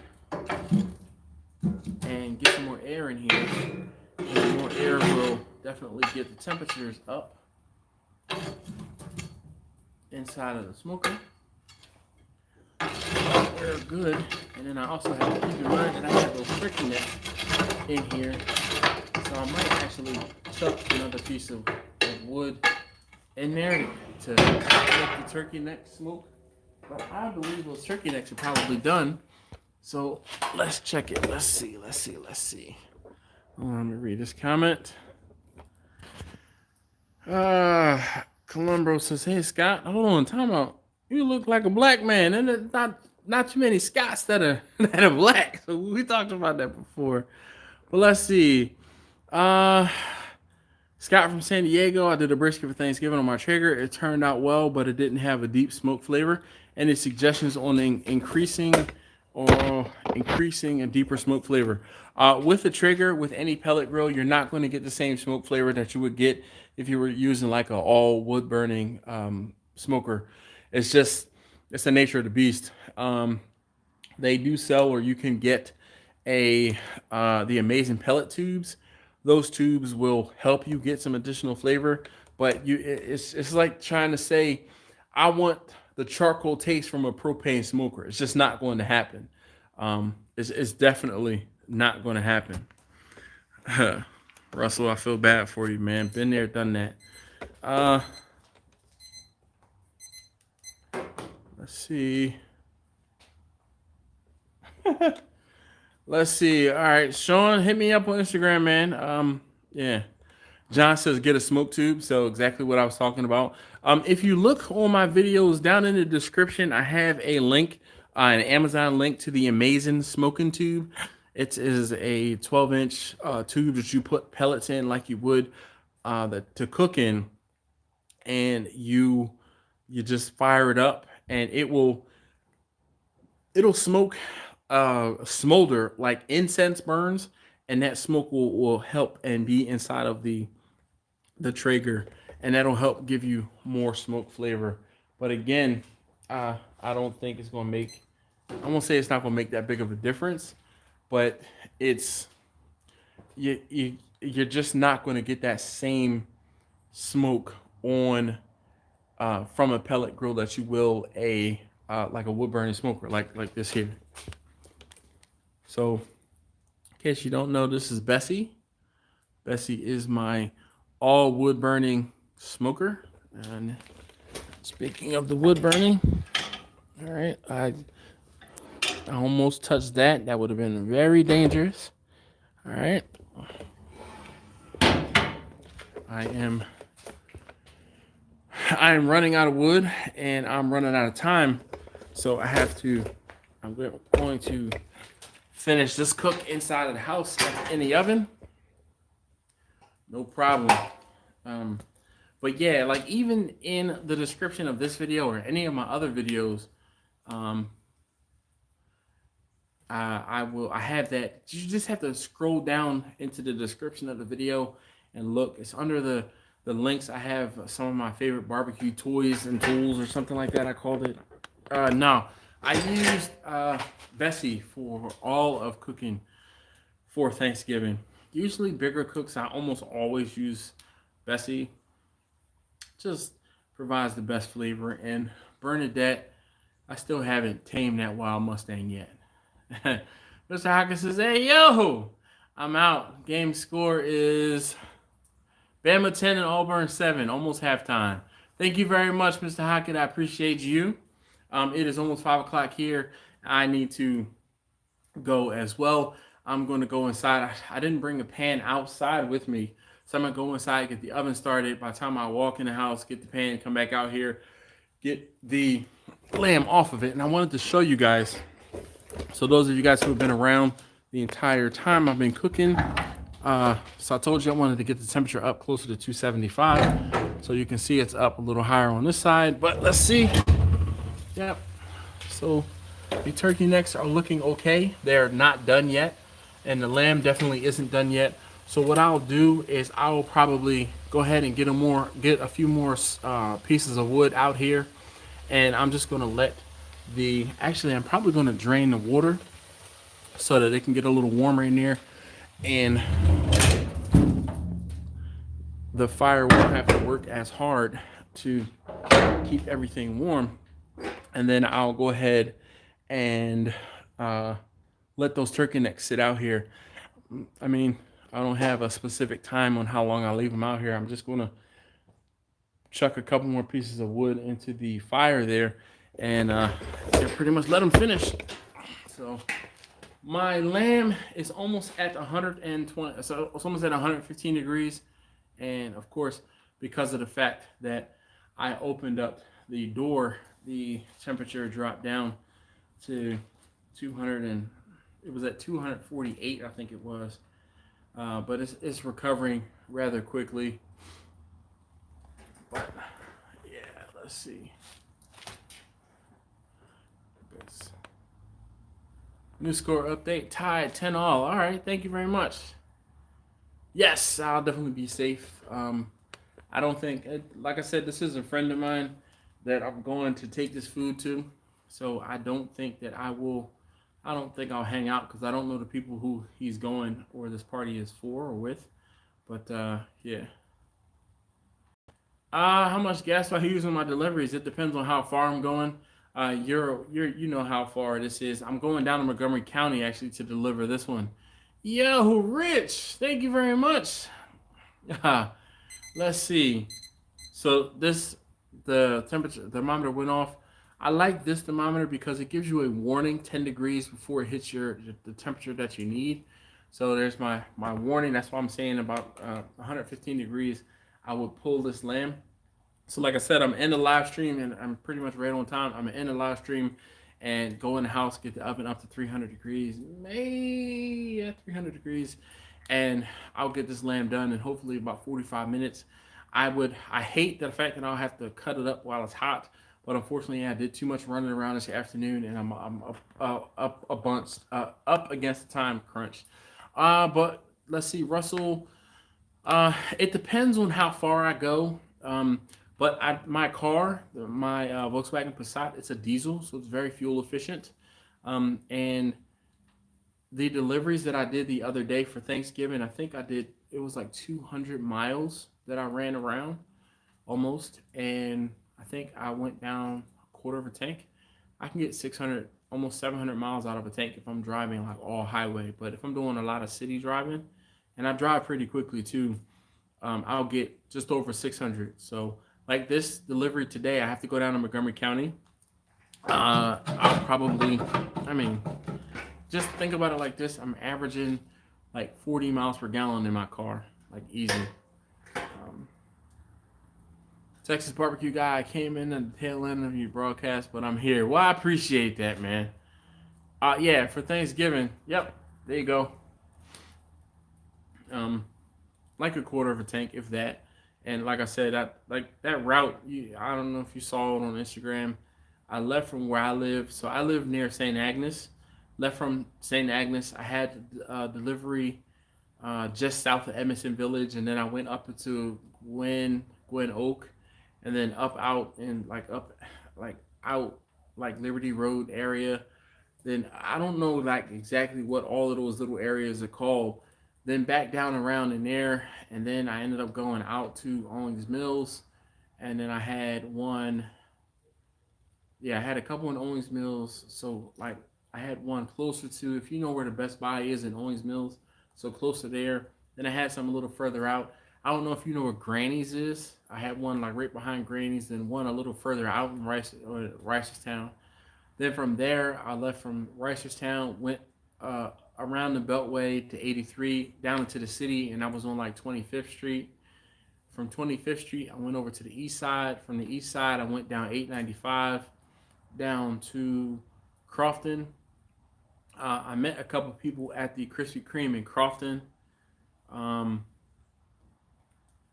and get some more air in here. And more air will definitely get the temperatures up inside of the smoker. They're good. And then I also have to keep in mind that I have those turkey necks in here. So I might actually chuck another piece of wood in there to let the turkey neck smoke. But I believe those turkey necks are probably done. So let's check it. Let's see. Let me read this comment. Columbro says, hey, Scott, hold on, time out. You look like a black man. And there's not too many Scots that are black. So we talked about that before. But let's see. Scott from San Diego, I did a brisket for Thanksgiving on my Traeger. It turned out well, but it didn't have a deep smoke flavor. Any suggestions on increasing a deeper smoke flavor? With the Traeger, with any pellet grill, you're not going to get the same smoke flavor that you would get if you were using like an all wood burning smoker. It's the nature of the beast. They do sell, or you can get the amazing pellet tubes. Those tubes will help you get some additional flavor, but it's like trying to say, I want the charcoal taste from a propane smoker. It's just not going to happen. It's definitely not going to happen. Russell, I feel bad for you, man. Been there, done that. Let's see. Let's see. All right, Sean, hit me up on Instagram, man. Yeah. John says get a smoke tube. So exactly what I was talking about. If you look on my videos down in the description, I have a link, an Amazon link to the amazing smoking tube. It is a 12-inch tube that you put pellets in like you would to cook in, and you just fire it up, and it'll smoke, smolder like incense burns, and that smoke will help and be inside of the Traeger, and that'll help give you more smoke flavor. But again, I don't think it's gonna make. I won't say it's not gonna make that big of a difference, but it's you're just not gonna get that same smoke on from a pellet grill that you will a like a wood burning smoker like this here. So, in case you don't know, this is Bessie. Bessie is my all wood burning smoker. And speaking of the wood burning, all right, I almost touched that. That would have been very dangerous. All right. I am running out of wood, and I'm running out of time. So I'm going to finish this cook inside of the house in the oven. No problem. But yeah, like even in the description of this video or any of my other videos, I have that. You just have to scroll down into the description of the video and look. It's under the links. I have some of my favorite barbecue toys and tools or something like that. I called it. No, I used Bessie for all of cooking for Thanksgiving. Usually bigger cooks, I almost always use Bessie. Just provides the best flavor. And Bernadette, I still haven't tamed that wild Mustang yet. Mr. Hawkins says, hey, yo, I'm out. Game score is Bama 10 and Auburn 7, almost halftime. Thank you very much, Mr. Hawkins. I appreciate you. It is almost 5 o'clock here. I need to go as well. I'm going to go inside. I didn't bring a pan outside with me, so I'm going to go inside, get the oven started. By the time I walk in the house, get the pan, come back out here, get the lamb off of it. And I wanted to show you guys. So those of you guys who have been around the entire time I've been cooking, so I told you I wanted to get the temperature up closer to 275. So you can see it's up a little higher on this side, but let's see. Yep. So the turkey necks are looking okay. They're not done yet, and the lamb definitely isn't done yet. So what I'll do is I will probably go ahead and get a few more pieces of wood out here, and I'm just going to let I'm probably going to drain the water so that it can get a little warmer in there, and the fire won't have to work as hard to keep everything warm. And then I'll go ahead and let those turkey necks sit out here. I mean, I don't have a specific time on how long I'll leave them out here. I'm just going to chuck a couple more pieces of wood into the fire there, and pretty much let them finish. So my lamb is almost at 120, so it's almost at 115 degrees. And of course, because of the fact that I opened up the door, the temperature dropped down to 200, and it was at 248, I think it was. But it's recovering rather quickly. But yeah, let's see. New score update, tied 10 all. All right, thank you very much. Yes, I'll definitely be safe. I don't think, like I said, this is a friend of mine that I'm going to take this food to. So I don't think I'll hang out, because I don't know the people who he's going or this party is for or with. But yeah. How much gas do I use on my deliveries? It depends on how far I'm going. You know how far this is. I'm going down to Montgomery County actually to deliver this one. Yo, Rich, thank you very much. Let's see. So the temperature thermometer went off. I like this thermometer because it gives you a warning 10 degrees before it hits the temperature that you need. So there's my warning. That's why I'm saying about 115 degrees. I would pull this lamp. So like I said, I'm in the live stream and I'm pretty much right on time. I'm in the live stream and go in the house, get the oven up to 300 degrees, maybe at 300 degrees, and I'll get this lamb done in hopefully about 45 minutes. I hate the fact that I'll have to cut it up while it's hot, but unfortunately I did too much running around this afternoon and I'm up against the time crunch. But let's see, Russell. It depends on how far I go. But my car, my Volkswagen Passat, it's a diesel, so it's very fuel efficient. And the deliveries that I did the other day for Thanksgiving, I think I did, it was like 200 miles that I ran around almost. And I think I went down a quarter of a tank. I can get 600, almost 700 miles out of a tank if I'm driving like all highway. But if I'm doing a lot of city driving, and I drive pretty quickly too, I'll get just over 600. So, like this delivery today, I have to go down to Montgomery County. I'll probably, I mean, just think about it like this: I'm averaging like 40 miles per gallon in my car, like easy. Um, Texas barbecue guy, I came in at the tail end of your broadcast, but I'm here. Well, I appreciate that, man. Yeah, for Thanksgiving. Yep, there you go. Um, like a quarter of a tank, if that. And like I said, like that route. I don't know if you saw it on Instagram. I left from where I live, so I live near St. Agnes. Left from St. Agnes. I had delivery just south of Edmondson Village, and then I went up into Gwen Oak, and then up out and like out like Liberty Road area. Then I don't know like exactly what all of those little areas are called. Then back down around in there, and then I ended up going out to Owings Mills, and then I had one. Yeah, I had a couple in Owings Mills. So like I had one closer to, if you know where the Best Buy is in Owings Mills, so closer there. Then I had some a little further out. I don't know if you know where Granny's is. I had one like right behind Granny's, then one a little further out in Ricerstown. Then from there, I left from Ricerstown, went around the Beltway to 83 down into the city, and I was on like 25th Street. From 25th Street, I went over to the east side. From the east side, I went down 895 down to Crofton. I met a couple people at the Krispy Kreme in Crofton. Um,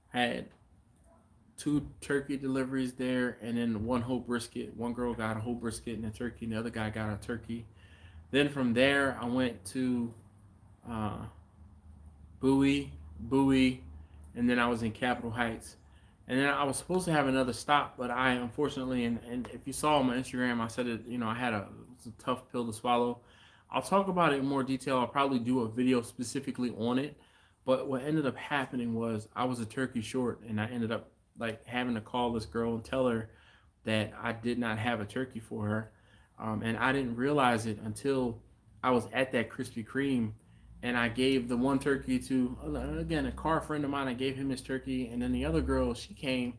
had two turkey deliveries there, and then one whole brisket. One girl got a whole brisket and a turkey, and the other guy got a turkey. Then from there, I went to uh, Bowie, and then I was in Capitol Heights. And then I was supposed to have another stop, but I unfortunately, and if you saw on my Instagram, I said it, I had it's a tough pill to swallow. I'll talk about it in more detail. I'll probably do a video specifically on it. But what ended up happening was I was a turkey short, and I ended up like having to call this girl and tell her that I did not have a turkey for her. And I didn't realize it until I was at that Krispy Kreme, and I gave the one turkey to, again, a car friend of mine. I gave him his turkey, and then the other girl, she came,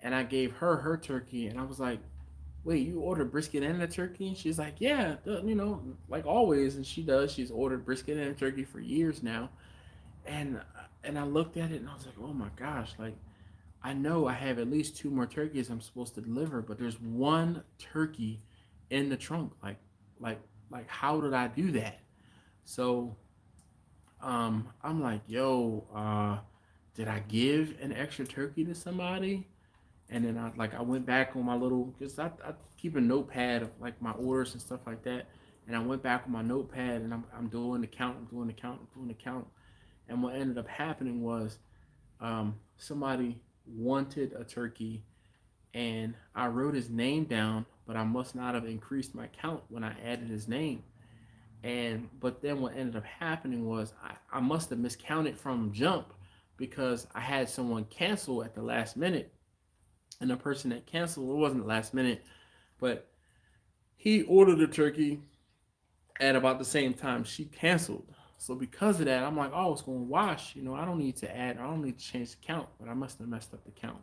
and I gave her turkey, and I was like, "Wait, you ordered brisket and a turkey?" And she's like, "Yeah, like always." And she does. She's ordered brisket and a turkey for years now, and I looked at it and I was like, "Oh my gosh!" Like I know I have at least two more turkeys I'm supposed to deliver, but there's one turkey in the trunk. Like, how did I do that? So I'm like, yo, did I give an extra turkey to somebody? And then I went back on my little, because I keep a notepad of like my orders and stuff like that. And I went back on my notepad and I'm doing the count, I'm doing the count, I'm doing the count. And what ended up happening was somebody wanted a turkey, and I wrote his name down, but I must not have increased my count when I added his name. And but then what ended up happening was I must have miscounted from jump, because I had someone cancel at the last minute, and the person that canceled, it wasn't the last minute, but he ordered a turkey at about the same time she canceled. So because of that, I'm like, oh, it's going to wash. You know, I don't need to add, I don't need to change the count, but I must have messed up the count.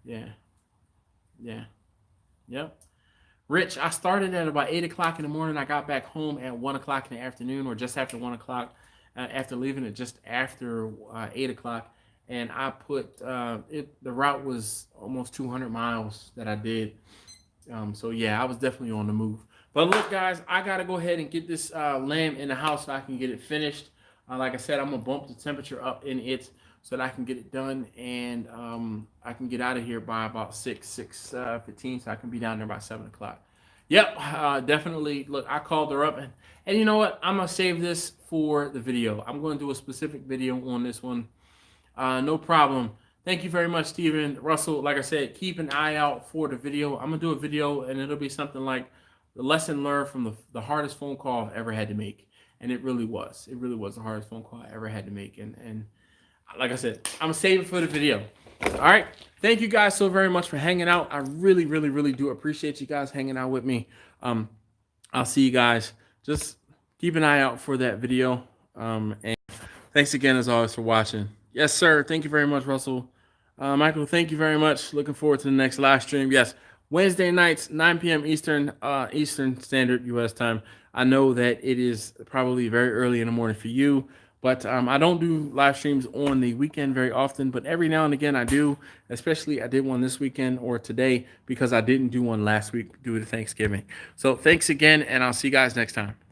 Yeah. Yeah. Yep. Rich, I started at about 8 o'clock in the morning. I got back home at 1 o'clock in the afternoon, or just after 1 o'clock, after leaving it just after 8 o'clock. And I put the route was almost 200 miles that I did. So yeah, I was definitely on the move. But look, guys, I got to go ahead and get this lamp in the house so I can get it finished. Like I said, I'm going to bump the temperature up in it so that I can get it done, and I can get out of here by about 6:15, so I can be down there by 7 o'clock. Yep, definitely. Look, I called her up, and you know what? I'm going to save this for the video. I'm going to do a specific video on this one. No problem. Thank you very much, Steven. Russell, like I said, keep an eye out for the video. I'm going to do a video, and it'll be something like the lesson learned from the hardest phone call I've ever had to make. And it really was. It really was the hardest phone call I ever had to make. And like I said, I'm going to save it for the video. All right. Thank you guys so very much for hanging out. I really, really, really do appreciate you guys hanging out with me. I'll see you guys. Just keep an eye out for that video. And thanks again, as always, for watching. Yes, sir. Thank you very much, Russell. Michael, thank you very much. Looking forward to the next live stream. Yes, Wednesday nights, 9 p.m. Eastern Standard U.S. time. I know that it is probably very early in the morning for you, but I don't do live streams on the weekend very often, but every now and again I do. Especially I did one this weekend or today because I didn't do one last week due to Thanksgiving. So thanks again, and I'll see you guys next time.